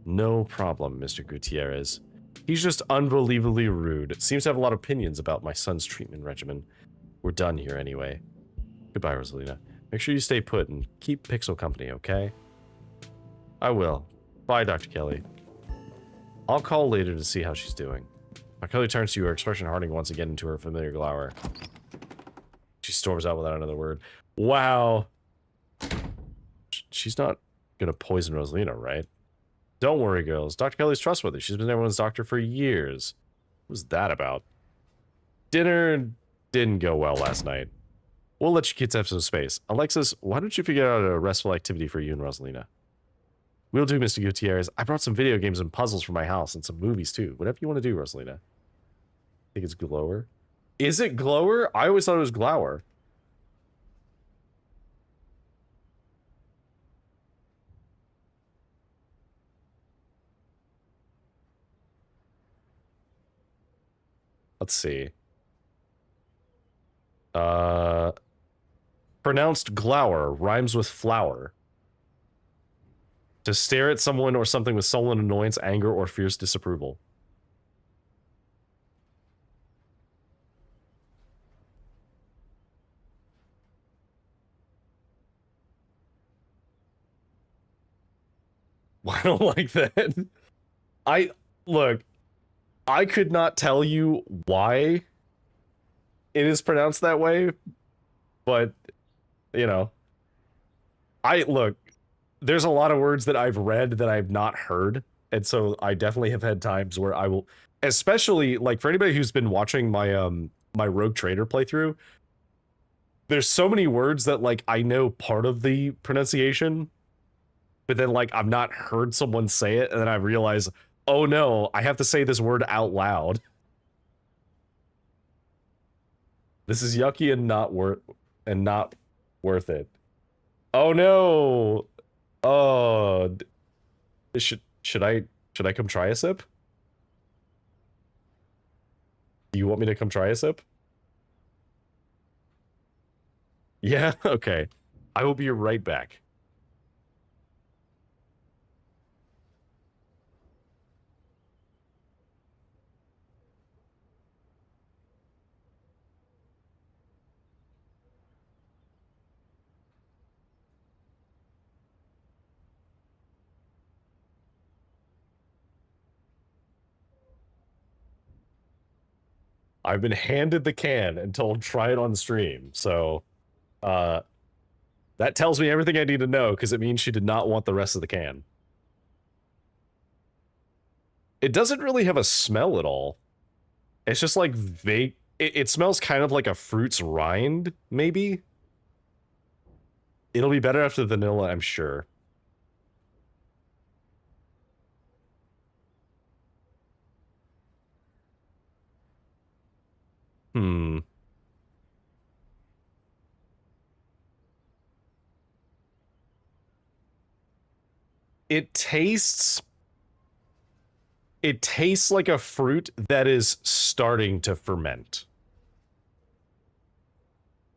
No problem, Mr. Gutierrez. He's just unbelievably rude. Seems to have a lot of opinions about my son's treatment regimen. We're done here anyway. Goodbye, Rosalina. Make sure you stay put and keep Pixel company, okay? I will. Bye, Dr. Kelly. I'll call later to see how she's doing. Dr. Kelly turns to you, her expression hardening once again into her familiar glower. She storms out without another word. Wow. She's not gonna poison Rosalina, right? Don't worry, girls. Dr. Kelly's trustworthy. She's been everyone's doctor for years. What was that about? Dinner didn't go well last night. We'll let you kids have some space. Alexis, why don't you figure out a restful activity for you and Rosalina? We'll do, Mr. Gutierrez. I brought some video games and puzzles from my house and some movies, too. Whatever you want to do, Rosalina. I think it's Glower. Is it Glower? I always thought it was Glower. Let's see. Pronounced glower rhymes with flower. To stare at someone or something with sullen annoyance, anger, or fierce disapproval. I don't like that. Look, I could not tell you why it is pronounced that way, but, you know, look, there's a lot of words that I've read that I've not heard, and so I definitely have had times where I will, especially like for anybody who's been watching my my Rogue Trader playthrough, there's so many words that like I know part of the pronunciation, but then like I've not heard someone say it, and then I realize, oh no, I have to say this word out loud. This is yucky and not worth it. Oh no. Oh, should I come try a sip? Do you want me to come try a sip? Yeah, okay. I will be right back. I've been handed the can and told try it on stream, so that tells me everything I need to know, because it means she did not want the rest of the can. It doesn't really have a smell at all. It's just like vague. It smells kind of like a fruit's rind, maybe? It'll be better after the vanilla, I'm sure. Hmm. It tastes like a fruit that is starting to ferment.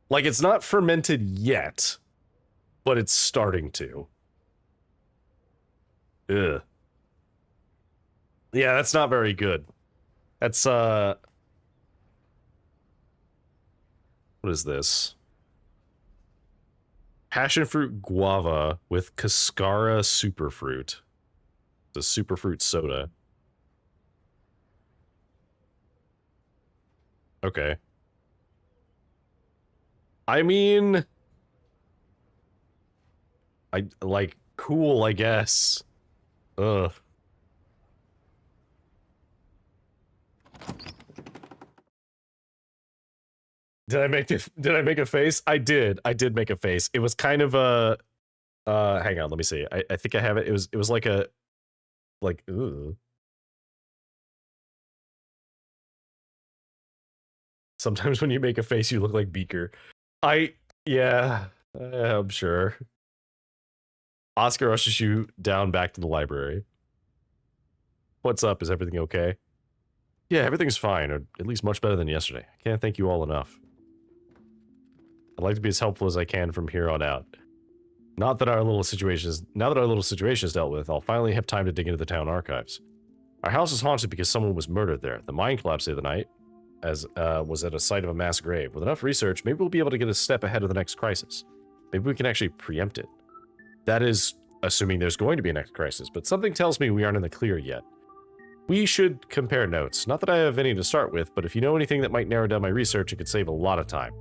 Like, it's not fermented yet, but it's starting to. Ugh. Yeah, that's not very good. That's, what is this? Passion fruit guava with cascara superfruit. It's a superfruit soda. Okay. I mean, I like cool, I guess. Ugh. Did I make a face? I did make a face. It was kind of a hang on, let me see. I think I have it. It was like a ooh. Sometimes when you make a face you look like Beaker. Yeah, I'm sure. Oscar rushes you down back to the library. What's up? Is everything okay? Yeah, everything's fine, or at least much better than yesterday. I can't thank you all enough. I'd like to be as helpful as I can from here on out. Now that our little situation is dealt with, I'll finally have time to dig into the town archives. Our house is haunted because someone was murdered there. The mine collapsed the other night, as was at a site of a mass grave. With enough research, maybe we'll be able to get a step ahead of the next crisis. Maybe we can actually preempt it. That is, assuming there's going to be a next crisis, but something tells me we aren't in the clear yet. We should compare notes. Not that I have any to start with, but if you know anything that might narrow down my research, it could save a lot of time.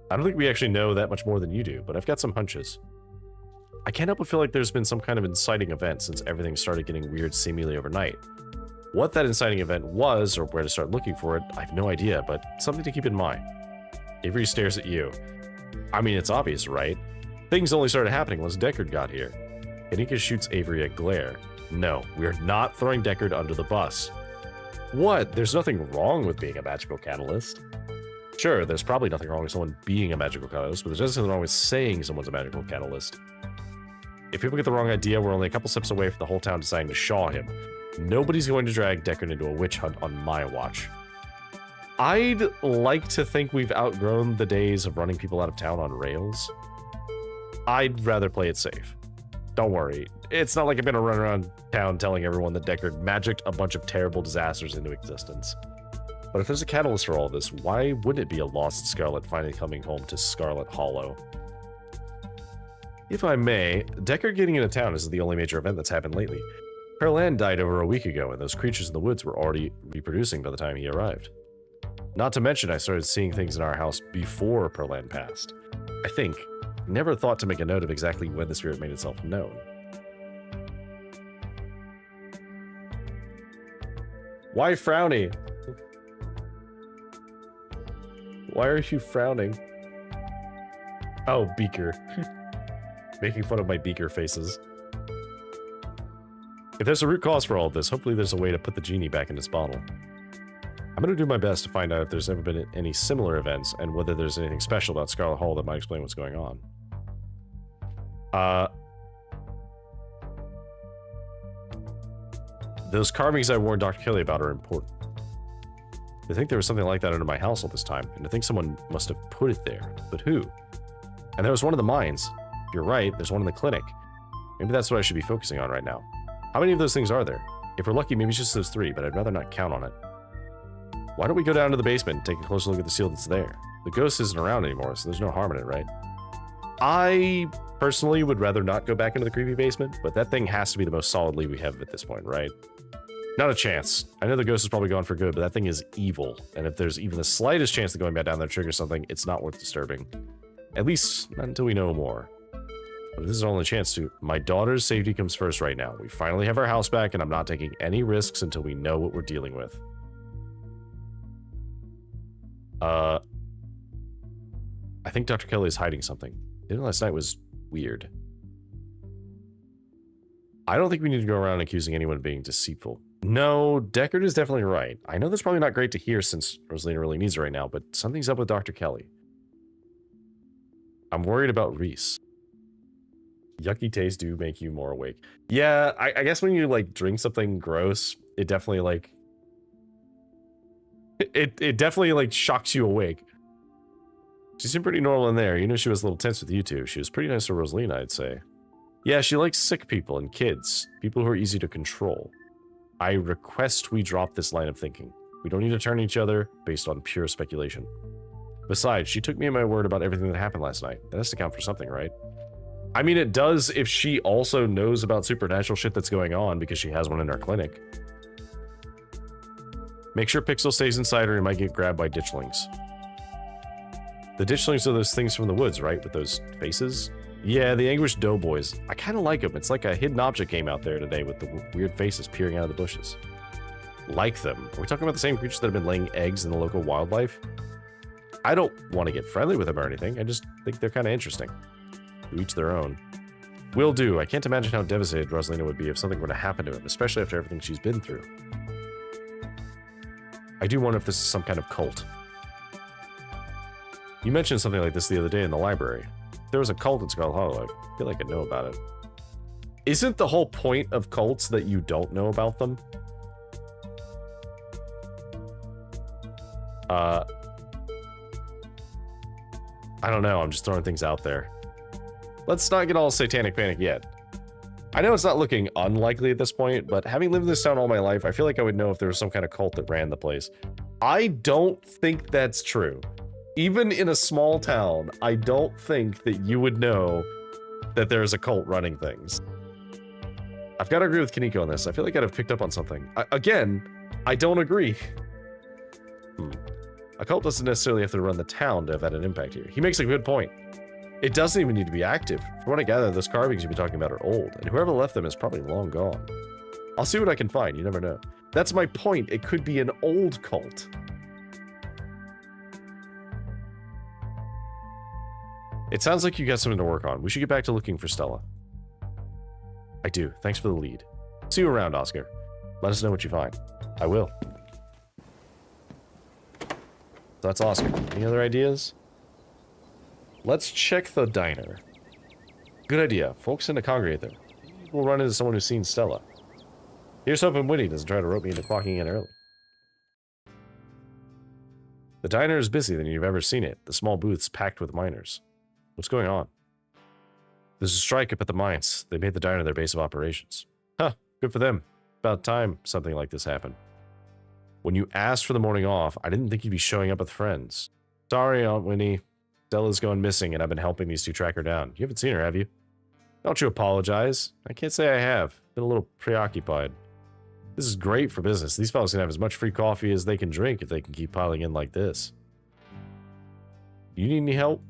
I don't think we actually know that much more than you do, but I've got some hunches. I can't help but feel like there's been some kind of inciting event since everything started getting weird seemingly overnight. What that inciting event was, or where to start looking for it, I have no idea, but something to keep in mind. Avery stares at you. I mean, it's obvious, right? Things only started happening once Deckard got here. Kanika shoots Avery a glare. No, we are not throwing Deckard under the bus. What? There's nothing wrong with being a magical catalyst. Sure, there's probably nothing wrong with someone being a magical catalyst, but there's nothing wrong with saying someone's a magical catalyst. If people get the wrong idea, we're only a couple steps away from the whole town deciding to shaw him. Nobody's going to drag Deckard into a witch hunt on my watch. I'd like to think we've outgrown the days of running people out of town on rails. I'd rather play it safe. Don't worry, it's not like I'm gonna run around town telling everyone that Deckard magicked a bunch of terrible disasters into existence. But if there's a catalyst for all this, why wouldn't it be a lost Scarlet finally coming home to Scarlet Hollow? If I may, Deckard getting into town isn't the only major event that's happened lately. Her land died over a week ago, and those creatures in the woods were already reproducing by the time he arrived. Not to mention, I started seeing things in our house before Perlan passed. I think. Never thought to make a note of exactly when the spirit made itself known. Why frowny? Why are you frowning? Oh, beaker. Making fun of my beaker faces. If there's a root cause for all of this, hopefully there's a way to put the genie back in its bottle. I'm going to do my best to find out if there's ever been any similar events and whether there's anything special about Scarlet Hall that might explain what's going on. Those carvings I warned Dr. Kelly about are important. I think there was something like that under my house all this time, and I think someone must have put it there. But who? And there was one in the mines. If you're right, there's one in the clinic. Maybe that's what I should be focusing on right now. How many of those things are there? If we're lucky, maybe it's just those 3, but I'd rather not count on it. Why don't we go down to the basement and take a closer look at the seal that's there? The ghost isn't around anymore, so there's no harm in it, right? I personally would rather not go back into the creepy basement, but that thing has to be the most solid lead we have at this point, right? Not a chance. I know the ghost is probably gone for good, but that thing is evil, and if there's even the slightest chance of going back down there triggers something, it's not worth disturbing. At least, not until we know more. But this is our only chance to. My daughter's safety comes first right now. We finally have our house back, and I'm not taking any risks until we know what we're dealing with. I think Dr. Kelly is hiding something. Dinner last night was weird. I don't think we need to go around accusing anyone of being deceitful. No, Deckard is definitely right. I know that's probably not great to hear since Rosalina really needs it right now, but something's up with Dr. Kelly. I'm worried about Reese. Yucky tastes do make you more awake. Yeah, I guess when you, like, drink something gross, it definitely, like... It definitely, like, shocks you awake. She seemed pretty normal in there. You know she was a little tense with you two. She was pretty nice to Rosalina, I'd say. Yeah, she likes sick people and kids. People who are easy to control. I request we drop this line of thinking. We don't need to turn each other based on pure speculation. Besides, she took me at my word about everything that happened last night. That has to count for something, right? I mean, it does if she also knows about supernatural shit that's going on because she has one in our clinic. Make sure Pixel stays inside or he might get grabbed by ditchlings. The ditchlings are those things from the woods, right? With those faces? Yeah, the Anguished Doughboys. I kind of like them. It's like a hidden object game out there today with the weird faces peering out of the bushes. Like them. Are we talking about the same creatures that have been laying eggs in the local wildlife? I don't want to get friendly with them or anything. I just think they're kind of interesting. To each their own. Will do. I can't imagine how devastated Rosalina would be if something were to happen to him, especially after everything she's been through. I do wonder if this is some kind of cult. You mentioned something like this the other day in the library. If there was a cult in Scarlet Hollow, I feel like I'd know about it. Isn't the whole point of cults that you don't know about them? I don't know, I'm just throwing things out there. Let's not get all satanic panic yet. I know it's not looking unlikely at this point, but having lived in this town all my life, I feel like I would know if there was some kind of cult that ran the place. I don't think that's true. Even in a small town, I don't think that you would know that there's a cult running things. I've got to agree with Kaneko on this. I feel like I'd have picked up on something. Again, I don't agree. A cult doesn't necessarily have to run the town to have had an impact here. He makes a good point. It doesn't even need to be active. From what I gather, those carvings you've been talking about are old, and whoever left them is probably long gone. I'll see what I can find, you never know. That's my point, it could be an old cult. It sounds like you got something to work on. We should get back to looking for Stella. I do, thanks for the lead. See you around, Oscar. Let us know what you find. I will. So that's Oscar. Any other ideas? Let's check the diner. Good idea. Folks tend to congregate there. We'll run into someone who's seen Stella. Here's hoping Winnie doesn't try to rope me into clocking in early. The diner is busier than you've ever seen it. The small booth's packed with miners. What's going on? There's a strike up at the mines. They made the diner their base of operations. Huh, good for them. About time something like this happened. When you asked for the morning off, I didn't think you'd be showing up with friends. Sorry, Aunt Winnie. Stella's going missing, and I've been helping these two track her down. You haven't seen her, have you? Don't you apologize. I can't say I have. Been a little preoccupied. This is great for business. These fellas can have as much free coffee as they can drink if they can keep piling in like this. You need any help?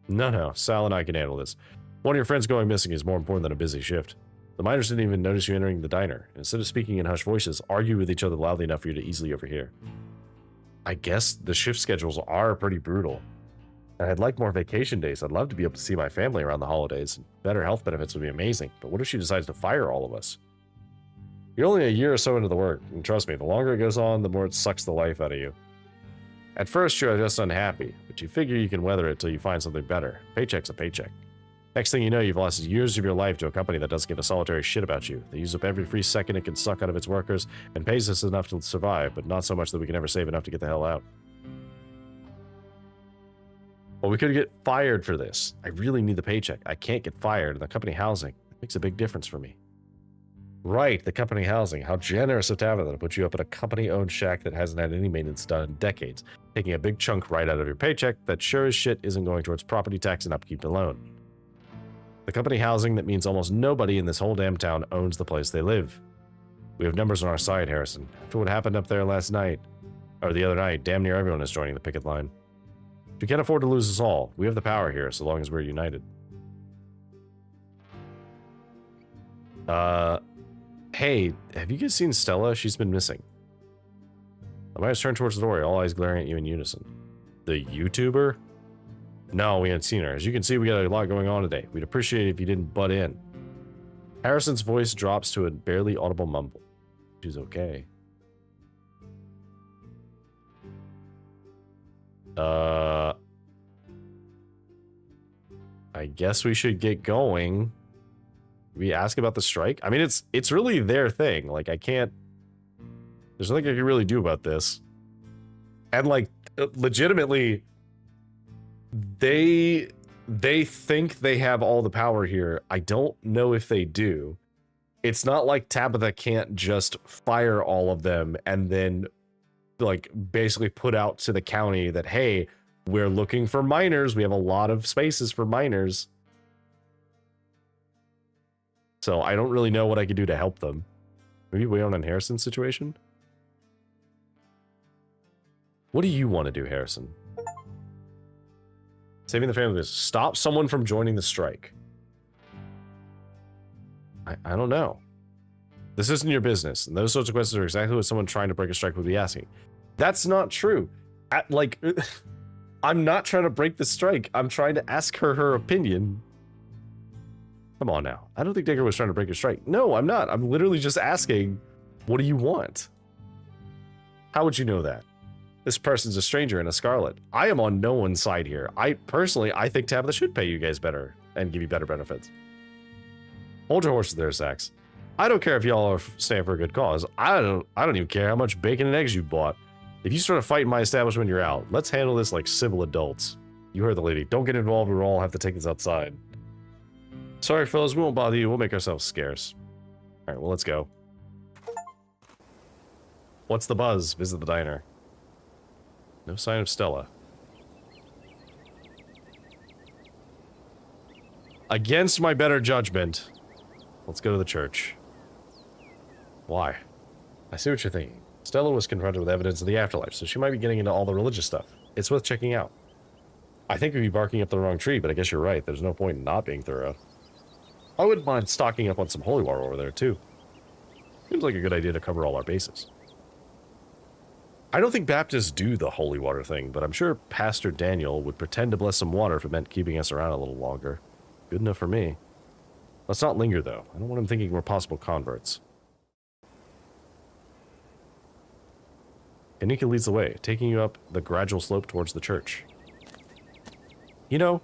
No, Sal and I can handle this. One of your friends going missing is more important than a busy shift. The miners didn't even notice you entering the diner. Instead of speaking in hushed voices, argue with each other loudly enough for you to easily overhear. I guess the shift schedules are pretty brutal. And I'd like more vacation days. I'd love to be able to see my family around the holidays. Better health benefits would be amazing. But what if she decides to fire all of us? You're only a year or so into the work, and trust me, the longer it goes on, the more it sucks the life out of you. At first, you're just unhappy, but you figure you can weather it till you find something better. Paycheck's a paycheck. Next thing you know, you've lost years of your life to a company that doesn't give a solitary shit about you. They use up every free second it can suck out of its workers, and pays us enough to survive, but not so much that we can ever save enough to get the hell out. Well, we could get fired for this. I really need the paycheck. I can't get fired, and the company housing, it makes a big difference for me. Right, the company housing. How generous of Tabitha to put you up in a company-owned shack that hasn't had any maintenance done in decades, taking a big chunk right out of your paycheck that sure as shit isn't going towards property tax and upkeep alone. The company housing that means almost nobody in this whole damn town owns the place they live. We have numbers on our side, Harrison. After what happened up there last night, or the other night, damn near everyone is joining the picket line. We can't afford to lose us all. We have the power here, so long as we're united. Hey, have you guys seen Stella? She's been missing. I might have turned towards the door, all eyes glaring at you in unison. The YouTuber? No, we haven't seen her. As you can see, we got a lot going on today. We'd appreciate it if you didn't butt in. Harrison's voice drops to a barely audible mumble. She's okay. I guess we should get going. We ask about the strike? I mean, it's really their thing. Like, I can't... There's nothing I can really do about this. And, like, legitimately, they think they have all the power here. I don't know if they do. It's not like Tabitha can't just fire all of them and then, like, basically put out to the county that, hey, we're looking for miners. We have a lot of spaces for miners. So I don't really know what I could do to help them. Maybe wait on Harrison's situation? What do you want to do, Harrison? Saving the family business. Stop someone from joining the strike. I don't know. This isn't your business. And those sorts of questions are exactly what someone trying to break a strike would be asking. That's not true. I'm not trying to break the strike. I'm trying to ask her opinion. Come on now. I don't think Digger was trying to break a strike. No, I'm not. I'm literally just asking, what do you want? How would you know that? This person's a stranger in a Scarlet. I am on no one's side here. I think Tabitha should pay you guys better and give you better benefits. Hold your horses there, Sax. I don't care if y'all are staying for a good cause. I don't even care how much bacon and eggs you bought. If you start a fight in my establishment, you're out. Let's handle this like civil adults. You heard the lady. Don't get involved or we'll all have to take this outside. Sorry, fellas, we won't bother you. We'll make ourselves scarce. All right, well, let's go. What's the buzz? Visit the diner. No sign of Stella. Against my better judgment, let's go to the church. Why? I see what you're thinking. Stella was confronted with evidence of the afterlife, so she might be getting into all the religious stuff. It's worth checking out. I think we'd be barking up the wrong tree, but I guess you're right. There's no point in not being thorough. I wouldn't mind stocking up on some holy water over there, too. Seems like a good idea to cover all our bases. I don't think Baptists do the holy water thing, but I'm sure Pastor Daniel would pretend to bless some water if it meant keeping us around a little longer. Good enough for me. Let's not linger, though. I don't want him thinking we're possible converts. Anika leads the way, taking you up the gradual slope towards the church. You know,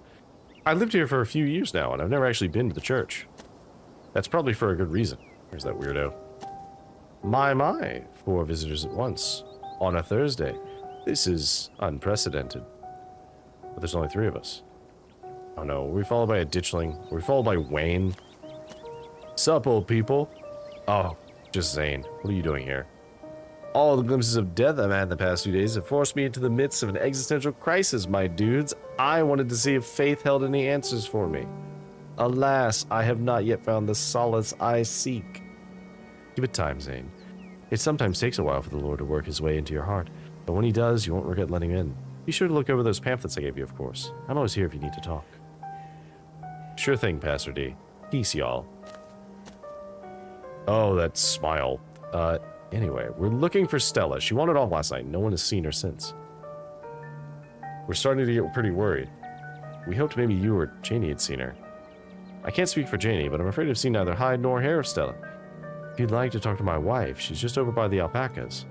I lived here for a few years now, and I've never actually been to the church. That's probably for a good reason. There's that weirdo. My, 4 visitors at once. On a Thursday. This is unprecedented. But there's only 3 of us. Oh no, were we followed by a ditchling? Were we followed by Wayne? Sup, old people? Oh, just Zane. What are you doing here? All the glimpses of death I've had the past few days have forced me into the midst of an existential crisis, my dudes. I wanted to see if faith held any answers for me. Alas, I have not yet found the solace I seek. Give it time, Zane. It sometimes takes a while for the Lord to work his way into your heart, but when he does, you won't regret letting him in. Be sure to look over those pamphlets I gave you, of course. I'm always here if you need to talk. Sure thing, Pastor D. Peace, y'all. Oh, that smile. Anyway, we're looking for Stella. She wandered off last night. No one has seen her since. We're starting to get pretty worried. We hoped maybe you or Janie had seen her. I can't speak for Janie, but I'm afraid I've seen neither hide nor hair of Stella. If you'd like to talk to my wife, she's just over by the alpacas.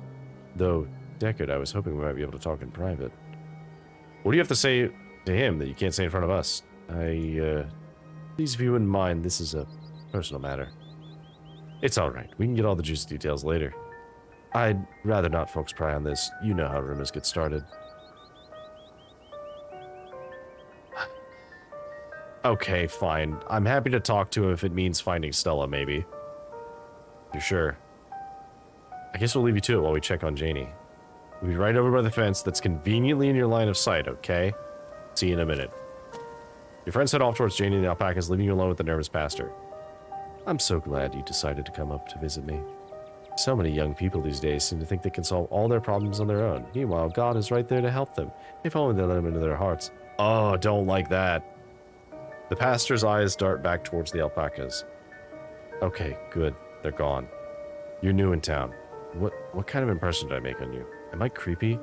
Though, Deckard, I was hoping we might be able to talk in private. What do you have to say to him that you can't say in front of us? Please, if you wouldn't mind, this is a personal matter. It's alright. We can get all the juicy details later. I'd rather not folks pry on this. You know how rumors get started. Okay, fine. I'm happy to talk to him if it means finding Stella, maybe. You're sure? I guess we'll leave you to it while we check on Janie. We'll be right over by the fence that's conveniently in your line of sight, okay? See you in a minute. Your friends head off towards Janie and the alpacas, leaving you alone with the nervous pastor. I'm so glad you decided to come up to visit me. So many young people these days seem to think they can solve all their problems on their own. Meanwhile, God is right there to help them, if only they let him into their hearts. Oh, don't like that. The pastor's eyes dart back towards the alpacas. Okay, good. They're gone. You're new in town. What kind of impression did I make on you? Am I creepy?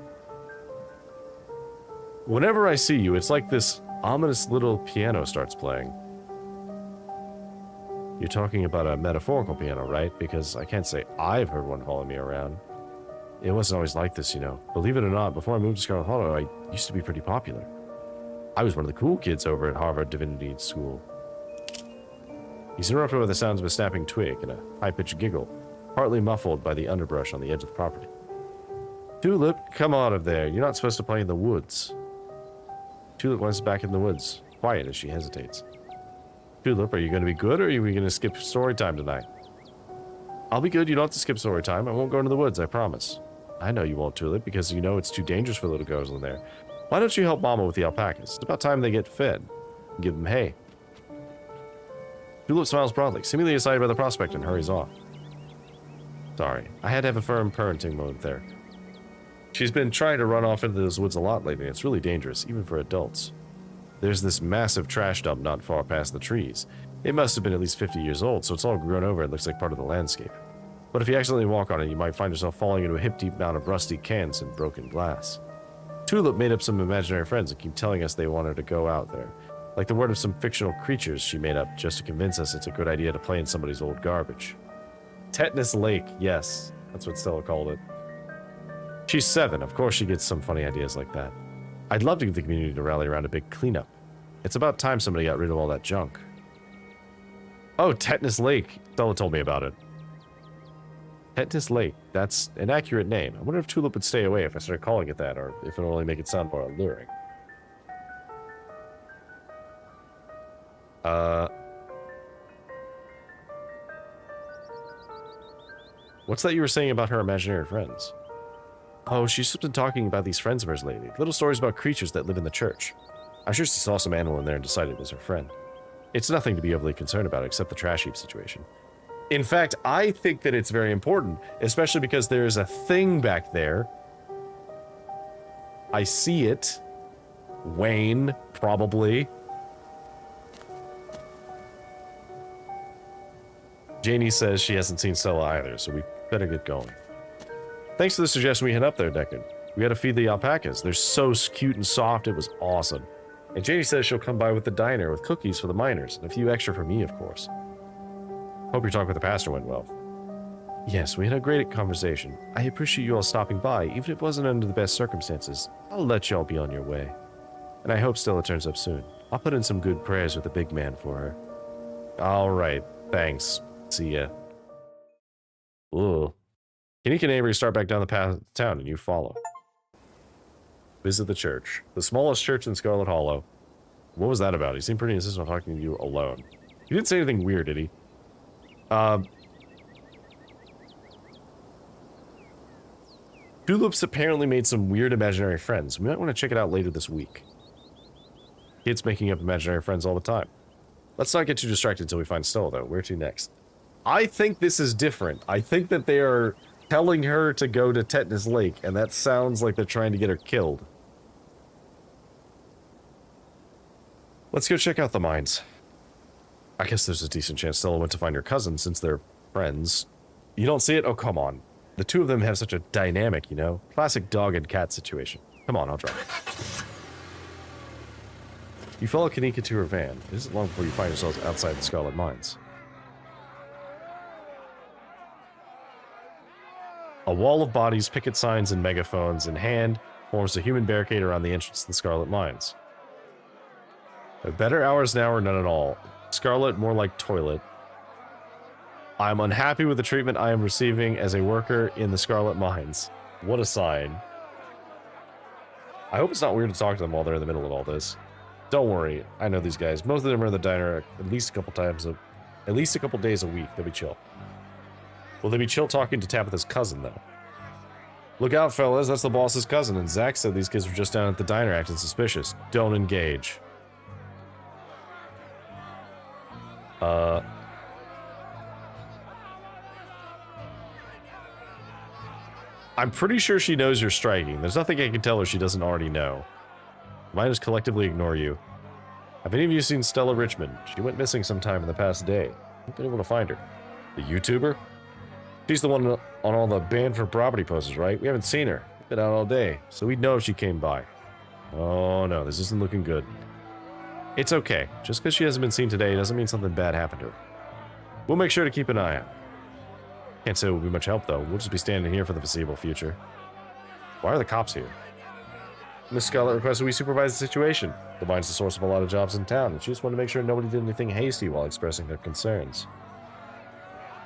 Whenever I see you, it's like this ominous little piano starts playing. You're talking about a metaphorical piano, right? Because I can't say I've heard one follow me around. It wasn't always like this, you know. Believe it or not, before I moved to Scarlet Hollow, I used to be pretty popular. I was one of the cool kids over at Harvard Divinity School. He's interrupted by the sounds of a snapping twig and a high-pitched giggle, partly muffled by the underbrush on the edge of the property. Tulip, come out of there. You're not supposed to play in the woods. Tulip wants back in the woods, quiet as she hesitates. Tulip, are you going to be good, or are we going to skip story time tonight? I'll be good. You don't have to skip story time. I won't go into the woods, I promise. I know you won't, Tulip, because you know it's too dangerous for little girls in there. Why don't you help Mama with the alpacas? It's about time they get fed. Give them hay. Tulip smiles broadly, seemingly excited by the prospect, and hurries off. Sorry, I had to have a firm parenting moment there. She's been trying to run off into those woods a lot lately, and it's really dangerous, even for adults. There's this massive trash dump not far past the trees. It must have been at least 50 years old, so it's all grown over and looks like part of the landscape. But if you accidentally walk on it, you might find yourself falling into a hip-deep mound of rusty cans and broken glass. Tulip made up some imaginary friends and keep telling us they want her to go out there. Like the word of some fictional creatures she made up just to convince us it's a good idea to play in somebody's old garbage. Tetanus Lake, yes. That's what Stella called it. She's 7, of course she gets some funny ideas like that. I'd love to get the community to rally around a big cleanup. It's about time somebody got rid of all that junk. Oh, Tetanus Lake. Stella told me about it. Tetanus Lake. That's an accurate name. I wonder if Tulip would stay away if I started calling it that, or if it'll only make it sound more alluring. What's that you were saying about her imaginary friends? Oh, she's just been talking about these friends of hers lately. Little stories about creatures that live in the church. I'm sure she saw some animal in there and decided it was her friend. It's nothing to be overly concerned about except the trash heap situation. In fact, I think that it's very important, especially because there's a thing back there. I see it. Wayne, probably. Janie says she hasn't seen Stella either, so we better get going. Thanks for the suggestion we head up there, Deckard. We gotta feed the alpacas. They're so cute and soft, it was awesome. And Janie says she'll come by with the diner with cookies for the miners, and a few extra for me, of course. Hope your talk with the pastor went well. Yes, we had a great conversation. I appreciate you all stopping by, even if it wasn't under the best circumstances. I'll let y'all be on your way. And I hope Stella turns up soon. I'll put in some good prayers with the big man for her. Alright, thanks. See ya. Ooh. Kinnick and Avery start back down the path of town, and you follow. Visit the church. The smallest church in Scarlet Hollow. What was that about? He seemed pretty insistent on talking to you alone. He didn't say anything weird, did he? Tulips apparently made some weird imaginary friends. We might want to check it out later this week. Kids making up imaginary friends all the time. Let's not get too distracted until we find Stella, though. Where to next? I think this is different. I think that they are telling her to go to Tetanus Lake, and that sounds like they're trying to get her killed. Let's go check out the mines. I guess there's a decent chance Stella went to find her cousin since they're friends. You don't see it? Oh, come on. The two of them have such a dynamic, you know? Classic dog and cat situation. Come on, I'll drive. You follow Kanika to her van. It isn't long before you find yourselves outside the Scarlet Mines. A wall of bodies, picket signs, and megaphones in hand forms a human barricade around the entrance to the Scarlet Mines. Better hours now or none at all. Scarlet, more like toilet. I'm unhappy with the treatment I am receiving as a worker in the Scarlet Mines. What a sign. I hope it's not weird to talk to them while they're in the middle of all this. Don't worry, I know these guys. Most of them are in the diner at least a couple days a week. They'll be chill. Will they be chill talking to Tabitha's cousin, though? Look out, fellas, that's the boss's cousin, and Zach said these kids were just down at the diner acting suspicious. Don't engage. I'm pretty sure she knows you're striking. There's nothing I can tell her she doesn't already know. Might just collectively ignore you. Have any of you seen Stella Richmond? She went missing sometime in the past day. I've been able to find her. The YouTuber? She's the one on all the banned for property posters, right? We haven't seen her. Been out all day, so we'd know if she came by. Oh no, this isn't looking good. It's okay. Just because she hasn't been seen today doesn't mean something bad happened to her. We'll make sure to keep an eye out. Can't say it will be much help, though. We'll just be standing here for the foreseeable future. Why are the cops here? Miss Scarlet requested we supervise the situation. The mine's the source of a lot of jobs in town, and she just wanted to make sure nobody did anything hasty while expressing their concerns.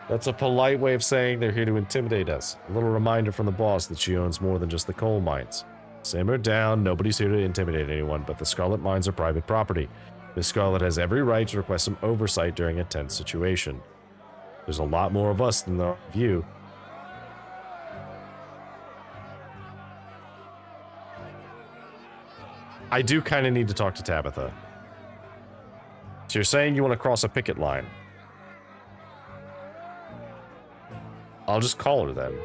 That's a polite way of saying they're here to intimidate us. A little reminder from the boss that she owns more than just the coal mines. Simmer down, nobody's here to intimidate anyone, but the Scarlet Mines are private property. Miss Scarlet has every right to request some oversight during a tense situation. There's a lot more of us than there are of you. I do kind of need to talk to Tabitha. So you're saying you want to cross a picket line? I'll just call her then.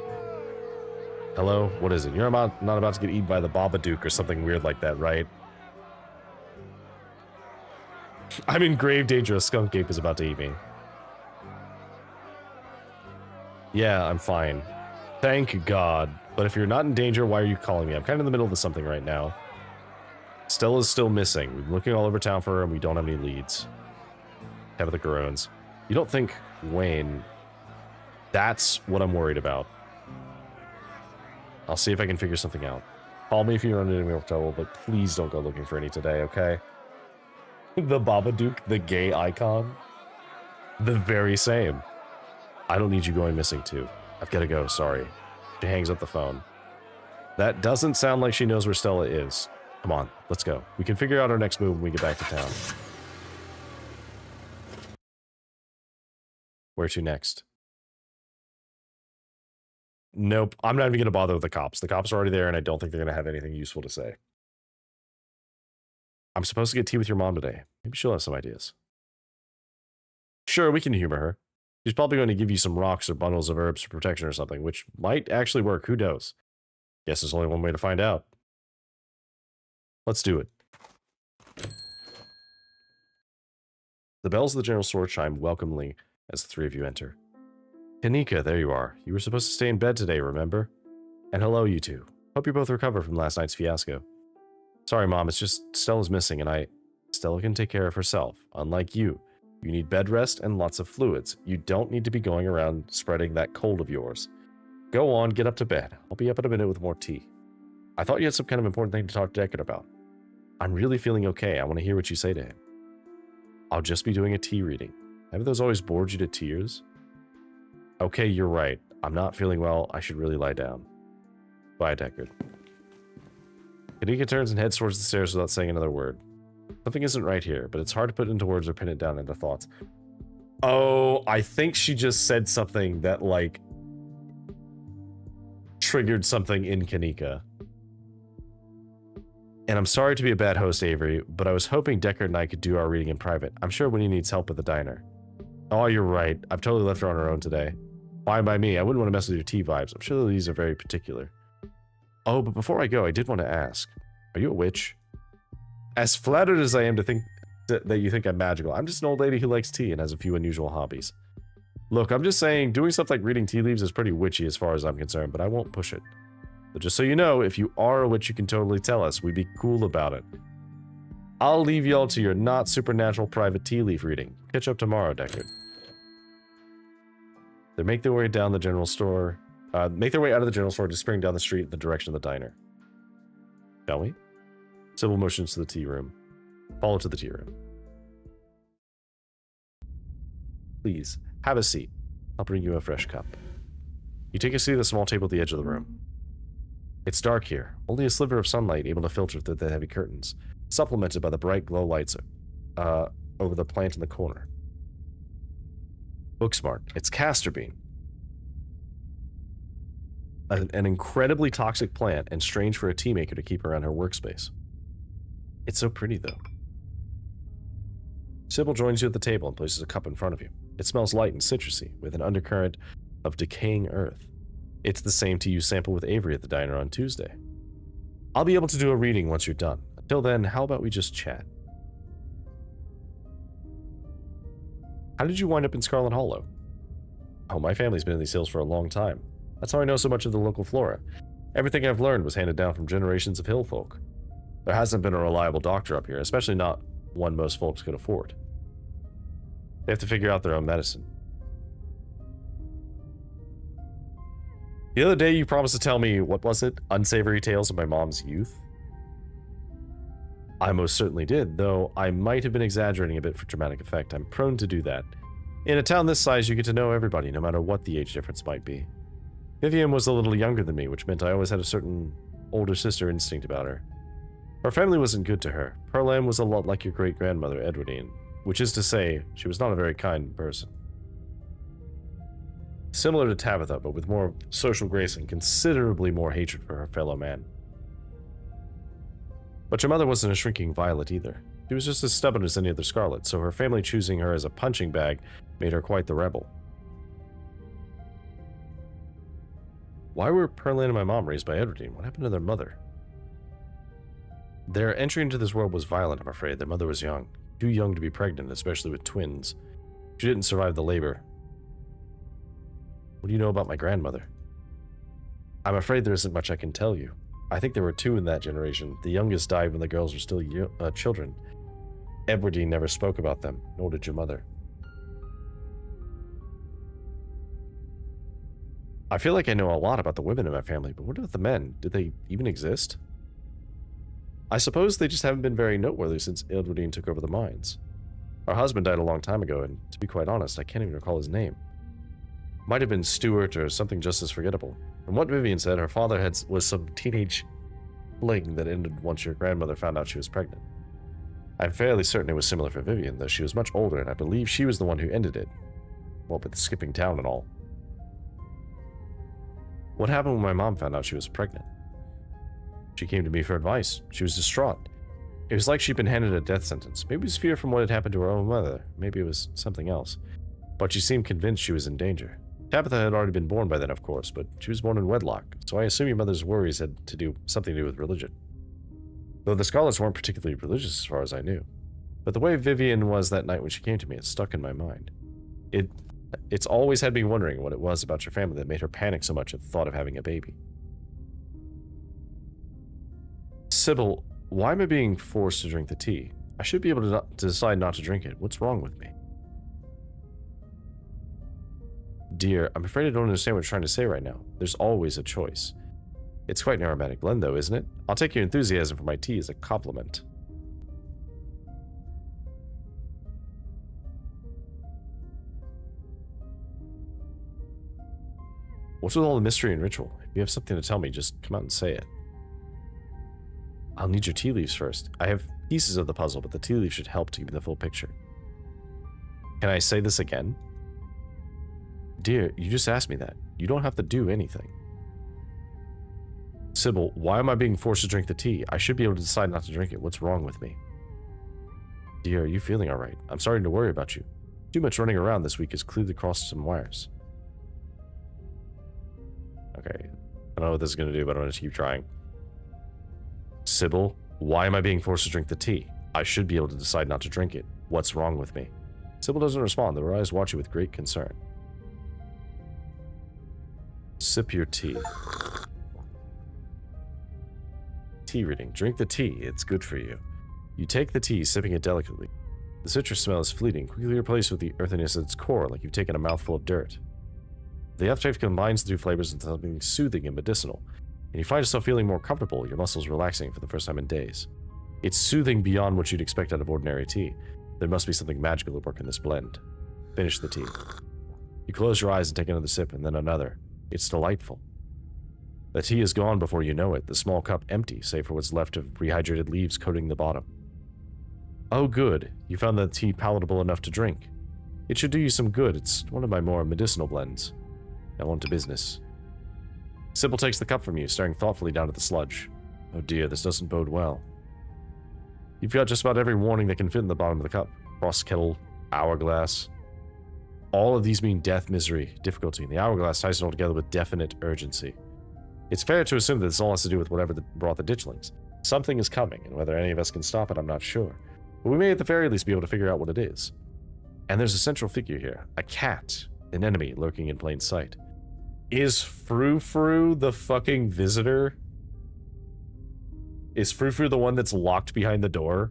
Hello? What is it? You're not about to get eaten by the Babadook or something weird like that, right? I'm in grave danger. A skunk ape is about to eat me. Yeah, I'm fine. Thank God. But if you're not in danger, why are you calling me? I'm kind of in the middle of something right now. Stella's still missing. We've been looking all over town for her, and we don't have any leads. Tabitha groans. You don't think Wayne... That's what I'm worried about. I'll see if I can figure something out. Call me if you run into any more trouble, but please don't go looking for any today, okay? The Babadook, the gay icon. The very same. I don't need you going missing too. I've got to go, sorry. She hangs up the phone. That doesn't sound like she knows where Stella is. Come on, let's go. We can figure out our next move when we get back to town. Where to next? Nope, I'm not even going to bother with the cops. The cops are already there, and I don't think they're going to have anything useful to say. I'm supposed to get tea with your mom today. Maybe she'll have some ideas. Sure, we can humor her. She's probably going to give you some rocks or bundles of herbs for protection or something, which might actually work. Who knows? Guess there's only one way to find out. Let's do it. The bells of the general store chime welcomingly as the three of you enter. Kanika, there you are. You were supposed to stay in bed today, remember? And hello, you two. Hope you both recovered from last night's fiasco. Sorry, Mom, it's just Stella's missing, and Stella can take care of herself. Unlike you. You need bed rest and lots of fluids. You don't need to be going around spreading that cold of yours. Go on, get up to bed. I'll be up in a minute with more tea. I thought you had some kind of important thing to talk to Deckard about. I'm really feeling okay. I want to hear what you say to him. I'll just be doing a tea reading. Haven't those always bored you to tears? Okay, you're right. I'm not feeling well. I should really lie down. Bye, Deckard. Kanika turns and heads towards the stairs without saying another word. Something isn't right here, but it's hard to put into words or pin it down into thoughts. Oh, I think she just said something that, like, triggered something in Kanika. And I'm sorry to be a bad host, Avery, but I was hoping Deckard and I could do our reading in private. I'm sure Winnie needs help at the diner. Oh, you're right. I've totally left her on her own today. Fine by me. I wouldn't want to mess with your tea vibes. I'm sure these are very particular. Oh, but before I go, I did want to ask. Are you a witch? As flattered as I am to think that you think I'm magical, I'm just an old lady who likes tea and has a few unusual hobbies. Look, I'm just saying, doing stuff like reading tea leaves is pretty witchy as far as I'm concerned, but I won't push it. But just so you know, if you are a witch, you can totally tell us. We'd be cool about it. I'll leave y'all to your not supernatural private tea leaf reading. Catch up tomorrow, Deckard. They make their way down the general store. Make their way out of the general store, disappearing down the street in the direction of the diner. Shall we? Sybil motions to the tea room. Follow to the tea room. Please, have a seat. I'll bring you a fresh cup. You take a seat at the small table at the edge of the room. It's dark here, only a sliver of sunlight able to filter through the heavy curtains, supplemented by the bright glow lights over the plant in the corner. Booksmart, it's castor bean. An incredibly toxic plant and strange for a tea maker to keep around her workspace. It's so pretty, though. Sybil joins you at the table and places a cup in front of you. It smells light and citrusy, with an undercurrent of decaying earth. It's the same tea you sampled with Avery at the diner on Tuesday. I'll be able to do a reading once you're done. Until then, how about we just chat? How did you wind up in Scarlet Hollow? Oh, my family's been in these hills for a long time. That's how I know so much of the local flora. Everything I've learned was handed down from generations of hill folk. There hasn't been a reliable doctor up here, especially not one most folks could afford. They have to figure out their own medicine. The other day you promised to tell me, what was it? Unsavory tales of my mom's youth? I most certainly did, though I might have been exaggerating a bit for dramatic effect. I'm prone to do that. In a town this size, you get to know everybody, no matter what the age difference might be. Vivian was a little younger than me, which meant I always had a certain older sister instinct about her. Her family wasn't good to her. Pearl Ann was a lot like your great-grandmother, Edwardine, which is to say, she was not a very kind person. Similar to Tabitha, but with more social grace and considerably more hatred for her fellow man. But your mother wasn't a shrinking violet either. She was just as stubborn as any other Scarlet, so her family choosing her as a punching bag made her quite the rebel. Why were Pearl Ann and my mom raised by Edwardine? What happened to their mother? Their entry into this world was violent, I'm afraid. Their mother was young. Too young to be pregnant, especially with twins. She didn't survive the labor. What do you know about my grandmother? I'm afraid there isn't much I can tell you. I think there were two in that generation. The youngest died when the girls were still children. Edwardine never spoke about them, nor did your mother. I feel like I know a lot about the women in my family, but what about the men? Did they even exist? I suppose they just haven't been very noteworthy since Edwardine took over the mines. Our husband died a long time ago, and to be quite honest, I can't even recall his name. Might have been Stuart or something just as forgettable. From what Vivian said, her father was some teenage fling that ended once your grandmother found out she was pregnant. I'm fairly certain it was similar for Vivian, though she was much older, and I believe she was the one who ended it. Well, with skipping town and all. What happened when my mom found out she was pregnant? She came to me for advice. She was distraught. It was like she'd been handed a death sentence. Maybe it was fear from what had happened to her own mother. Maybe it was something else. But she seemed convinced she was in danger. Tabitha had already been born by then, of course, but she was born in wedlock, so I assume your mother's worries had something to do with religion. Though the Scarlets weren't particularly religious as far as I knew. But the way Vivian was that night when she came to me, it stuck in my mind. It's always had me wondering what it was about your family that made her panic so much at the thought of having a baby. Sybil, why am I being forced to drink the tea? I should be able to decide not to drink it. What's wrong with me? Dear, I'm afraid I don't understand what you're trying to say right now. There's always a choice. It's quite an aromatic blend, though, isn't it? I'll take your enthusiasm for my tea as a compliment. What's with all the mystery and ritual? If you have something to tell me, just come out and say it. I'll need your tea leaves first. I have pieces of the puzzle, but the tea leaves should help to give me the full picture. Can I say this again? Dear, you just asked me that. You don't have to do anything. Sybil, why am I being forced to drink the tea? I should be able to decide not to drink it. What's wrong with me? Dear, are you feeling alright? I'm starting to worry about you. Too much running around this week has clearly crossed some wires. Okay, I don't know what this is going to do, but I'm going to keep trying. Sybil, why am I being forced to drink the tea? I should be able to decide not to drink it. What's wrong with me? Sybil doesn't respond, though her eyes watch you with great concern. Sip your tea. Tea reading. Drink the tea. It's good for you. You take the tea, sipping it delicately. The citrus smell is fleeting, quickly replaced with the earthiness at its core, like you've taken a mouthful of dirt. The aftertaste combines the two flavors into something soothing and medicinal, and you find yourself feeling more comfortable, your muscles relaxing for the first time in days. It's soothing beyond what you'd expect out of ordinary tea. There must be something magical at work in this blend. Finish the tea. You close your eyes and take another sip, and then another. It's delightful. The tea is gone before you know it, the small cup empty, save for what's left of rehydrated leaves coating the bottom. Oh good, you found the tea palatable enough to drink. It should do you some good, it's one of my more medicinal blends. Now on to business. Sybil takes the cup from you, staring thoughtfully down at the sludge. Oh dear, this doesn't bode well. You've got just about every warning that can fit in the bottom of the cup. Frost kettle, hourglass. All of these mean death, misery, difficulty, and the hourglass ties it all together with definite urgency. It's fair to assume that this all has to do with whatever brought the ditchlings. Something is coming, and whether any of us can stop it, I'm not sure. But we may at the very least be able to figure out what it is. And there's a central figure here. A cat. An enemy lurking in plain sight. Is Frou-Frou the fucking visitor? Is Frou-Frou the one that's locked behind the door?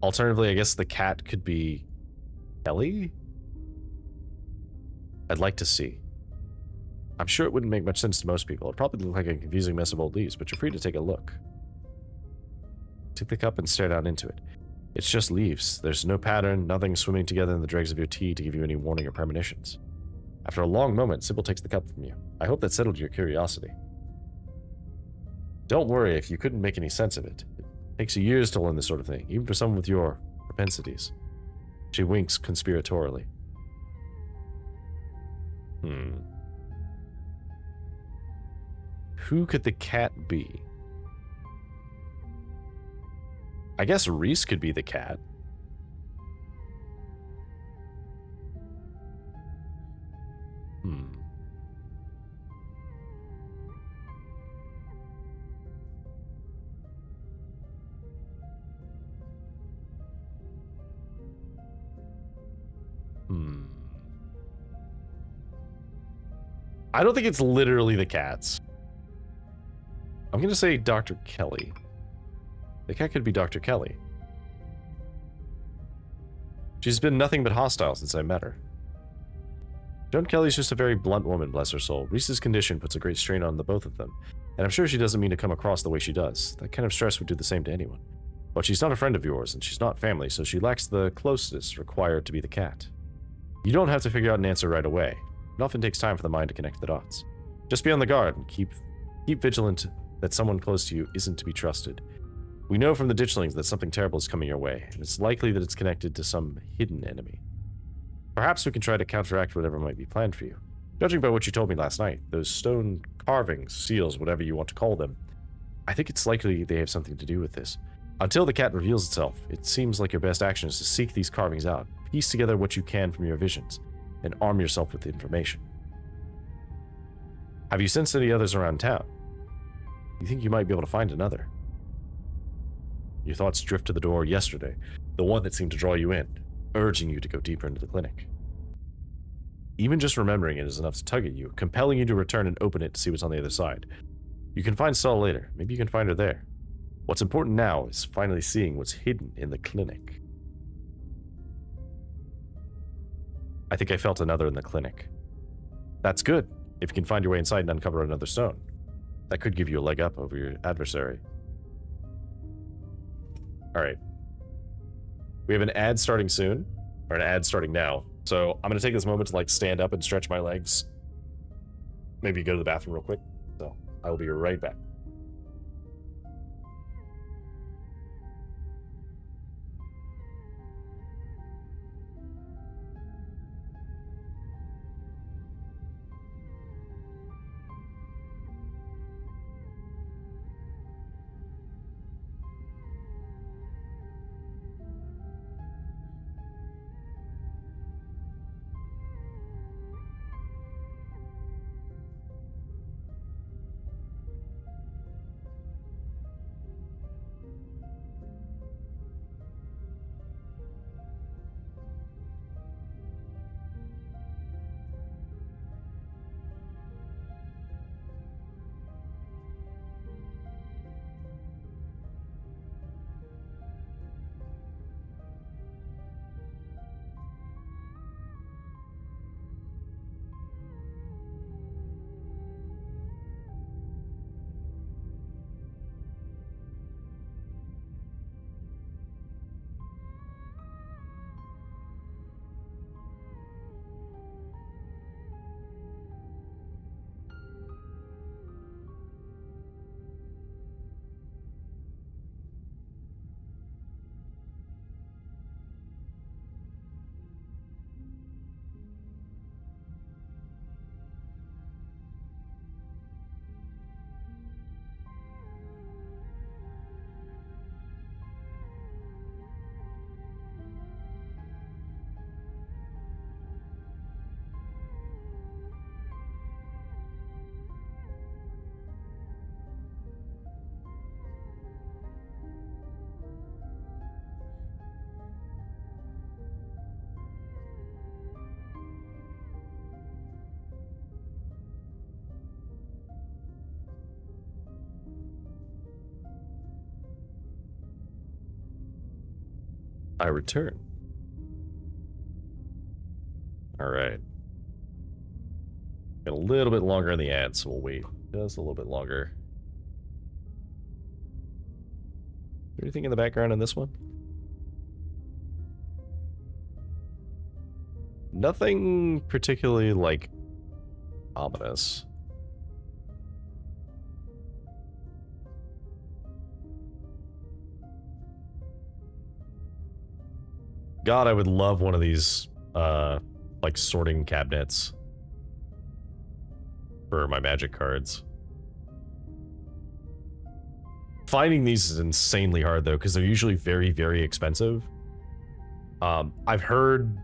Alternatively, I guess the cat could be Kelly? I'd like to see. I'm sure it wouldn't make much sense to most people. It'd probably look like a confusing mess of old leaves, but you're free to take a look. Take the cup and stare down into it. It's just leaves. There's no pattern, nothing swimming together in the dregs of your tea to give you any warning or premonitions. After a long moment, Sybil takes the cup from you. I hope that settled your curiosity. Don't worry if you couldn't make any sense of it. It takes you years to learn this sort of thing, even for someone with your propensities. She winks conspiratorially. Who could the cat be? I guess Reese could be the cat. I don't think it's literally the cats. I'm gonna say Dr. Kelly. The cat could be Dr. Kelly. She's been nothing but hostile since I met her. Joan Kelly's just a very blunt woman, bless her soul. Reese's condition puts a great strain on the both of them, and I'm sure she doesn't mean to come across the way she does. That kind of stress would do the same to anyone. But she's not a friend of yours, and she's not family, so she lacks the closeness required to be the cat. You don't have to figure out an answer right away. It often takes time for the mind to connect the dots. Just be on the guard and keep vigilant that someone close to you isn't to be trusted. We know from the ditchlings that something terrible is coming your way, and it's likely that it's connected to some hidden enemy. Perhaps we can try to counteract whatever might be planned for you. Judging by what you told me last night, those stone carvings, seals, whatever you want to call them, I think it's likely they have something to do with this. Until the cat reveals itself, it seems like your best action is to seek these carvings out, piece together what you can from your visions, and arm yourself with the information. Have you sensed any others around town? You think you might be able to find another? Your thoughts drift to the door yesterday, the one that seemed to draw you in, urging you to go deeper into the clinic. Even just remembering it is enough to tug at you, compelling you to return and open it to see what's on the other side. You can find Saul later. Maybe you can find her there. What's important now is finally seeing what's hidden in the clinic. I think I felt another in the clinic. That's good, if you can find your way inside and uncover another stone. That could give you a leg up over your adversary. Alright. We have an ad starting soon, or an ad starting now. So I'm going to take this moment to like stand up and stretch my legs. Maybe go to the bathroom real quick. So I will be right back. I return. Alright. Got a little bit longer in the ad, so we'll wait just a little bit longer. Is there anything in the background in this one? Nothing particularly, like, ominous. God, I would love one of these, like, sorting cabinets for my magic cards. Finding these is insanely hard, though, because they're usually very, very expensive. I've heard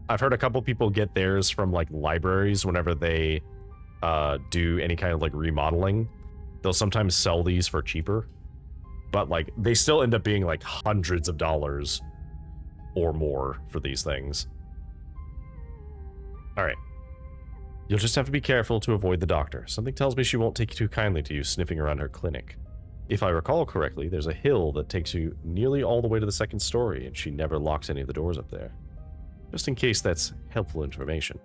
a couple people get theirs from, like, libraries whenever they, do any kind of, like, remodeling. They'll sometimes sell these for cheaper. But, like, they still end up being, like, hundreds of dollars or more for these things. Alright. You'll just have to be careful to avoid the doctor. Something tells me she won't take too kindly to you sniffing around her clinic. If I recall correctly, there's a hill that takes you nearly all the way to the second story, and she never locks any of the doors up there. Just in case that's helpful information.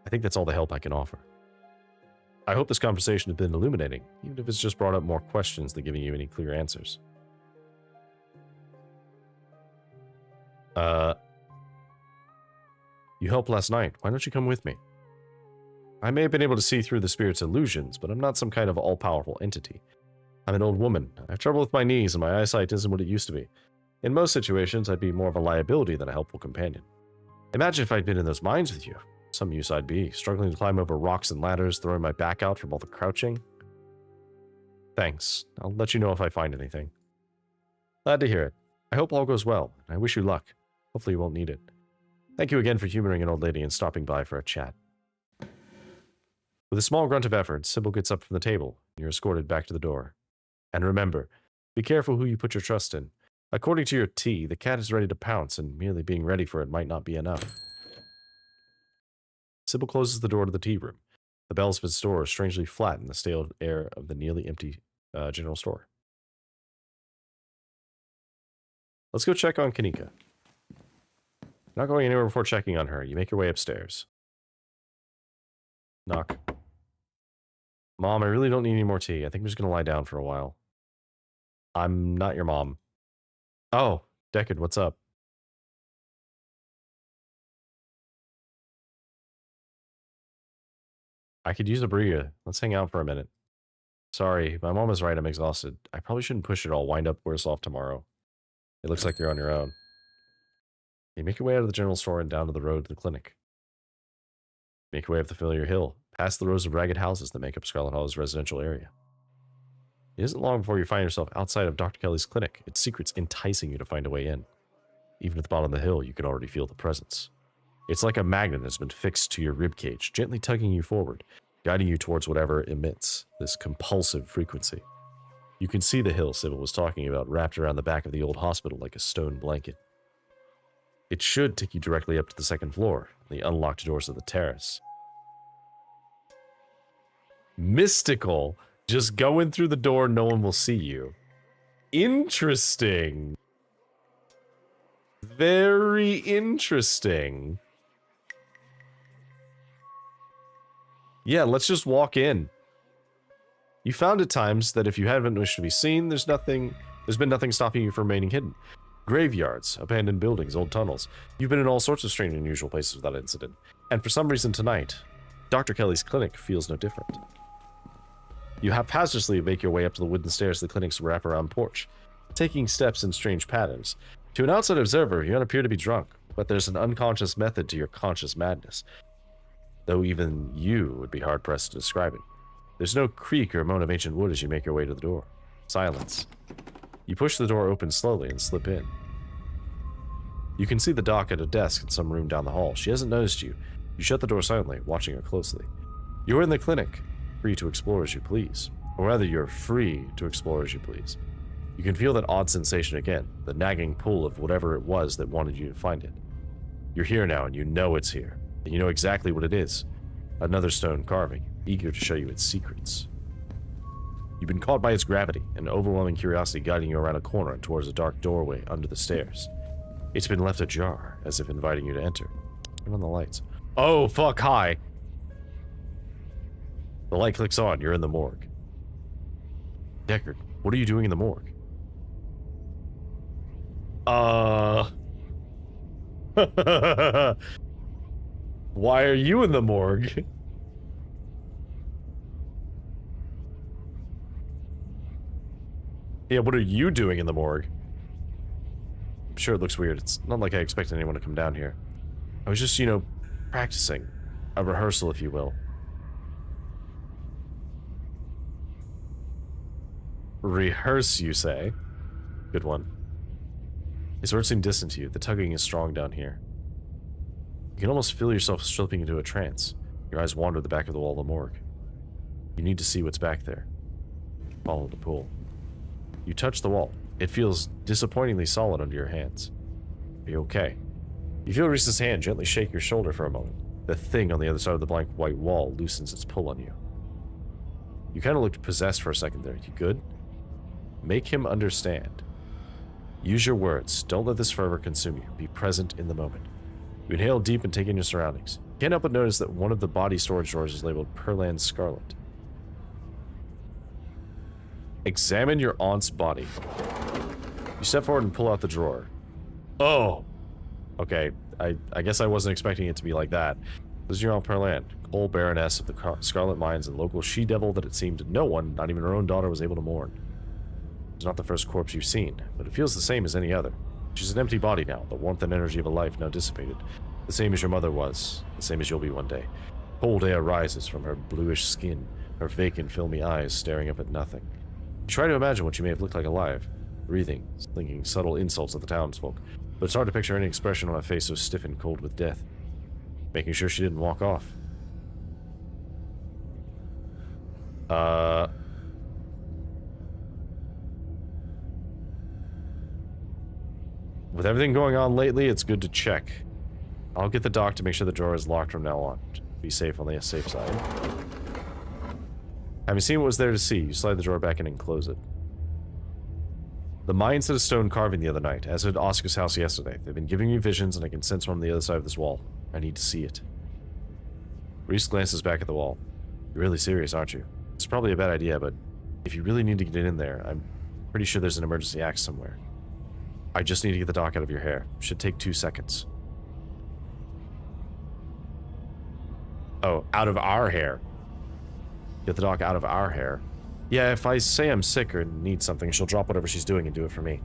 I think that's all the help I can offer. I hope this conversation has been illuminating, even if it's just brought up more questions than giving you any clear answers. You helped last night. Why don't you come with me? I may have been able to see through the spirit's illusions, but I'm not some kind of all-powerful entity. I'm an old woman. I have trouble with my knees, and my eyesight isn't what it used to be. In most situations, I'd be more of a liability than a helpful companion. Imagine if I'd been in those mines with you. Some use I'd be, struggling to climb over rocks and ladders, throwing my back out from all the crouching. Thanks. I'll let you know if I find anything. Glad to hear it. I hope all goes well, and I wish you luck. Hopefully you won't need it. Thank you again for humoring an old lady and stopping by for a chat. With a small grunt of effort, Sybil gets up from the table, and you're escorted back to the door. And remember, be careful who you put your trust in. According to your tea, the cat is ready to pounce, and merely being ready for it might not be enough. Sybil closes the door to the tea room. The bells of its door are strangely flat in the stale air of the nearly empty general store. Let's go check on Kanika. Not going anywhere before checking on her. You make your way upstairs. Knock. Mom, I really don't need any more tea. I think I'm just going to lie down for a while. I'm not your mom. Oh, Deckard, what's up? I could use a breather. Let's hang out for a minute. Sorry, my mom is right. I'm exhausted. I probably shouldn't push it all. Wind up worse off tomorrow. It looks like you're on your own. You make your way out of the general store and down to the road to the clinic. Make your way up the familiar hill, past the rows of ragged houses that make up Scarlet Hollow's residential area. It isn't long before you find yourself outside of Dr. Kelly's clinic, its secrets enticing you to find a way in. Even at the bottom of the hill, you can already feel the presence. It's like a magnet that's been fixed to your ribcage, gently tugging you forward, guiding you towards whatever emits this compulsive frequency. You can see the hill Sybil was talking about wrapped around the back of the old hospital like a stone blanket. It should take you directly up to the second floor, the unlocked doors of the terrace. Mystical. Just go in through the door, no one will see you. Interesting. Very interesting. Yeah, let's just walk in. You found at times that if you haven't wished to be seen, there's been nothing stopping you from remaining hidden. Graveyards, abandoned buildings, old tunnels. You've been in all sorts of strange and unusual places without incident. And for some reason tonight, Dr. Kelly's clinic feels no different. You haphazardly make your way up to the wooden stairs of the clinic's wraparound porch, taking steps in strange patterns. To an outside observer, you don't appear to be drunk, but there's an unconscious method to your conscious madness, though even you would be hard-pressed to describe it. There's no creak or moan of ancient wood as you make your way to the door. Silence. You push the door open slowly and slip in. You can see the doc at a desk in some room down the hall. She hasn't noticed you. You shut the door silently, watching her closely. You're in the clinic, free to explore as you please. Or rather, you're free to explore as you please. You can feel that odd sensation again, the nagging pull of whatever it was that wanted you to find it. You're here now, and you know it's here. And you know exactly what it is. Another stone carving, eager to show you its secrets. You've been caught by its gravity, and overwhelming curiosity guiding you around a corner and towards a dark doorway under the stairs. It's been left ajar, as if inviting you to enter. Turn on the lights. Oh, fuck, hi! The light clicks on, you're in the morgue. Deckard, what are you doing in the morgue? Why are you in the morgue? Yeah, what are you doing in the morgue? I'm sure it looks weird. It's not like I expected anyone to come down here. I was just, you know, practicing. A rehearsal, if you will. Rehearse, you say? Good one. His words seem distant to you. The tugging is strong down here. You can almost feel yourself slipping into a trance. Your eyes wander the back of the wall of the morgue. You need to see what's back there. Follow the pull. You touch the wall. It feels disappointingly solid under your hands. Are you okay? You feel Reese's hand gently shake your shoulder for a moment. The thing on the other side of the blank white wall loosens its pull on you. You kind of looked possessed for a second there. You good? Make him understand. Use your words. Don't let this forever consume you. Be present in the moment. You inhale deep and take in your surroundings. You can't help but notice that one of the body storage drawers is labeled Perlan Scarlet. Examine your aunt's body. You step forward and pull out the drawer. Oh! Okay, I guess I wasn't expecting it to be like that. This is your Aunt Perlan, Cole Baroness of the Scarlet Mines and local she-devil that it seemed no one, not even her own daughter, was able to mourn. It's not the first corpse you've seen, but it feels the same as any other. She's an empty body now, the warmth and energy of a life now dissipated. The same as your mother was, the same as you'll be one day. Cold air rises from her bluish skin, her vacant, filmy eyes staring up at nothing. You try to imagine what she may have looked like alive, breathing, slinging subtle insults at the townsfolk, but it's hard to picture any expression on a face so stiff and cold with death. Making sure she didn't walk off. With everything going on lately, it's good to check. I'll get the doc to make sure the drawer is locked from now on. Be safe on the safe side. Having seen what was there to see, you slide the drawer back in and close it. The mines had a stone carving the other night, as had Oscar's house yesterday. They've been giving me visions, and I can sense one on the other side of this wall. I need to see it. Reese glances back at the wall. You're really serious, aren't you? It's probably a bad idea, but if you really need to get in there, I'm pretty sure there's an emergency axe somewhere. I just need to get the doc out of your hair. Should take 2 seconds. Oh, out of our hair. Get the doc out of our hair. Yeah, if I say I'm sick or need something, she'll drop whatever she's doing and do it for me.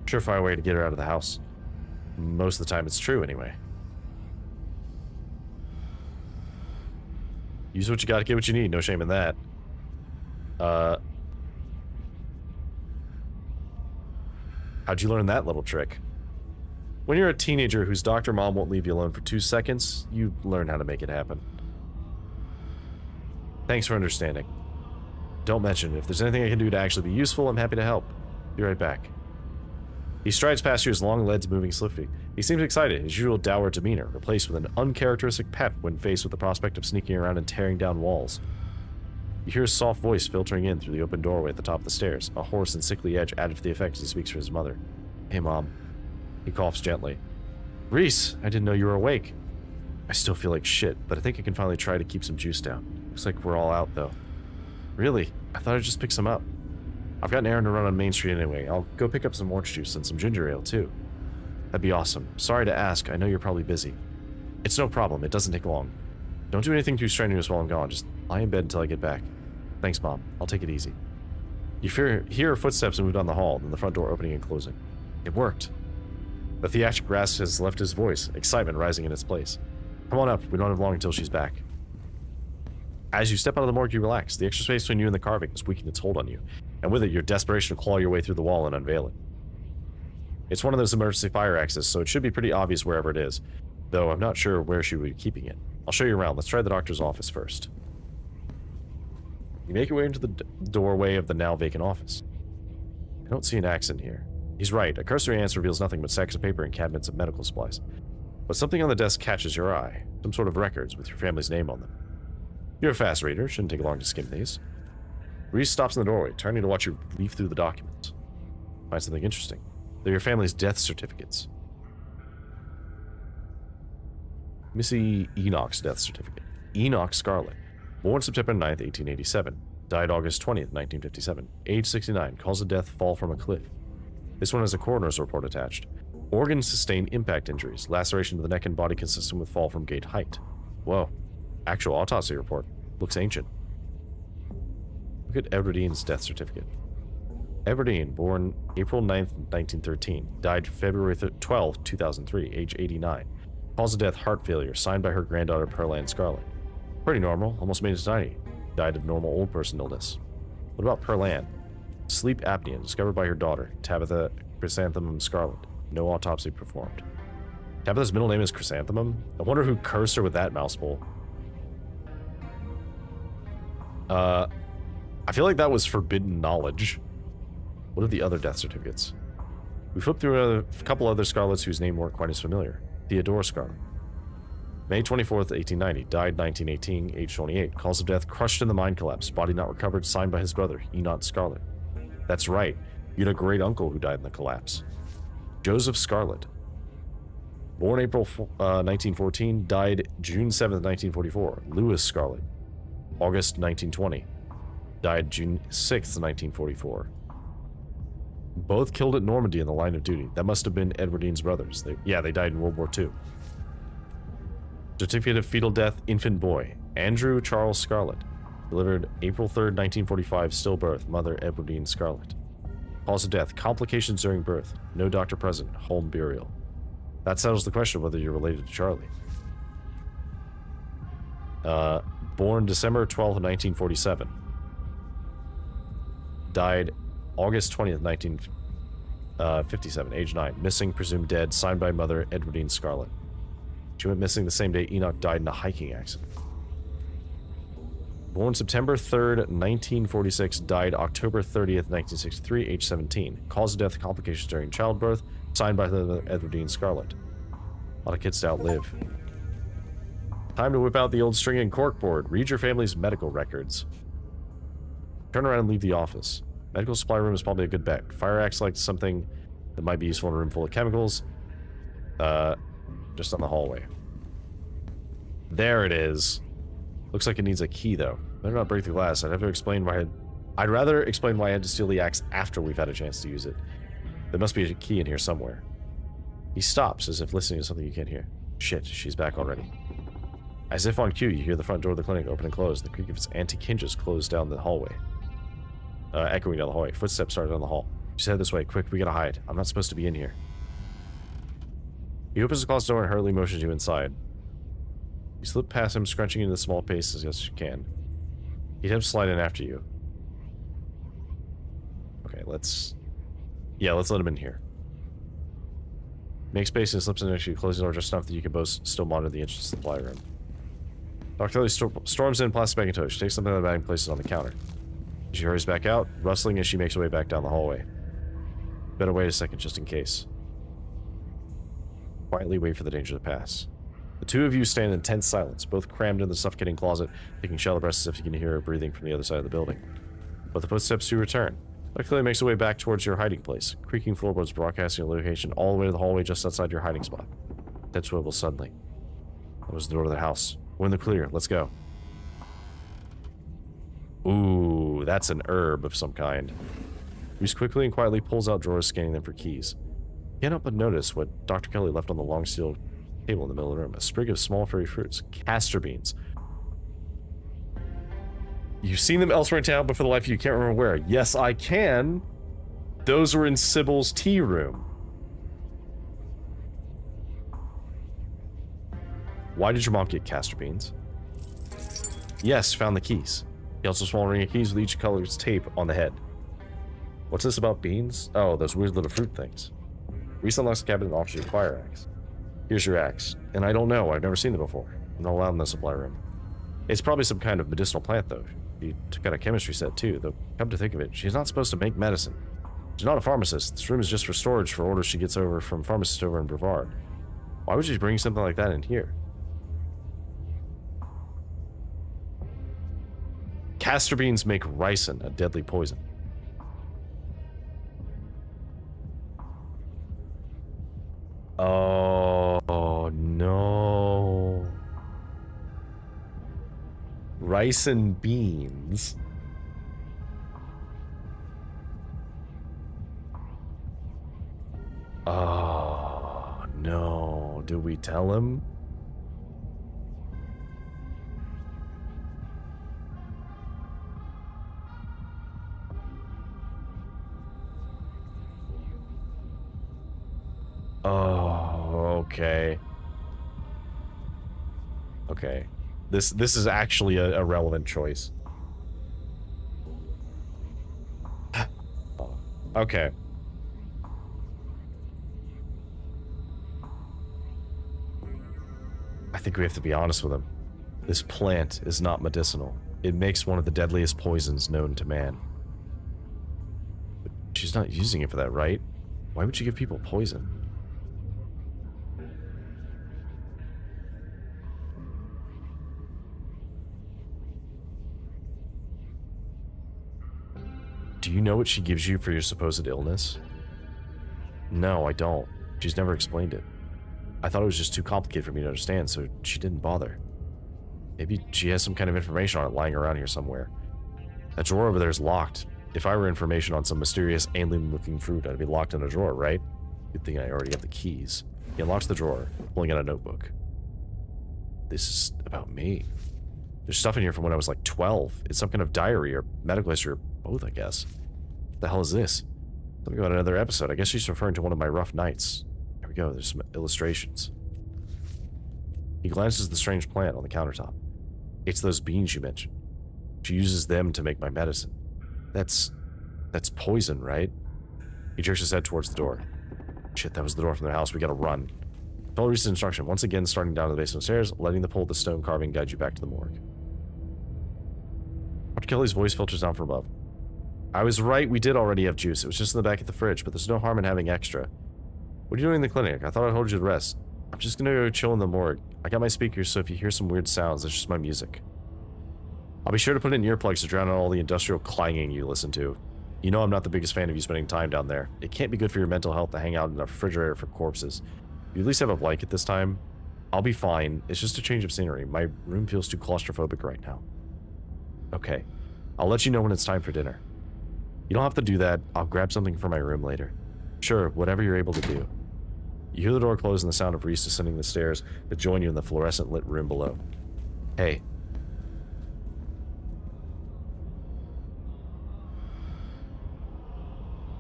Surefire way to get her out of the house. Most of the time it's true, anyway. Use what you gotta get what you need, no shame in that. How'd you learn that little trick? When you're a teenager whose doctor mom won't leave you alone for 2 seconds, you learn how to make it happen. Thanks for understanding. Don't mention it. If there's anything I can do to actually be useful, I'm happy to help. Be right back. He strides past you, his long legs moving swiftly. He seems excited, his usual dour demeanor, replaced with an uncharacteristic pep when faced with the prospect of sneaking around and tearing down walls. You hear his soft voice filtering in through the open doorway at the top of the stairs, a hoarse and sickly edge added for the effect as he speaks for his mother. Hey, Mom. He coughs gently. Reese, I didn't know you were awake. I still feel like shit, but I think I can finally try to keep some juice down. Looks like we're all out, though. Really? I thought I'd just pick some up. I've got an errand to run on Main Street anyway. I'll go pick up some orange juice and some ginger ale, too. That'd be awesome. Sorry to ask, I know you're probably busy. It's no problem, it doesn't take long. Don't do anything too strenuous while I'm gone, just lie in bed until I get back. Thanks, Mom. I'll take it easy. You hear her footsteps move down the hall, then the front door opening and closing. It worked. The theatric rasp has left his voice, excitement rising in its place. Come on up, we don't have long until she's back. As you step out of the morgue, you relax. The extra space between you and the carving is weakening its hold on you, and with it, your desperation to claw your way through the wall and unveil it. It's one of those emergency fire axes, so it should be pretty obvious wherever it is, though I'm not sure where she would be keeping it. I'll show you around. Let's try the doctor's office first. You make your way into the doorway of the now vacant office. I don't see an axe in here. He's right. A cursory glance reveals nothing but sacks of paper and cabinets of medical supplies. But something on the desk catches your eye. Some sort of records with your family's name on them. You're a fast reader. Shouldn't take long to skim these. Reese stops in the doorway, turning to watch you leaf through the documents. Find something interesting. They're your family's death certificates. Missy Enoch's death certificate. Enoch Scarlet. Born September 9th, 1887. Died August 20th, 1957. Age 69. Cause of death, fall from a cliff. This one has a coroner's report attached. Organs sustained impact injuries. Laceration of the neck and body consistent with fall from gate height. Whoa. Actual autopsy report. Looks ancient. Look at Everdean's death certificate. Everdean, born April 9th, 1913. Died February 12th, 2003. Age 89. Cause of death, heart failure. Signed by her granddaughter, Pearland Scarlet. Pretty normal. Almost made it to 90. Died of normal old person illness. What about Pearland? Sleep apnea, discovered by her daughter, Tabitha Chrysanthemum Scarlet. No autopsy performed. Tabitha's middle name is Chrysanthemum? I wonder who cursed her with that mouthful. I feel like that was forbidden knowledge. What are the other death certificates? We flipped through a couple other Scarlets whose name weren't quite as familiar. Theodore Scarlet. May 24th, 1890. Died 1918, age 28. Cause of death, crushed in the mine collapse. Body not recovered, signed by his brother, Enoch Scarlet. That's right. You had a great uncle who died in the collapse. Joseph Scarlet. Born April 1914. Died June 7th, 1944. Louis Scarlet. August 1920. Died June 6th, 1944. Both killed at Normandy in the line of duty. That must have been Edwardines' brothers. They died in World War II. Certificate of fetal death, infant boy. Andrew Charles Scarlet. Delivered April 3rd, 1945, stillbirth. Mother Edwardine Scarlet. Cause of death, complications during birth. No doctor present. Home burial. That settles the question of whether you're related to Charlie. Born December 12th, 1947. Died August 20th, 1957, age 9. Missing, presumed dead, signed by mother, Edwardine Scarlet. She went missing the same day Enoch died in a hiking accident. Born September 3rd, 1946, died October 30th, 1963, age 17. Cause of death, complications during childbirth, signed by the Edwardine Scarlet. A lot of kids to outlive. Time to whip out the old string and corkboard. Read your family's medical records. Turn around and leave the office. Medical supply room is probably a good bet. Fire acts like something that might be useful in a room full of chemicals. Just on the hallway. There it is. Looks like it needs a key, though. Better not break the glass. I'd rather explain why I had to steal the axe after we've had a chance to use it. There must be a key in here somewhere. He stops, as if listening to something you can't hear. Shit, she's back already. As if on cue, you hear the front door of the clinic open and close. The creak of its antique hinges close down the hallway. Echoing down the hallway. Footsteps start down the hall. She's headed this way. Quick, we gotta hide. I'm not supposed to be in here. He opens the closet door and hurriedly motions you inside. You slip past him, scrunching into the small pace as best you can. He attempts to slide in after you. Okay, let's let him in here. Make space and slips in next to you, closing the door just enough that you can both still monitor the entrance to the supply room. Dr. Kelly storms in, plastic bag and tow. She takes something out of the bag and places it on the counter. She hurries back out, rustling as she makes her way back down the hallway. Better wait a second, just in case. Quietly wait for the danger to pass. The two of you stand in tense silence, both crammed in the suffocating closet, taking shallow breaths as if you can hear her breathing from the other side of the building. But the footsteps do return. Dr. Kelly makes her way back towards your hiding place, creaking floorboards broadcasting your location all the way to the hallway just outside your hiding spot. Head swivels suddenly. That was the door to the house. We're in the clear. Let's go. Ooh, that's an herb of some kind. Reese quickly and quietly pulls out drawers, scanning them for keys. You can't help but notice what Dr. Kelly left on the long steel table in the middle of the room. A sprig of small furry fruits. Castor beans. You've seen them elsewhere in town, but for the life of you can't remember where. Yes, I can. Those were in Sybil's tea room. Why did your mom get castor beans? Yes, found the keys. He also small ring of keys with each color's tape on the head. What's this about beans? Oh, those weird little fruit things. Reese unlocks the cabinet and offers you a fire axe. Here's your axe. And I don't know, I've never seen them before. I'm not allowed in the supply room. It's probably some kind of medicinal plant, though. She took out a chemistry set, too, though come to think of it, she's not supposed to make medicine. She's not a pharmacist. This room is just for storage for orders she gets over from pharmacists over in Brevard. Why would she bring something like that in here? Castor beans make ricin, a deadly poison. Oh no. Rice and beans. Oh, no. Did we tell him? Oh, okay. Okay. This is actually a relevant choice. Okay. I think we have to be honest with him. This plant is not medicinal. It makes one of the deadliest poisons known to man. But she's not using it for that, right? Why would she give people poison? Do you know what she gives you for your supposed illness? No, I don't. She's never explained it. I thought it was just too complicated for me to understand, so she didn't bother. Maybe she has some kind of information on it lying around here somewhere. That drawer over there is locked. If I were information on some mysterious alien-looking fruit, I'd be locked in a drawer, right? Good thing I already have the keys. He unlocks the drawer, pulling out a notebook. This is about me. There's stuff in here from when I was like 12. It's some kind of diary or medical history or both, I guess. What the hell is this? Something about another episode. I guess she's referring to one of my rough nights. There we go. There's some illustrations. He glances at the strange plant on the countertop. It's those beans you mentioned. She uses them to make my medicine. That's poison, right? He jerks his head towards the door. Shit, that was the door from their house. We gotta run. Follow Reese's instruction. Once again, starting down to the basement stairs, letting the pull of the stone carving guide you back to the morgue. Dr. Kelly's voice filters down from above. I was right, we did already have juice. It was just in the back of the fridge, but there's no harm in having extra. What are you doing in the clinic? I thought I'd hold you to rest. I'm just gonna go chill in the morgue. I got my speakers, so if you hear some weird sounds, that's just my music. I'll be sure to put in earplugs to drown out all the industrial clanging you listen to. You know I'm not the biggest fan of you spending time down there. It can't be good for your mental health to hang out in a refrigerator for corpses. You at least have a blanket this time. I'll be fine. It's just a change of scenery. My room feels too claustrophobic right now. Okay. I'll let you know when it's time for dinner. You don't have to do that. I'll grab something from my room later. Sure, whatever you're able to do. You hear the door close and the sound of Reese descending the stairs that join you in the fluorescent lit room below. Hey.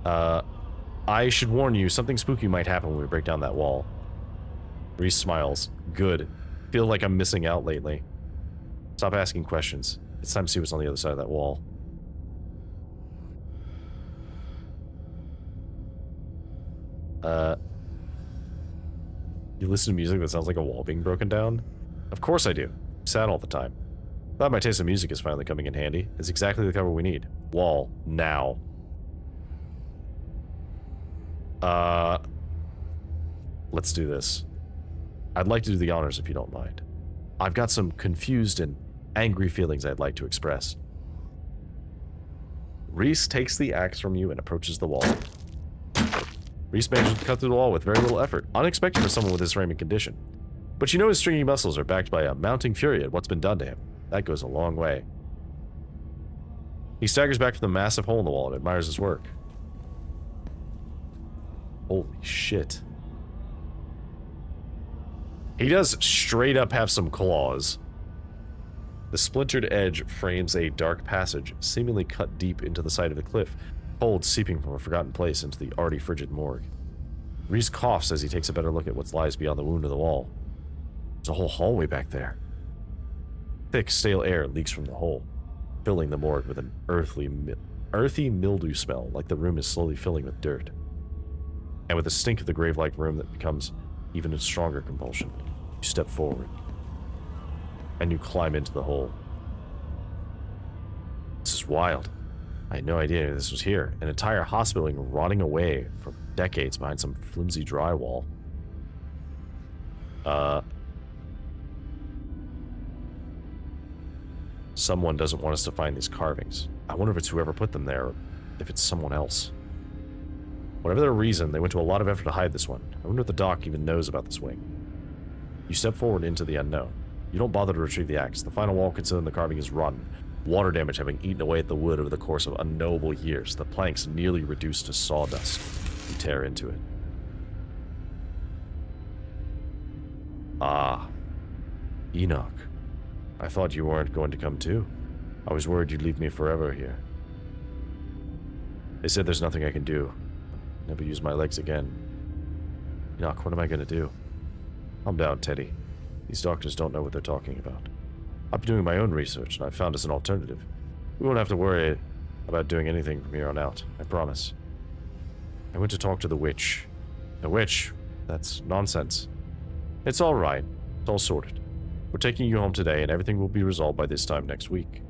I should warn you, something spooky might happen when we break down that wall. Reese smiles. Good. Feel like I'm missing out lately. Stop asking questions. It's time to see what's on the other side of that wall. You listen to music that sounds like a wall being broken down? Of course I do. I'm sad all the time. Glad my taste in music is finally coming in handy. It's exactly the cover we need. Wall. Now. Let's do this. I'd like to do the honors if you don't mind. I've got some confused and angry feelings I'd like to express. Reese takes the axe from you and approaches the wall. Reese manages to cut through the wall with very little effort, unexpected for someone with his framing condition. But you know his stringy muscles are backed by a mounting fury at what's been done to him. That goes a long way. He staggers back from the massive hole in the wall and admires his work. Holy shit. He does straight up have some claws. The splintered edge frames a dark passage, seemingly cut deep into the side of the cliff, cold seeping from a forgotten place into the already frigid morgue. Reese coughs as he takes a better look at what lies beyond the wound in the wall. There's a whole hallway back there. Thick, stale air leaks from the hole, filling the morgue with an earthy mildew smell, like the room is slowly filling with dirt. And with a stink of the grave-like room that becomes even a stronger compulsion, you step forward, and you climb into the hole. This is wild. I had no idea this was here. An entire hospital rotting away for decades behind some flimsy drywall. Someone doesn't want us to find these carvings. I wonder if it's whoever put them there, or if it's someone else. Whatever their reason, they went to a lot of effort to hide this one. I wonder if the doc even knows about this wing. You step forward into the unknown. You don't bother to retrieve the axe. The final wall concealing the carving is rotten. Water damage having eaten away at the wood over the course of unknowable years. The planks nearly reduced to sawdust. You tear into it. Ah. Enoch. I thought you weren't going to come too. I was worried you'd leave me forever here. They said there's nothing I can do. Never use my legs again. Enoch, what am I going to do? Calm down, Teddy. These doctors don't know what they're talking about. I've been doing my own research, and I've found us an alternative. We won't have to worry about doing anything from here on out, I promise. I went to talk to the witch. The witch? That's nonsense. It's all right. It's all sorted. We're taking you home today, and everything will be resolved by this time next week.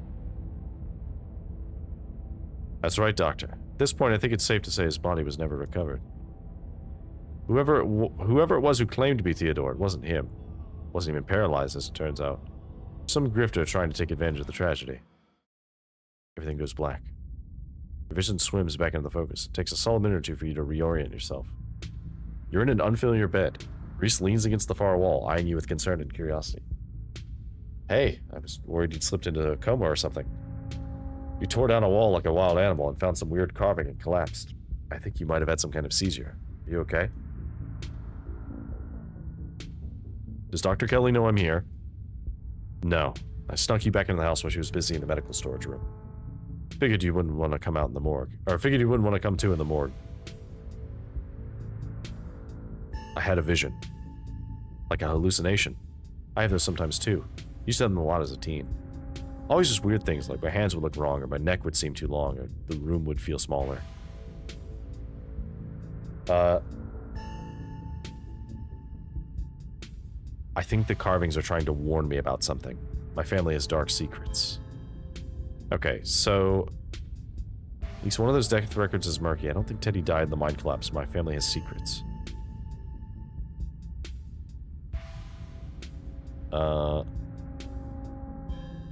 That's right, Doctor. At this point, I think it's safe to say his body was never recovered. Whoever it was who claimed to be Theodore, it wasn't him. Wasn't even paralyzed, as it turns out. Some grifter trying to take advantage of the tragedy. Everything goes black. Your vision swims back into the focus. It takes a solid minute or two for you to reorient yourself. You're in an unfamiliar bed. Reese leans against the far wall, eyeing you with concern and curiosity. Hey, I was worried you'd slipped into a coma or something. You tore down a wall like a wild animal and found some weird carving and collapsed. I think you might have had some kind of seizure. Are you okay? Does Dr. Kelly know I'm here? No. I snuck you back into the house while she was busy in the medical storage room. Figured you wouldn't want to come out in the morgue. Or figured you wouldn't want to come too in the morgue. I had a vision. Like a hallucination. I have those sometimes too. Used to have them a lot as a teen. Always just weird things, like my hands would look wrong, or my neck would seem too long, or the room would feel smaller. I think the carvings are trying to warn me about something. My family has dark secrets. Okay, so... At least one of those death records is murky. I don't think Teddy died in the mine collapse. My family has secrets.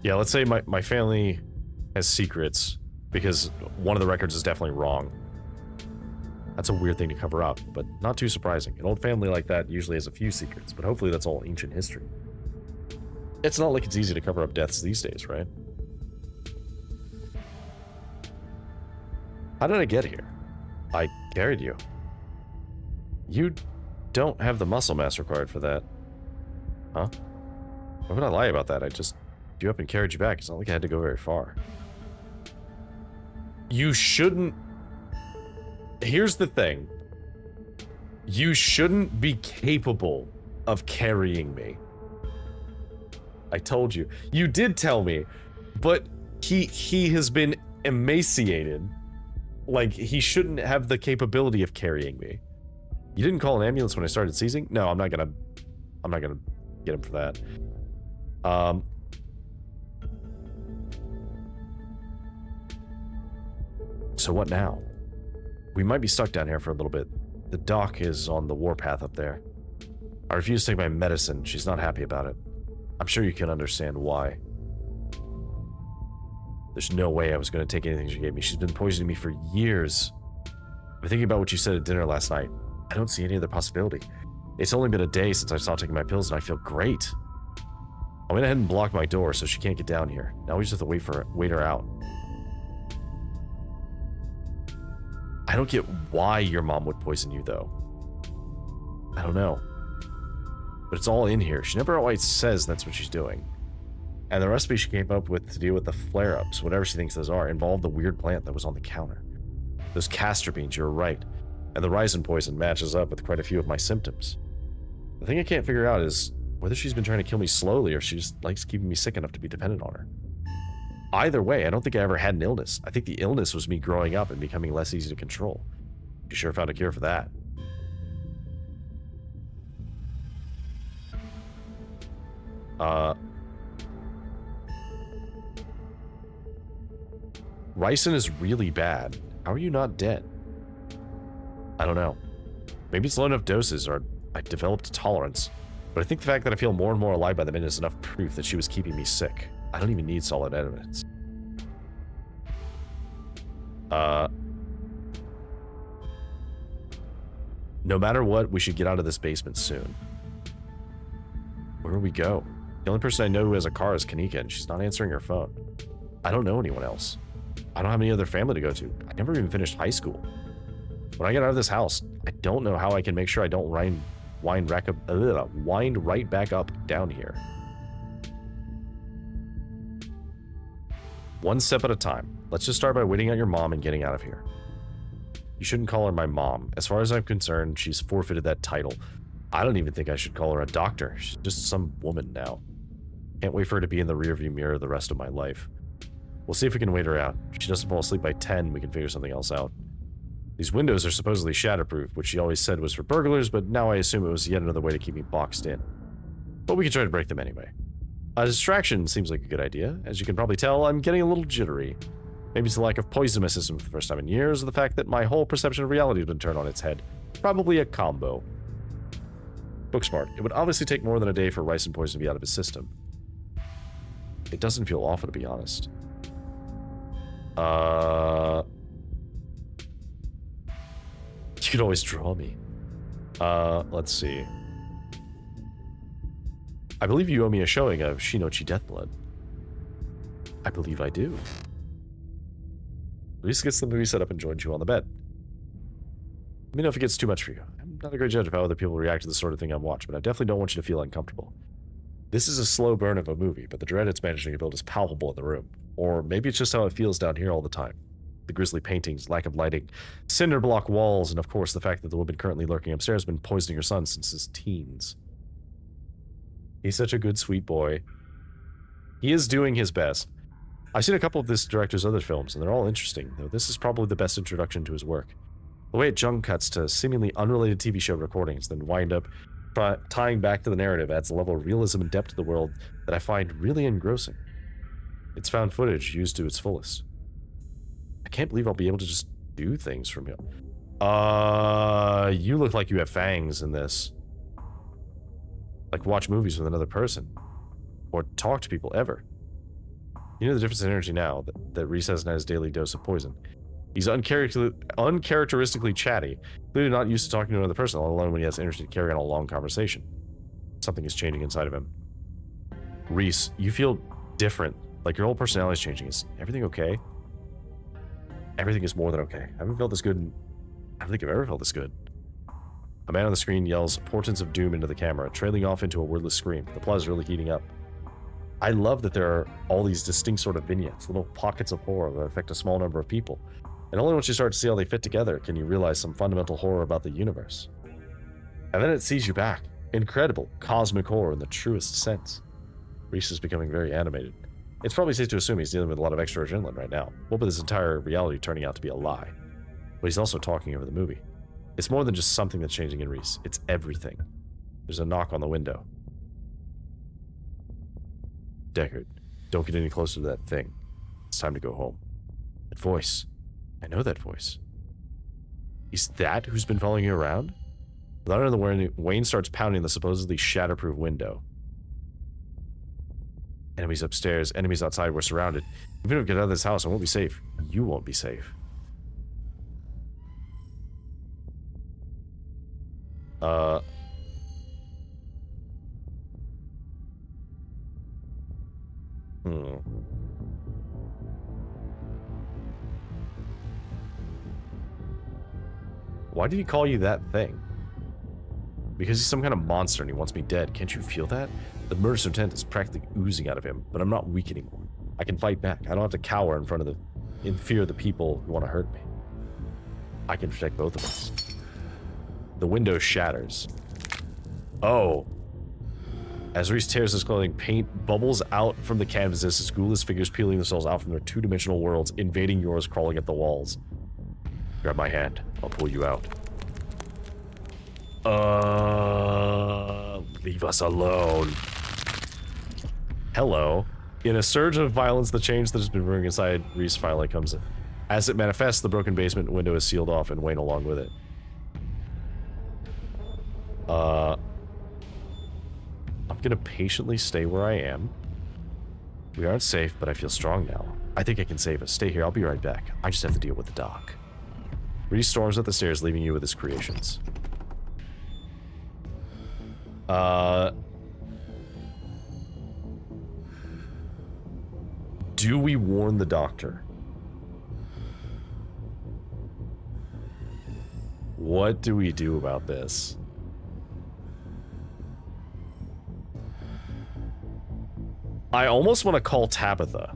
Yeah, let's say my family has secrets, because one of the records is definitely wrong. That's a weird thing to cover up, but not too surprising. An old family like that usually has a few secrets, but hopefully that's all ancient history. It's not like it's easy to cover up deaths these days, right? How did I get here? I carried you. You don't have the muscle mass required for that. Huh? Why would I lie about that? I just drew up and carried you back. It's not like I had to go very far. You shouldn't... Here's the thing. You shouldn't be capable of carrying me. I told you. You did tell me, but he has been emaciated. Like, he shouldn't have the capability of carrying me. You didn't call an ambulance when I started seizing? No, I'm not gonna get him for that. So what now? We might be stuck down here for a little bit. The doc is on the warpath up there. I refuse to take my medicine. She's not happy about it. I'm sure you can understand why. There's no way I was going to take anything she gave me. She's been poisoning me for years. I'm thinking about what you said at dinner last night. I don't see any other possibility. It's only been a day since I stopped taking my pills and I feel great. I went ahead and blocked my door so she can't get down here. Now we just have to wait her out. I don't get why your mom would poison you, though. I don't know. But it's all in here. She never always says that's what she's doing. And the recipe she came up with to deal with the flare-ups, whatever she thinks those are, involved the weird plant that was on the counter. Those castor beans, you're right. And the ricin poison matches up with quite a few of my symptoms. The thing I can't figure out is whether she's been trying to kill me slowly or she just likes keeping me sick enough to be dependent on her. Either way, I don't think I ever had an illness. I think the illness was me growing up and becoming less easy to control. You sure found a cure for that. Ricin is really bad. How are you not dead? I don't know. Maybe it's low enough doses or I developed a tolerance. But I think the fact that I feel more and more alive by the minute is enough proof that she was keeping me sick. I don't even need solid evidence. No matter what, we should get out of this basement soon. Where do we go? The only person I know who has a car is Kanika, and she's not answering her phone. I don't know anyone else. I don't have any other family to go to. I never even finished high school. When I get out of this house, I don't know how I can make sure I don't wind right back up down here. One step at a time. Let's just start by waiting out your mom and getting out of here. You shouldn't call her my mom. As far as I'm concerned, she's forfeited that title. I don't even think I should call her a doctor. She's just some woman now. Can't wait for her to be in the rearview mirror the rest of my life. We'll see if we can wait her out. If she doesn't fall asleep by 10, we can figure something else out. These windows are supposedly shatterproof, which she always said was for burglars, but now I assume it was yet another way to keep me boxed in. But we can try to break them anyway. A distraction seems like a good idea. As you can probably tell, I'm getting a little jittery. Maybe it's the lack of poison in my system for the first time in years, or the fact that my whole perception of reality has been turned on its head. Probably a combo. Booksmart. It would obviously take more than a day for rice and poison to be out of his system. It doesn't feel awful, to be honest. You could always draw me. Let's see. I believe you owe me a showing of Shinochi Deathblood. I believe I do. Reese gets the movie set up and joins you on the bed. Let me know if it gets too much for you. I'm not a great judge of how other people react to the sort of thing I watch, but I definitely don't want you to feel uncomfortable. This is a slow burn of a movie, but the dread it's managing to build is palpable in the room. Or maybe it's just how it feels down here all the time. The grisly paintings, lack of lighting, cinder block walls, and of course the fact that the woman currently lurking upstairs has been poisoning her son since his teens. He's such a good, sweet boy. He is doing his best. I've seen a couple of this director's other films, and they're all interesting, though this is probably the best introduction to his work. The way it jump cuts to seemingly unrelated TV show recordings, then wind up tying back to the narrative adds a level of realism and depth to the world that I find really engrossing. It's found footage used to its fullest. I can't believe I'll be able to just do things from here. You look like you have fangs in this. Like watch movies with another person. Or talk to people ever. You know the difference in energy now that Reese hasn't had his daily dose of poison. He's uncharacteristically chatty, clearly not used to talking to another person, let alone when he has energy to carry on a long conversation. Something is changing inside of him. Reese, you feel different. Like your whole personality is changing. Is everything okay? Everything is more than okay. I haven't felt this good I don't think I've ever felt this good. A man on the screen yells portents of doom into the camera, trailing off into a wordless scream. The plot is really heating up. I love that there are all these distinct sort of vignettes, little pockets of horror that affect a small number of people. And only once you start to see how they fit together can you realize some fundamental horror about the universe. And then it sees you back. Incredible, cosmic horror in the truest sense. Reese is becoming very animated. It's probably safe to assume he's dealing with a lot of extra adrenaline right now, what with his entire reality turning out to be a lie. But he's also talking over the movie. It's more than just something that's changing in Reese. It's everything. There's a knock on the window. Deckard, don't get any closer to that thing. It's time to go home. That voice. I know that voice. Is that who's been following you around? Without another word, Wayne starts pounding the supposedly shatterproof window. Enemies upstairs, enemies outside, we're surrounded. Even if we get out of this house, I won't be safe. You won't be safe. Why did he call you that thing? Because he's some kind of monster and he wants me dead. Can't you feel that? The murderous intent is practically oozing out of him, but I'm not weak anymore. I can fight back. I don't have to cower in fear of the people who want to hurt me. I can protect both of us. The window shatters. Oh. As Reese tears his clothing, paint bubbles out from the canvases, his ghoulish figures peeling themselves out from their two-dimensional worlds, invading yours, crawling at the walls. Grab my hand. I'll pull you out. Leave us alone. Hello. In a surge of violence, the change that has been brewing inside Reese finally comes in. As it manifests, the broken basement window is sealed off and Wayne along with it. I'm gonna patiently stay where I am. We aren't safe, but I feel strong now. I think I can save us. Stay here, I'll be right back. I just have to deal with the doc. Reese storms up the stairs, leaving you with his creations. Do we warn the doctor? What do we do about this? I almost want to call Tabitha.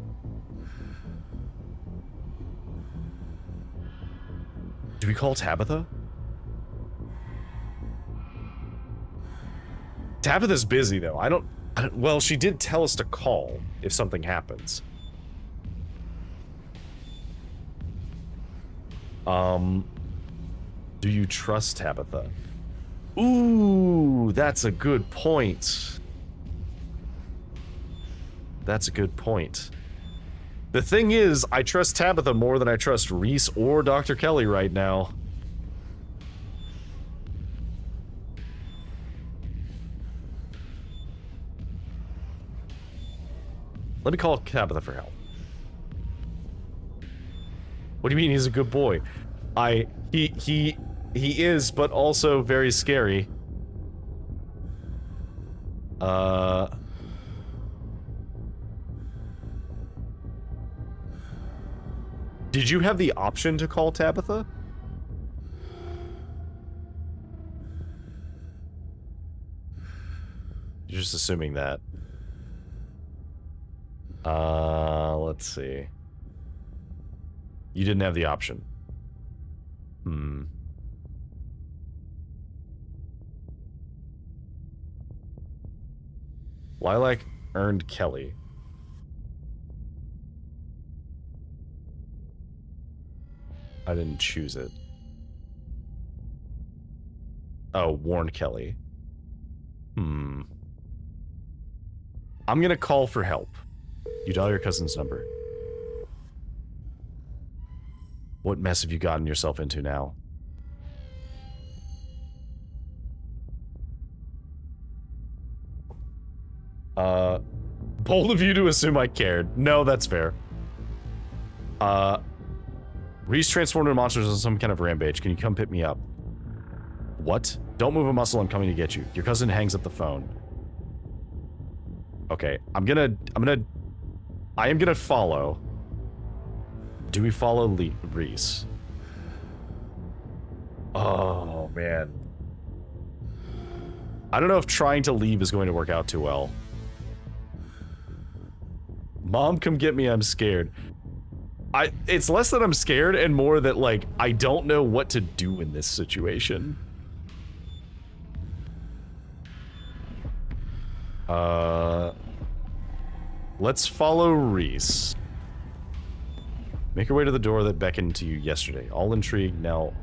Do we call Tabitha? Tabitha's busy though. I don't well, she did tell us to call if something happens. Do you trust Tabitha? Ooh, that's a good point. That's a good point. The thing is, I trust Tabitha more than I trust Reese or Dr. Kelly right now. Let me call Tabitha for help. What do you mean he's a good boy? He is, but also very scary. Did you have the option to call Tabitha? You're just assuming that. Let's see. You didn't have the option. Lilac earned Kelly. I didn't choose it. Oh, warned Kelly. I'm gonna call for help. You dial your cousin's number. What mess have you gotten yourself into now? Bold of you to assume I cared. No, that's fair. Reese transformed into monsters on some kind of rampage. Can you come pick me up? What? Don't move a muscle, I'm coming to get you. Your cousin hangs up the phone. Okay, I am gonna follow. Do we follow Reese? Oh, man. I don't know if trying to leave is going to work out too well. Mom, come get me, I'm scared. It's less that I'm scared and more that, like, I don't know what to do in this situation. Let's follow Reese. Make your way to the door that beckoned to you yesterday. All intrigue now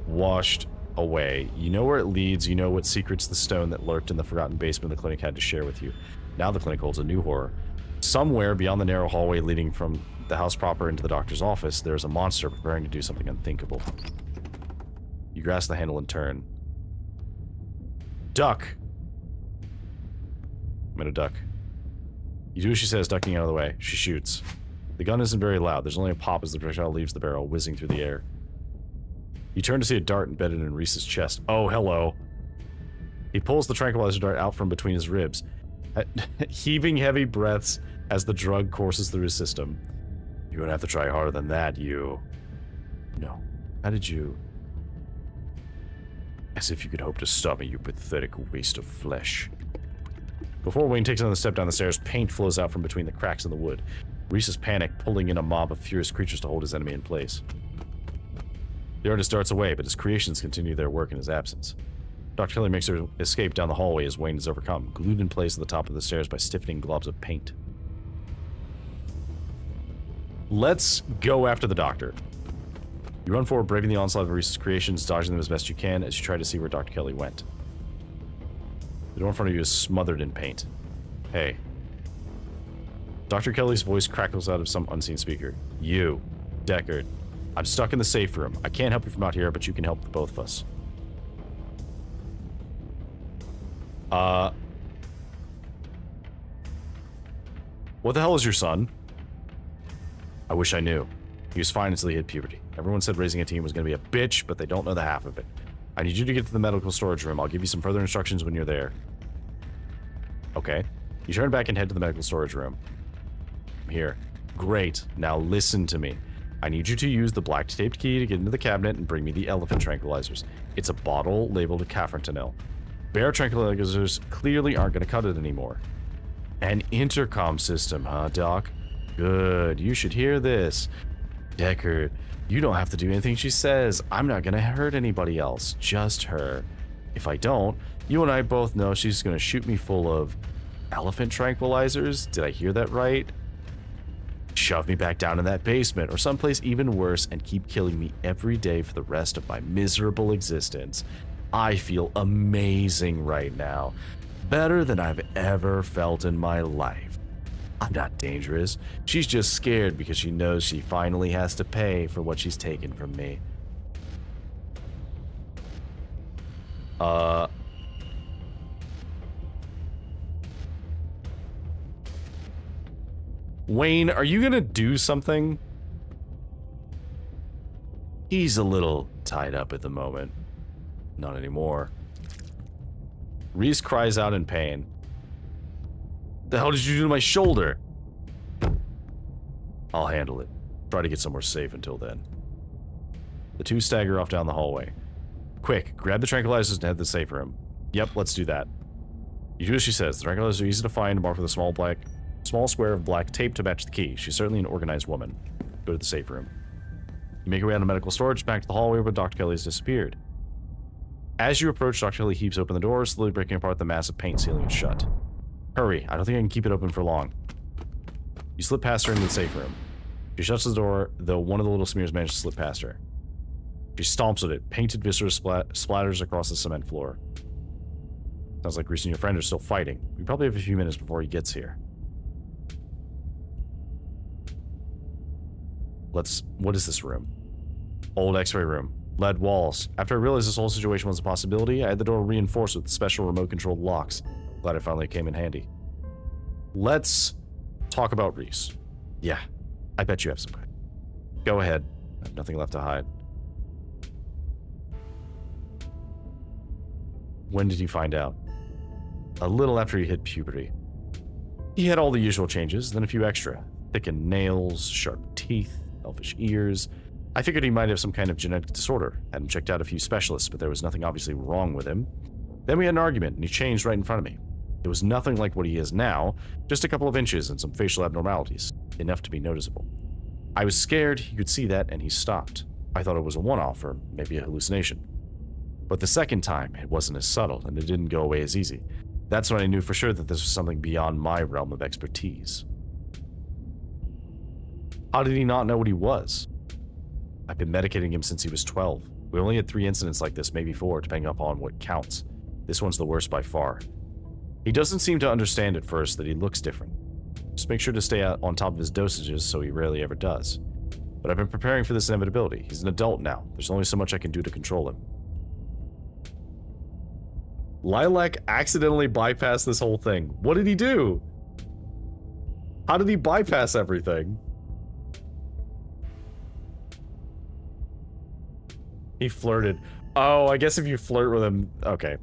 washed away. You know where it leads. You know what secrets the stone that lurked in the forgotten basement the clinic had to share with you. Now the clinic holds a new horror. Somewhere beyond the narrow hallway leading from the house proper into the doctor's office, there's a monster preparing to do something unthinkable. You grasp the handle and turn. Duck! I'm gonna duck. You do as she says, ducking out of the way. She shoots. The gun isn't very loud. There's only a pop as the projectile leaves the barrel, whizzing through the air. You turn to see a dart embedded in Reese's chest. Oh, hello. He pulls the tranquilizer dart out from between his ribs, heaving heavy breaths as the drug courses through his system. You're gonna have to try harder than that, you... No. How did you... As if you could hope to stop me, you pathetic waste of flesh. Before Wayne takes another step down the stairs, paint flows out from between the cracks in the wood. Reese is panicked, pulling in a mob of furious creatures to hold his enemy in place. The artist darts away, but his creations continue their work in his absence. Dr. Kelly makes her escape down the hallway as Wayne is overcome, glued in place at the top of the stairs by stiffening globs of paint. Let's go after the doctor. You run forward, braving the onslaught of Reese's creations, dodging them as best you can as you try to see where Dr. Kelly went. The door in front of you is smothered in paint. Hey. Dr. Kelly's voice crackles out of some unseen speaker. You, Deckard. I'm stuck in the safe room. I can't help you from out here, but you can help the both of us. What the hell is your son? I wish I knew. He was fine until he hit puberty. Everyone said raising a teen was going to be a bitch, but they don't know the half of it. I need you to get to the medical storage room. I'll give you some further instructions when you're there. Okay. You turn back and head to the medical storage room. Here. Great. Now listen to me. I need you to use the black taped key to get into the cabinet and bring me the elephant tranquilizers. It's a bottle labeled cafentanil. Bear tranquilizers clearly aren't going to cut it anymore. An intercom system, huh, Doc? Good. You should hear this. Deckard, you don't have to do anything she says. I'm not going to hurt anybody else. Just her. If I don't, you and I both know she's going to shoot me full of elephant tranquilizers. Did I hear that right? Shove me back down in that basement or someplace even worse and keep killing me every day for the rest of my miserable existence. I feel amazing right now. Better than I've ever felt in my life. I'm not dangerous. She's just scared because she knows she finally has to pay for what she's taken from me. Wayne, are you gonna do something? He's a little tied up at the moment. Not anymore. Reese cries out in pain. The hell did you do to my shoulder? I'll handle it. Try to get somewhere safe until then. The two stagger off down the hallway. Quick, grab the tranquilizers and head to the safe room. Yep, let's do that. You do as she says. The tranquilizers are easy to find, marked with a small square of black tape to match the key. She's certainly an organized woman. Go to the safe room. You make your way out of medical storage, back to the hallway where Dr. Kelly has disappeared. As you approach, Dr. Kelly heaves open the door, slowly breaking apart the massive paint ceiling shut. Hurry, I don't think I can keep it open for long. You slip past her into the safe room. She shuts the door, though one of the little smears managed to slip past her. She stomps at it. Painted viscera splatters across the cement floor. Sounds like Reese and your friend are still fighting. We probably have a few minutes before he gets here. What is this room? Old x-ray room. Lead walls. After I realized this whole situation was a possibility, I had the door reinforced with special remote-controlled locks. Glad it finally came in handy. Let's talk about Reese. Yeah, I bet you have some. Go ahead. I have nothing left to hide. When did you find out? A little after he hit puberty. He had all the usual changes, then a few extra. Thickened nails, sharp teeth, elfish ears. I figured he might have some kind of genetic disorder. Had him checked out a few specialists, but there was nothing obviously wrong with him. Then we had an argument, and he changed right in front of me. It was nothing like what he is now, just a couple of inches and some facial abnormalities, enough to be noticeable. I was scared he could see that, and he stopped. I thought it was a one-off, or maybe a hallucination. But the second time, it wasn't as subtle, and it didn't go away as easy. That's when I knew for sure that this was something beyond my realm of expertise. How did he not know what he was? I've been medicating him since he was 12. We only had 3 incidents like this, maybe 4, depending upon what counts. This one's the worst by far. He doesn't seem to understand at first that he looks different. Just make sure to stay on top of his dosages so he rarely ever does. But I've been preparing for this inevitability. He's an adult now. There's only so much I can do to control him. Lilac accidentally bypassed this whole thing. What did he do? How did he bypass everything? He flirted. Oh, I guess if you flirt with him... Okay.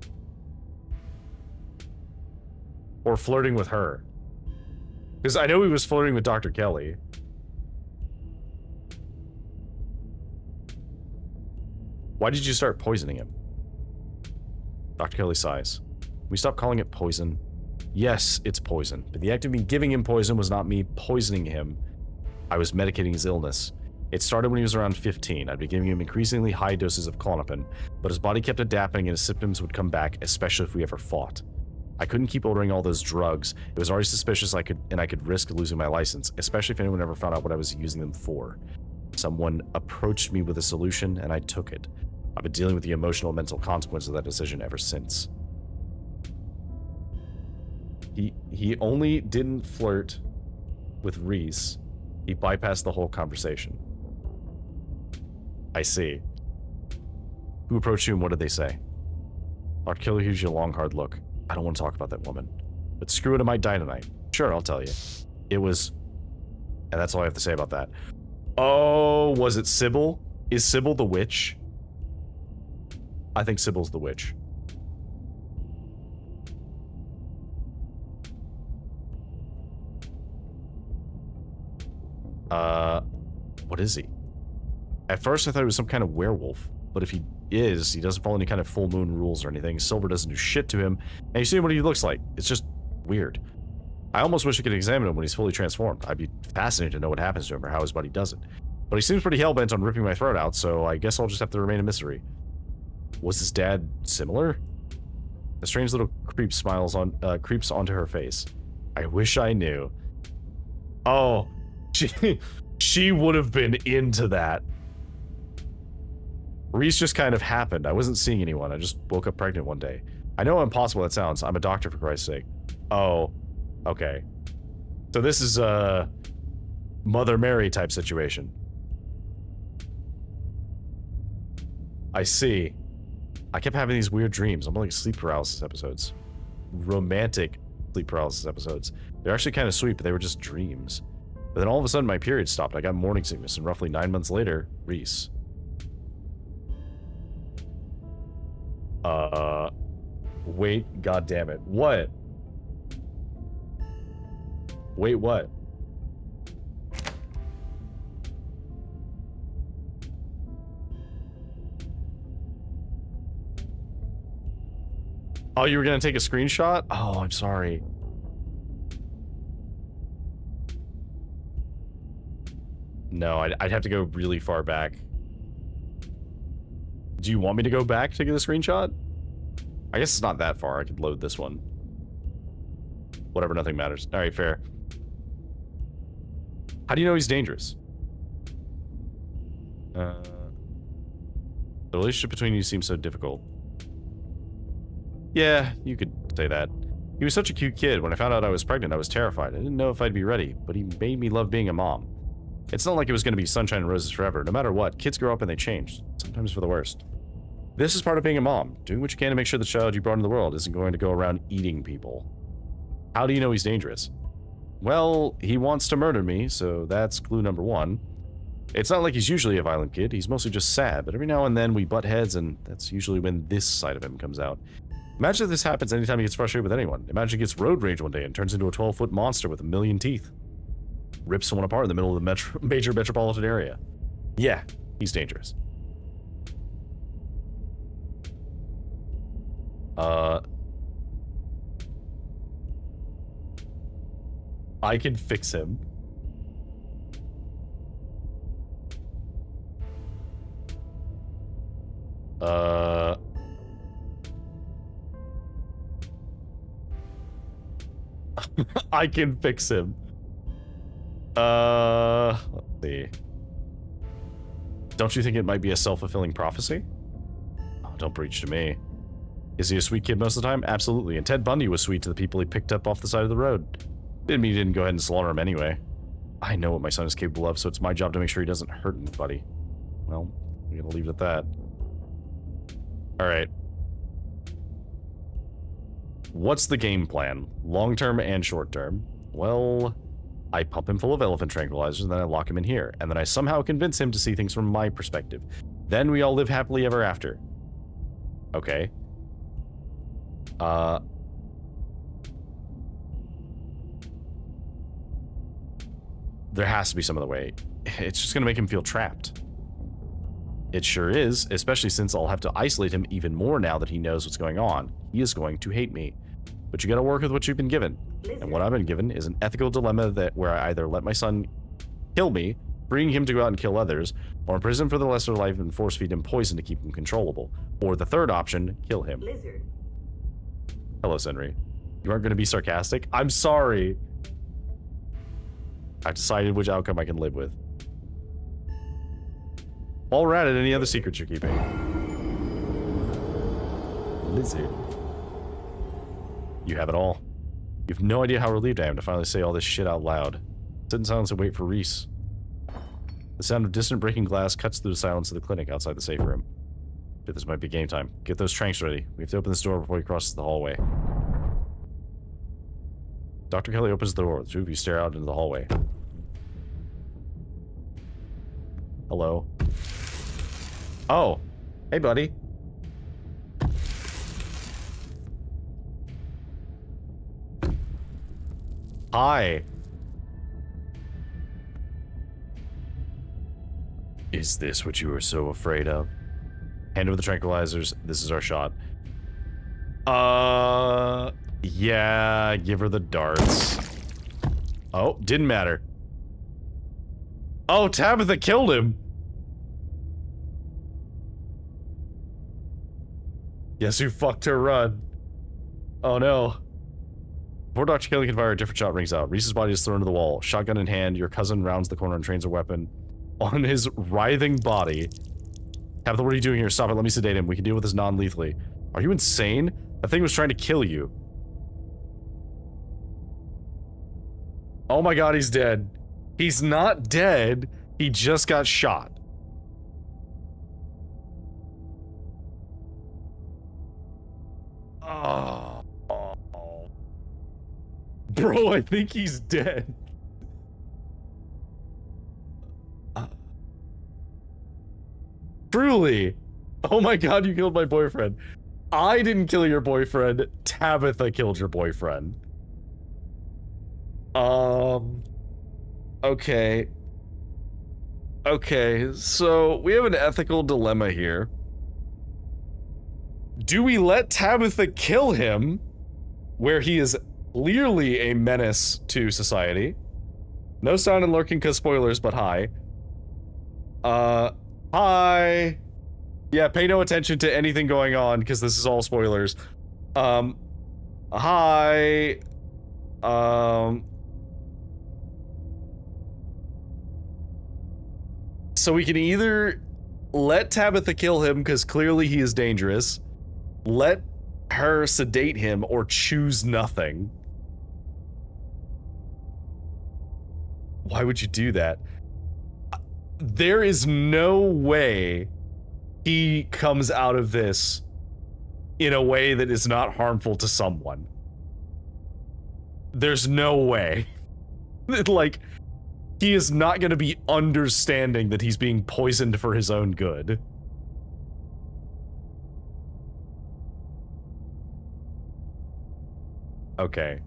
Or flirting with her. Because I know he was flirting with Dr. Kelly. Why did you start poisoning him? Dr. Kelly sighs. Can we stop calling it poison? Yes, it's poison. But the act of me giving him poison was not me poisoning him. I was medicating his illness. It started when he was around 15. I'd been giving him increasingly high doses of Klonopin, but his body kept adapting and his symptoms would come back, especially if we ever fought. I couldn't keep ordering all those drugs. It was already suspicious I could risk losing my license, especially if anyone ever found out what I was using them for. Someone approached me with a solution, and I took it. I've been dealing with the emotional and mental consequences of that decision ever since. He only didn't flirt with Reese. He bypassed the whole conversation. I see. Who approached you and what did they say? Dr. Killer gives you a long, hard look. I don't want to talk about that woman. But screw it, I might die tonight. Sure, I'll tell you. It was... And that's all I have to say about that. Oh, was it Sybil? Is Sybil the witch? I think Sybil's the witch. What is he? At first I thought he was some kind of werewolf, but if he is, he doesn't follow any kind of full moon rules or anything. Silver doesn't do shit to him, and you see what he looks like. It's just weird. I almost wish I could examine him when he's fully transformed. I'd be fascinated to know what happens to him or how his body does it. But he seems pretty hell-bent on ripping my throat out, so I guess I'll just have to remain a mystery. Was his dad similar? A strange little creep creeps onto her face. I wish I knew. Oh, she would have been into that. Reese just kind of happened. I wasn't seeing anyone. I just woke up pregnant one day. I know how impossible that sounds. I'm a doctor, for Christ's sake. Oh, okay. So this is a Mother Mary type situation. I see. I kept having these weird dreams. I'm like sleep paralysis episodes. Romantic sleep paralysis episodes. They're actually kind of sweet, but they were just dreams. But then all of a sudden my period stopped. I got morning sickness, and roughly 9 months later, Reese. Wait, god damn it. What? Wait, what? Oh, you were gonna take a screenshot? Oh, I'm sorry. No, I'd have to go really far back. Do you want me to go back to get a screenshot? I guess it's not that far. I could load this one. Whatever, nothing matters. Alright, fair. How do you know he's dangerous? The relationship between you seems so difficult. Yeah, you could say that. He was such a cute kid. When I found out I was pregnant, I was terrified. I didn't know if I'd be ready, but he made me love being a mom. It's not like it was going to be sunshine and roses forever. No matter what, kids grow up and they change, sometimes for the worst. This is part of being a mom, doing what you can to make sure the child you brought into the world isn't going to go around eating people. How do you know he's dangerous? Well, he wants to murder me, so that's clue number one. It's not like he's usually a violent kid, he's mostly just sad, but every now and then we butt heads, and that's usually when this side of him comes out. Imagine if this happens anytime he gets frustrated with anyone. Imagine he gets road rage one day and turns into a 12-foot monster with a million teeth. Rips someone apart in the middle of the major metropolitan area. Yeah, he's dangerous. I can fix him. I can fix him. Let's see. Don't you think it might be a self-fulfilling prophecy? Oh, don't preach to me. Is he a sweet kid most of the time? Absolutely. And Ted Bundy was sweet to the people he picked up off the side of the road. Didn't mean he didn't go ahead and slaughter him anyway. I know what my son is capable of, so it's my job to make sure he doesn't hurt anybody. Well, we're gonna leave it at that. Alright. What's the game plan? Long-term and short-term? Well, I pump him full of elephant tranquilizers, and then I lock him in here. And then I somehow convince him to see things from my perspective. Then we all live happily ever after. Okay. There has to be some other way. It's just gonna make him feel trapped. It sure is, especially since I'll have to isolate him even more now that he knows what's going on. He is going to hate me. But you gotta work with what you've been given. And what I've been given is an ethical dilemma where I either let my son kill me, bring him to go out and kill others, or imprison him for the lesser life and force feed him poison to keep him controllable. Or the third option, kill him. Lizard. Hello, Senri. You aren't gonna be sarcastic? I'm sorry. I've decided which outcome I can live with. While we're at it, any other secrets you're keeping? Lizard. You have it all. You have no idea how relieved I am to finally say all this shit out loud. Sit in silence and wait for Reese. The sound of distant breaking glass cuts through the silence of the clinic outside the safe room. But this might be game time. Get those tranks ready. We have to open this door before he crosses the hallway. Dr. Kelly opens the door. The two of you stare out into the hallway. Hello. Oh. Hey, buddy. Hi. Is this what you were so afraid of? Hand over the tranquilizers. This is our shot. Yeah, give her the darts. Oh, didn't matter. Oh, Tabitha killed him. Guess who fucked her run? Oh no. Before Dr. Kelly can fire, a different shot rings out. Reese's body is thrown to the wall. Shotgun in hand, your cousin rounds the corner and trains a weapon on his writhing body. Tabitha, what are you doing here? Stop it, let me sedate him. We can deal with this non-lethally. Are you insane? That thing was trying to kill you. Oh my god, he's dead. He's not dead. He just got shot. Oh. Bro, I think he's dead. Truly. Oh my god, you killed my boyfriend. I didn't kill your boyfriend. Tabitha killed your boyfriend. Okay. Okay, so we have an ethical dilemma here. Do we let Tabitha kill him, where he is clearly a menace to society? No sound and lurking cause spoilers, but hi. Hi. Yeah, pay no attention to anything going on, because this is all spoilers. Hi. So we can either let Tabitha kill him, because clearly he is dangerous, let her sedate him, or choose nothing. Why would you do that? There is no way he comes out of this in a way that is not harmful to someone. There's no way. Like, he is not going to be understanding that he's being poisoned for his own good. Okay.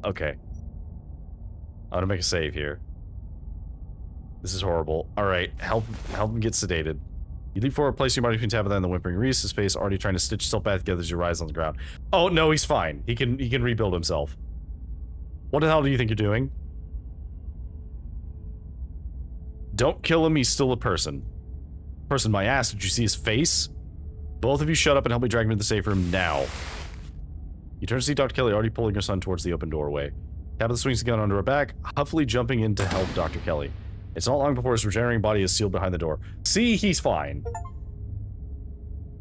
Okay. I'm gonna make a save here. This is horrible. Alright, help him get sedated. You leap forward, place your body between Tabitha and the whimpering Reese, his face already trying to stitch itself back together as you rise on the ground. Oh, no, he's fine. He can rebuild himself. What the hell do you think you're doing? Don't kill him, he's still a person. Person, my ass, did you see his face? Both of you shut up and help me drag him into the safe room now. You turn to see Dr. Kelly already pulling her son towards the open doorway. Tabitha swings the gun under her back, huffily jumping in to help Dr. Kelly. It's not long before his regenerating body is sealed behind the door. See, he's fine.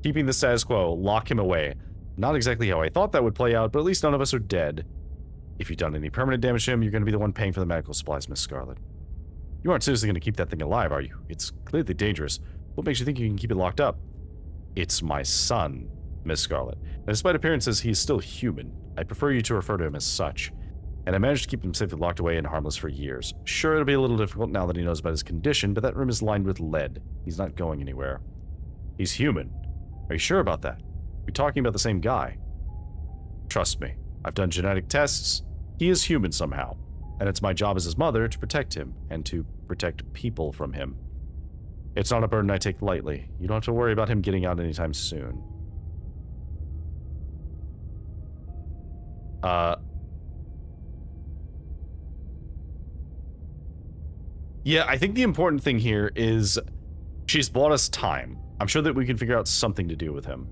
Keeping the status quo, lock him away. Not exactly how I thought that would play out, but at least none of us are dead. If you've done any permanent damage to him, you're going to be the one paying for the medical supplies, Miss Scarlet. You aren't seriously going to keep that thing alive, are you? It's clearly dangerous. What makes you think you can keep it locked up? It's my son, Miss Scarlet. And despite appearances, he is still human. I prefer you to refer to him as such. And I managed to keep him safely locked away and harmless for years. Sure, it'll be a little difficult now that he knows about his condition, but that room is lined with lead. He's not going anywhere. He's human. Are you sure about that? We're talking about the same guy. Trust me. I've done genetic tests. He is human somehow. And it's my job as his mother to protect him, and to protect people from him. It's not a burden I take lightly. You don't have to worry about him getting out anytime soon. Yeah, I think the important thing here is she's bought us time. I'm sure that we can figure out something to do with him.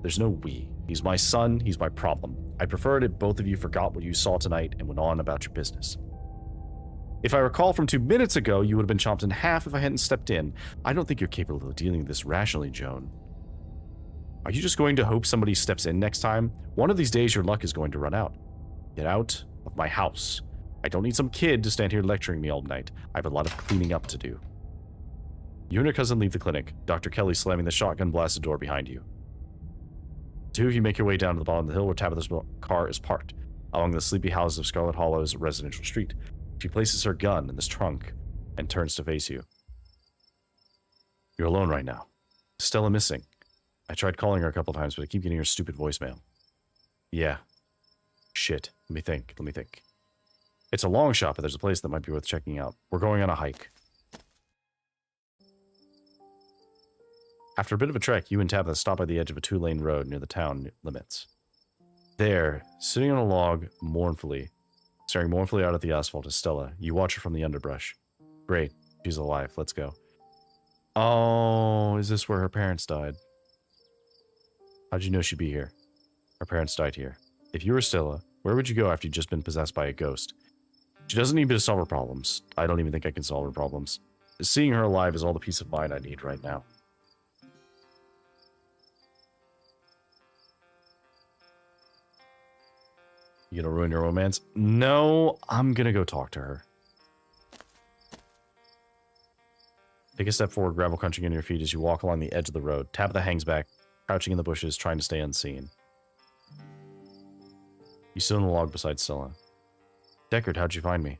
There's no we. He's my son, he's my problem. I prefer it if both of you forgot what you saw tonight and went on about your business. If I recall from 2 minutes ago, you would have been chopped in half if I hadn't stepped in. I don't think you're capable of dealing with this rationally, Joan. Are you just going to hope somebody steps in next time? One of these days your luck is going to run out. Get out of my house. I don't need some kid to stand here lecturing me all night. I have a lot of cleaning up to do. You and your cousin leave the clinic, Dr. Kelly slamming the shotgun blasted door behind you. Two of you make your way down to the bottom of the hill where Tabitha's car is parked, along the sleepy houses of Scarlet Hollow's residential street. She places her gun in this trunk and turns to face you. You're alone right now. Stella missing. I tried calling her a couple times, but I keep getting her stupid voicemail. Yeah. Shit. Let me think. It's a long shot, but there's a place that might be worth checking out. We're going on a hike. After a bit of a trek, you and Tabitha stop by the edge of a 2-lane road near the town limits. There, sitting on a log, staring mournfully out at the asphalt, is Stella. You watch her from the underbrush. Great. She's alive. Let's go. Oh, is this where her parents died? How'd you know she'd be here? Her parents died here. If you were Stella, where would you go after you'd just been possessed by a ghost? She doesn't need me to solve her problems. I don't even think I can solve her problems. Seeing her alive is all the peace of mind I need right now. You gonna ruin your romance? No, I'm gonna go talk to her. Take a step forward, gravel crunching in your feet as you walk along the edge of the road. Tabitha hangs back, crouching in the bushes, trying to stay unseen. You sit on the log beside Stella. Deckard, how'd you find me?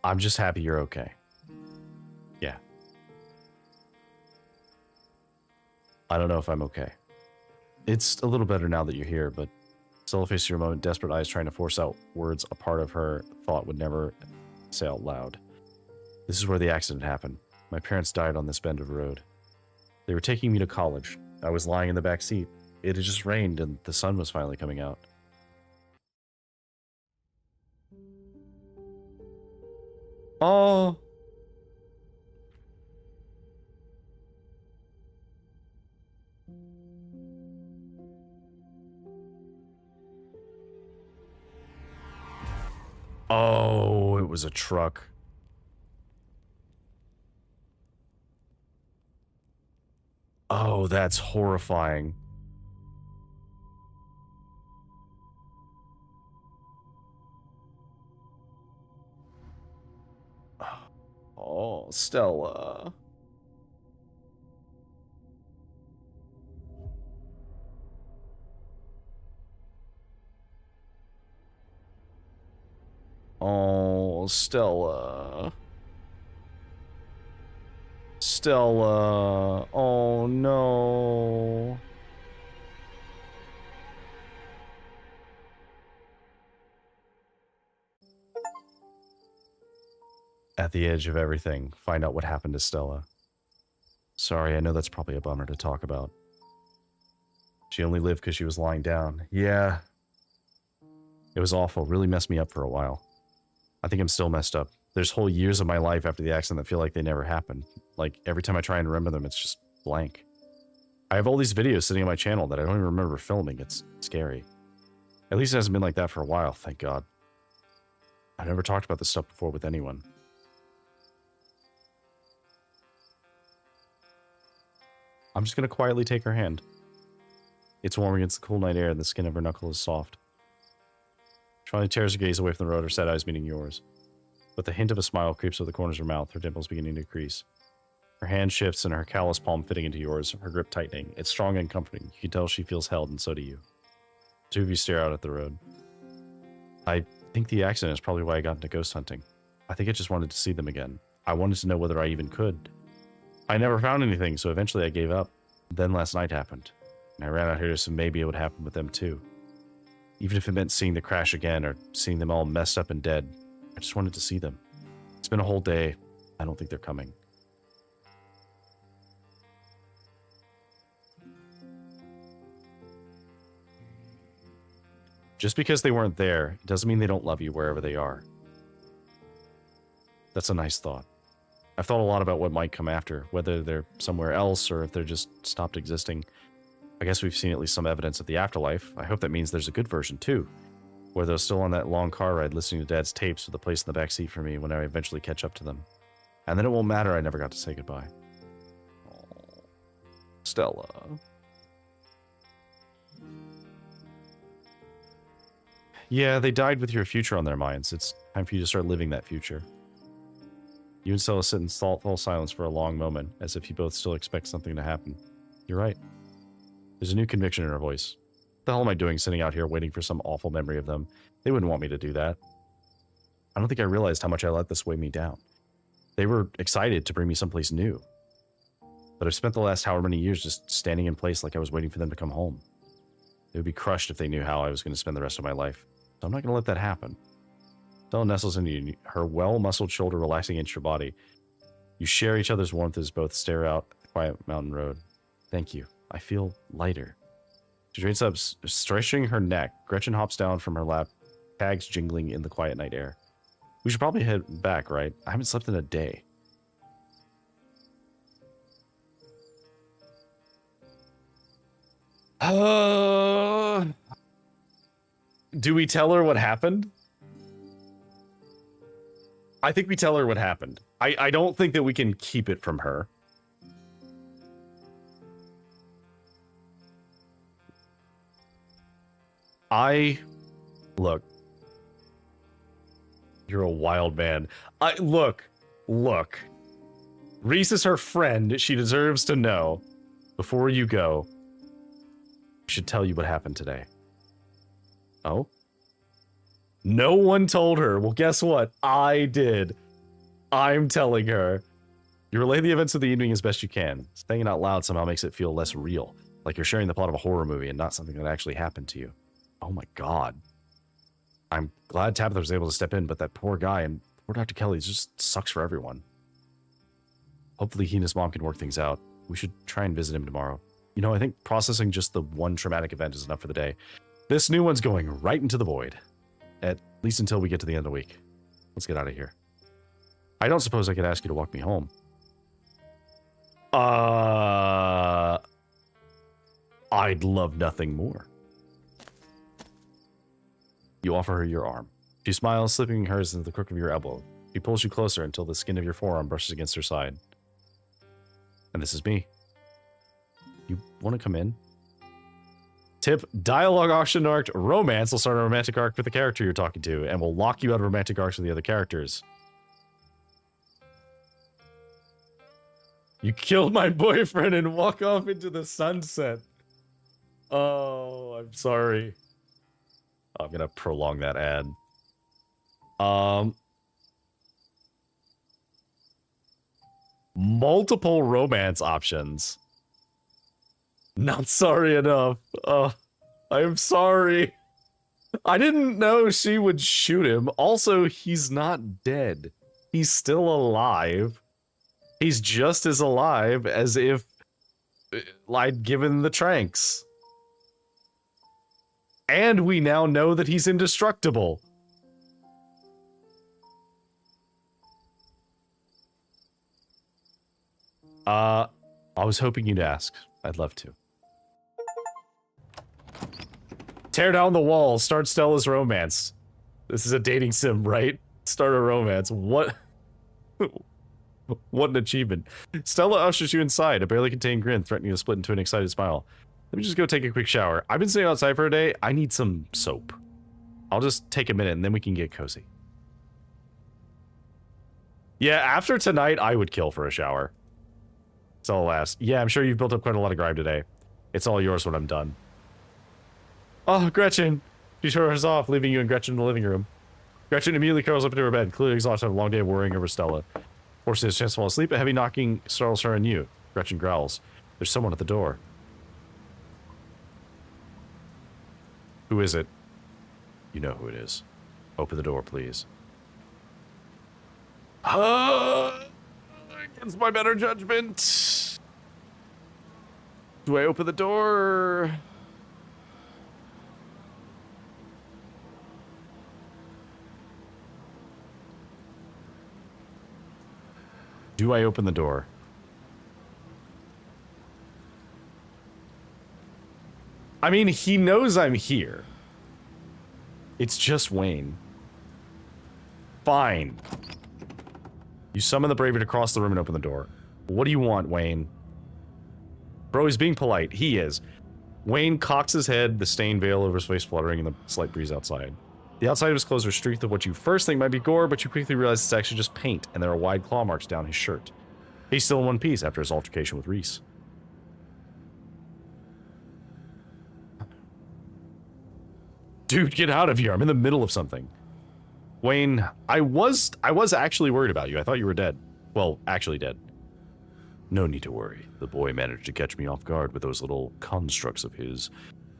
I'm just happy you're okay. Yeah. I don't know if I'm okay. It's a little better now that you're here, but Stella faces your moment, desperate eyes trying to force out words a part of her thought would never say out loud. This is where the accident happened. My parents died on this bend of road. They were taking me to college. I was lying in the back seat. It had just rained and the sun was finally coming out. Oh. Oh, it was a truck. Oh, that's horrifying. Oh, Stella. Oh, Stella. Stella. Oh, no. At the edge of everything, find out what happened to Stella. Sorry, I know that's probably a bummer to talk about. She only lived because she was lying down. Yeah. It was awful. Really messed me up for a while. I think I'm still messed up. There's whole years of my life after the accident that feel like they never happened. Like, every time I try and remember them, it's just blank. I have all these videos sitting on my channel that I don't even remember filming. It's scary. At least it hasn't been like that for a while, thank God. I've never talked about this stuff before with anyone. I'm just going to quietly take her hand. It's warm against the cool night air and the skin of her knuckle is soft. She finally tears her gaze away from the road, her sad eyes meeting yours. With the hint of a smile creeps over the corners of her mouth, her dimples beginning to crease. Her hand shifts and her callous palm fitting into yours, her grip tightening. It's strong and comforting. You can tell she feels held, and so do you. The two of you stare out at the road. I think the accident is probably why I got into ghost hunting. I think I just wanted to see them again. I wanted to know whether I even could. I never found anything, so eventually I gave up. Then last night happened. And I ran out here so maybe it would happen with them too. Even if it meant seeing the crash again or seeing them all messed up and dead, I just wanted to see them. It's been a whole day. I don't think they're coming. Just because they weren't there doesn't mean they don't love you wherever they are. That's a nice thought. I've thought a lot about what might come after, whether they're somewhere else or if they're just stopped existing. I guess we've seen at least some evidence of the afterlife. I hope that means there's a good version too, where they're still on that long car ride listening to Dad's tapes with a place in the back seat for me when I eventually catch up to them. And then it won't matter I never got to say goodbye. Oh, Stella. Yeah, they died with your future on their minds. It's time for you to start living that future. You and Stella sit in thoughtful silence for a long moment, as if you both still expect something to happen. You're right. There's a new conviction in her voice. What the hell am I doing sitting out here waiting for some awful memory of them? They wouldn't want me to do that. I don't think I realized how much I let this weigh me down. They were excited to bring me someplace new. But I've spent the last however many years just standing in place like I was waiting for them to come home. They would be crushed if they knew how I was going to spend the rest of my life. So I'm not going to let that happen. Stella nestles into you, her well-muscled shoulder relaxing against your body. You share each other's warmth as both stare out the quiet mountain road. Thank you. I feel lighter. She straightens up, stretching her neck. Gretchen hops down from her lap, tags jingling in the quiet night air. We should probably head back, right? I haven't slept in a day. Do we tell her what happened? I think we tell her what happened. I don't think that we can keep it from her. Look. You're a wild man. Look. Reese is her friend. She deserves to know. Before you go, I should tell you what happened today. Oh? No one told her. Well, guess what? I did. I'm telling her. You relay the events of the evening as best you can. Saying it out loud somehow makes it feel less real. Like you're sharing the plot of a horror movie and not something that actually happened to you. Oh my god. I'm glad Tabitha was able to step in, but that poor guy and poor Dr. Kelly just sucks for everyone. Hopefully he and his mom can work things out. We should try and visit him tomorrow. You know, I think processing just the one traumatic event is enough for the day. This new one's going right into the void. At least until we get to the end of the week. Let's get out of here. I don't suppose I could ask you to walk me home. I'd love nothing more. You offer her your arm. She smiles, slipping hers into the crook of your elbow. She pulls you closer until the skin of your forearm brushes against her side. And this is me. You want to come in? Tip, dialogue auction arc romance will start a romantic arc with the character you're talking to, and will lock you out of romantic arcs with the other characters. You killed my boyfriend and walk off into the sunset. Oh, I'm sorry. I'm gonna prolong that ad. Multiple romance options. Not sorry enough. I am sorry. I didn't know she would shoot him. Also, he's not dead. He's still alive. He's just as alive as if I'd given the tranks. And we now know that he's indestructible. I was hoping you'd ask. I'd love to. Tear down the wall. Start Stella's romance. This is a dating sim, right? Start a romance. What? What an achievement. Stella ushers you inside, a barely contained grin threatening to split into an excited smile. Let me just go take a quick shower. I've been sitting outside for a day. I need some soap. I'll just take a minute and then we can get cozy. Yeah, after tonight, I would kill for a shower. It's all last. Yeah, I'm sure you've built up quite a lot of grime today. It's all yours when I'm done. Oh, Gretchen. She showers off, leaving you and Gretchen in the living room. Gretchen immediately curls up into her bed, clearly exhausted after a long day of worrying over Stella. Forcing his chance to fall asleep, a heavy knocking startles her and you. Gretchen growls. There's someone at the door. Who is it? You know who it is. Open the door, please. Against my better judgment. Do I open the door? Do I open the door? I mean, he knows I'm here. It's just Wayne. Fine. You summon the bravery to cross the room and open the door. What do you want, Wayne? Bro, he's being polite. He is. Wayne cocks his head, the stained veil over his face fluttering in the slight breeze outside. The outside of his clothes are streaked with what you first think might be gore, but you quickly realize it's actually just paint, and there are wide claw marks down his shirt. He's still in one piece after his altercation with Reese. Dude, get out of here. I'm in the middle of something. Wayne, I was actually worried about you. I thought you were dead. Well, actually dead. No need to worry. The boy managed to catch me off guard with those little constructs of his.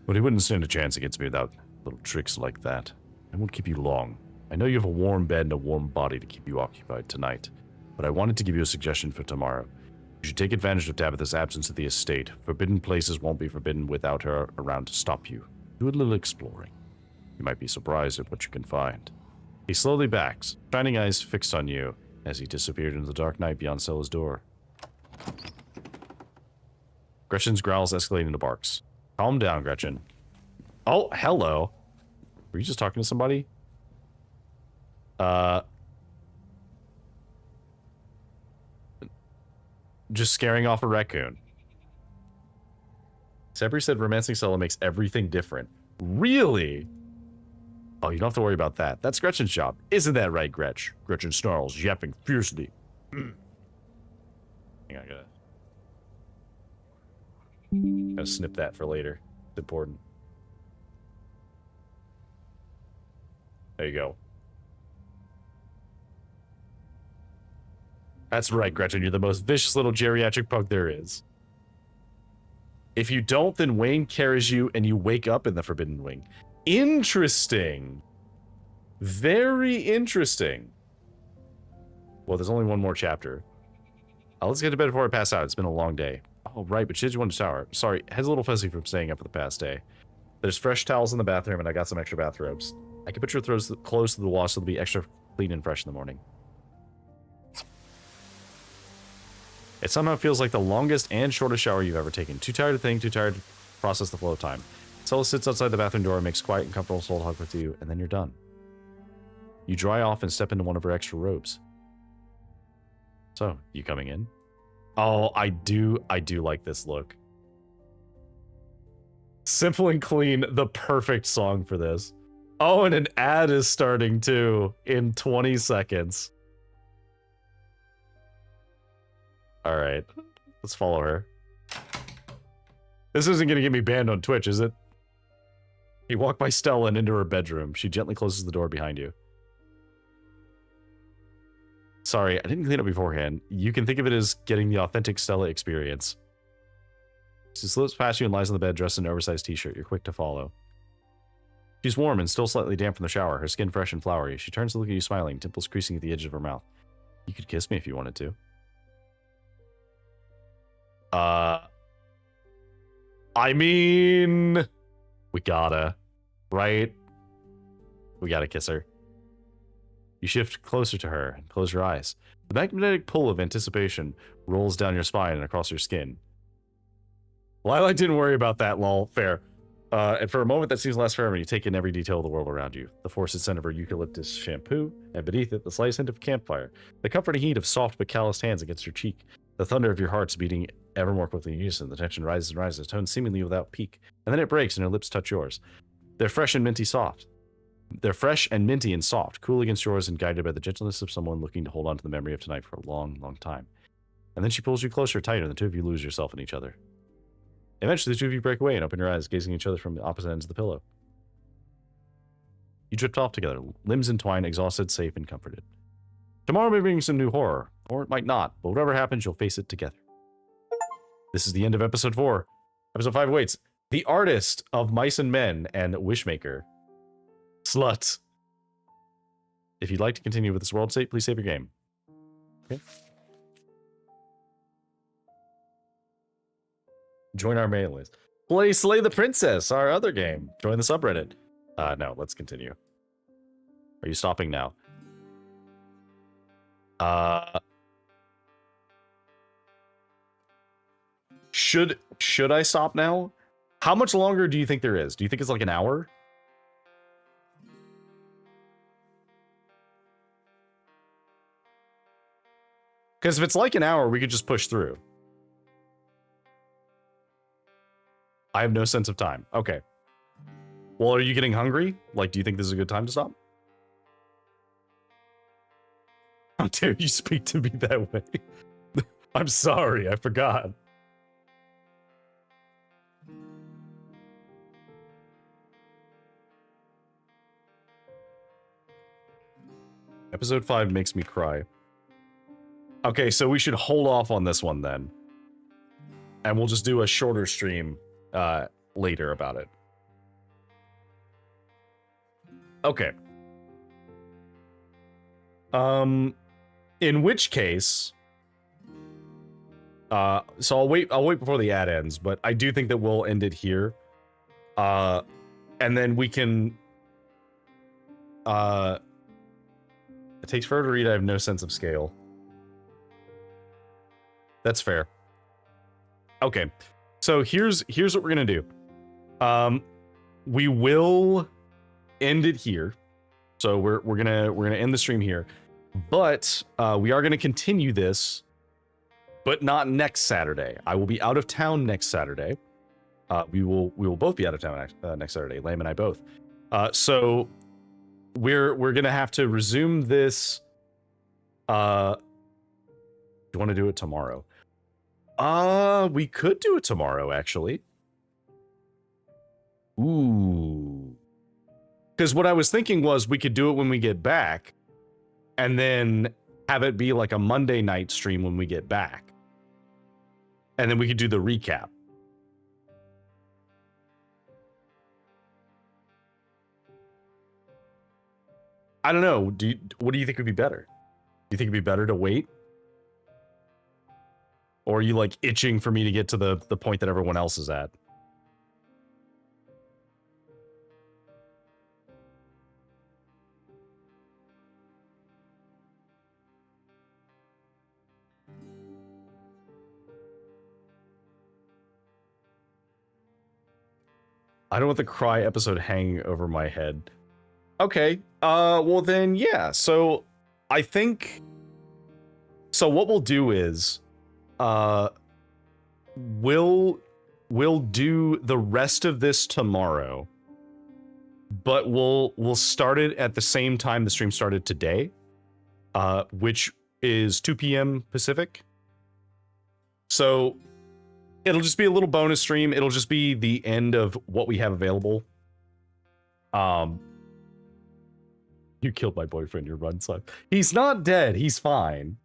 But he wouldn't stand a chance against me without little tricks like that. I won't keep you long. I know you have a warm bed and a warm body to keep you occupied tonight. But I wanted to give you a suggestion for tomorrow. You should take advantage of Tabitha's absence at the estate. Forbidden places won't be forbidden without her around to stop you. Do a little exploring. You might be surprised at what you can find. He slowly backs, shining eyes fixed on you, as he disappeared into the dark night beyond Stella's door. Gretchen's growls escalate into barks. Calm down, Gretchen. Oh, hello. Were you just talking to somebody? Just scaring off a raccoon. Sabri said romancing Stella makes everything different. Really? Oh, you don't have to worry about that. That's Gretchen's job. Isn't that right, Gretch? Gretchen snarls, yapping fiercely. Hang on, gotta snip that for later. It's important. There you go. That's right, Gretchen. You're the most vicious little geriatric pug there is. If you don't, then Wayne carries you and you wake up in the Forbidden Wing. Interesting. Very interesting. Well, there's only one more chapter. Let's get to bed before I pass out. It's been a long day. Oh, right, but she said you wanted to shower. Sorry, head's a little fuzzy from staying up for the past day. There's fresh towels in the bathroom, and I got some extra bathrobes. I can put your throws close to the wall so they'll be extra clean and fresh in the morning. It somehow feels like the longest and shortest shower you've ever taken. Too tired to think, too tired to process the flow of time. Stella sits outside the bathroom door, makes quiet and comfortable soul hug with you, and then you're done. You dry off and step into one of her extra robes. So, you coming in? Oh, I do like this look. Simple and clean, the perfect song for this. Oh, and an ad is starting too in 20 seconds. All right, let's follow her. This isn't going to get me banned on Twitch, is it? You walk by Stella and into her bedroom. She gently closes the door behind you. Sorry, I didn't clean up beforehand. You can think of it as getting the authentic Stella experience. She slips past you and lies on the bed dressed in an oversized t-shirt. You're quick to follow. She's warm and still slightly damp from the shower, her skin fresh and flowery. She turns to look at you smiling, dimples creasing at the edge of her mouth. You could kiss me if you wanted to. I mean, we gotta, right? We gotta kiss her. You shift closer to her and close your eyes. The magnetic pull of anticipation rolls down your spine and across your skin. Lilac didn't worry about that, lol. Fair. And for a moment that seems less forever, you take in every detail of the world around you. The forested scent of her eucalyptus shampoo, and beneath it, the slight hint of campfire. The comforting heat of soft but calloused hands against your cheek. The thunder of your heart's beating ever more quickly in unison. The tension rises and rises, tone seemingly without peak. And then it breaks and her lips touch yours. They're fresh and minty soft. They're fresh and minty and soft, cool against yours and guided by the gentleness of someone looking to hold on to the memory of tonight for a long, long time. And then she pulls you closer, tighter, and the two of you lose yourself in each other. Eventually, the two of you break away and open your eyes, gazing at each other from the opposite ends of the pillow. You drift off together, limbs entwined, exhausted, safe, and comforted. Tomorrow may bring some new horror, or it might not, but whatever happens, you'll face it together. This is the end of episode 4. Episode 5 awaits. The Artist of Mice and Men and Wishmaker. Slut. If you'd like to continue with this world state, please save your game. Okay. Join our mailing list. Play Slay the Princess, our other game. Join the subreddit. No, let's continue. Are you stopping now? Should I stop now? How much longer do you think there is? Do you think it's like an hour? Because if it's like an hour, we could just push through. I have no sense of time. Okay. Well, are you getting hungry? Like, do you think this is a good time to stop? How dare you speak to me that way? I'm sorry, I forgot. Episode 5 makes me cry. Okay, so we should hold off on this one then. and we'll just do a shorter stream later about it. Okay. In which case, so I'll wait before the ad ends, but I do think that we'll end it here. And then we can, it takes forever to read. I have no sense of scale. That's fair. Okay. So here's what we're going to do. We will end it here. So we're going to end the stream here. But we are going to continue this, but not next Saturday. I will be out of town next Saturday. We will both be out of town next Saturday, Lamb and I both. So we're going to have to resume this. Do you want to do it tomorrow? We could do it tomorrow, actually. Ooh. Because what I was thinking was we could do it when we get back, and then have it be like a Monday night stream when we get back. And then we could do the recap. I don't know. What do you think would be better? Do you think it'd be better to wait? Or are you like itching for me to get to the point that everyone else is at? I don't want the cry episode hanging over my head. Okay. Well then, yeah. So I think, so what we'll do is, we'll do the rest of this tomorrow, but we'll start it at the same time the stream started today, which is 2 p.m. Pacific. So it'll just be a little bonus stream. It'll just be the end of what we have available. You killed my boyfriend, your run son. He's not dead. He's fine.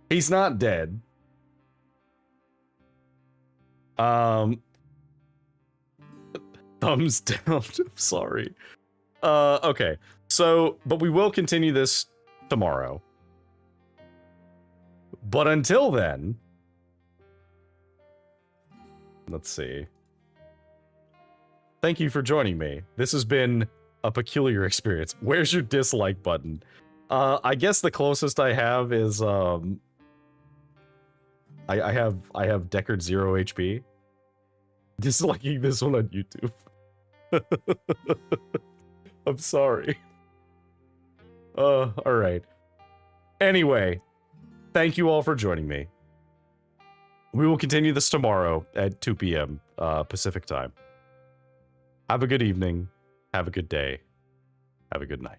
He's not dead. Thumbs down. I'm sorry. Okay. So, but we will continue this tomorrow. But until then, let's see. Thank you for joining me. This has been a peculiar experience. Where's your dislike button? I guess the closest I have is I have Deckard 0 HP. Disliking this one on YouTube. I'm sorry. Alright. Anyway, thank you all for joining me. We will continue this tomorrow at 2 p.m. Pacific time. Have a good evening. Have a good day. Have a good night.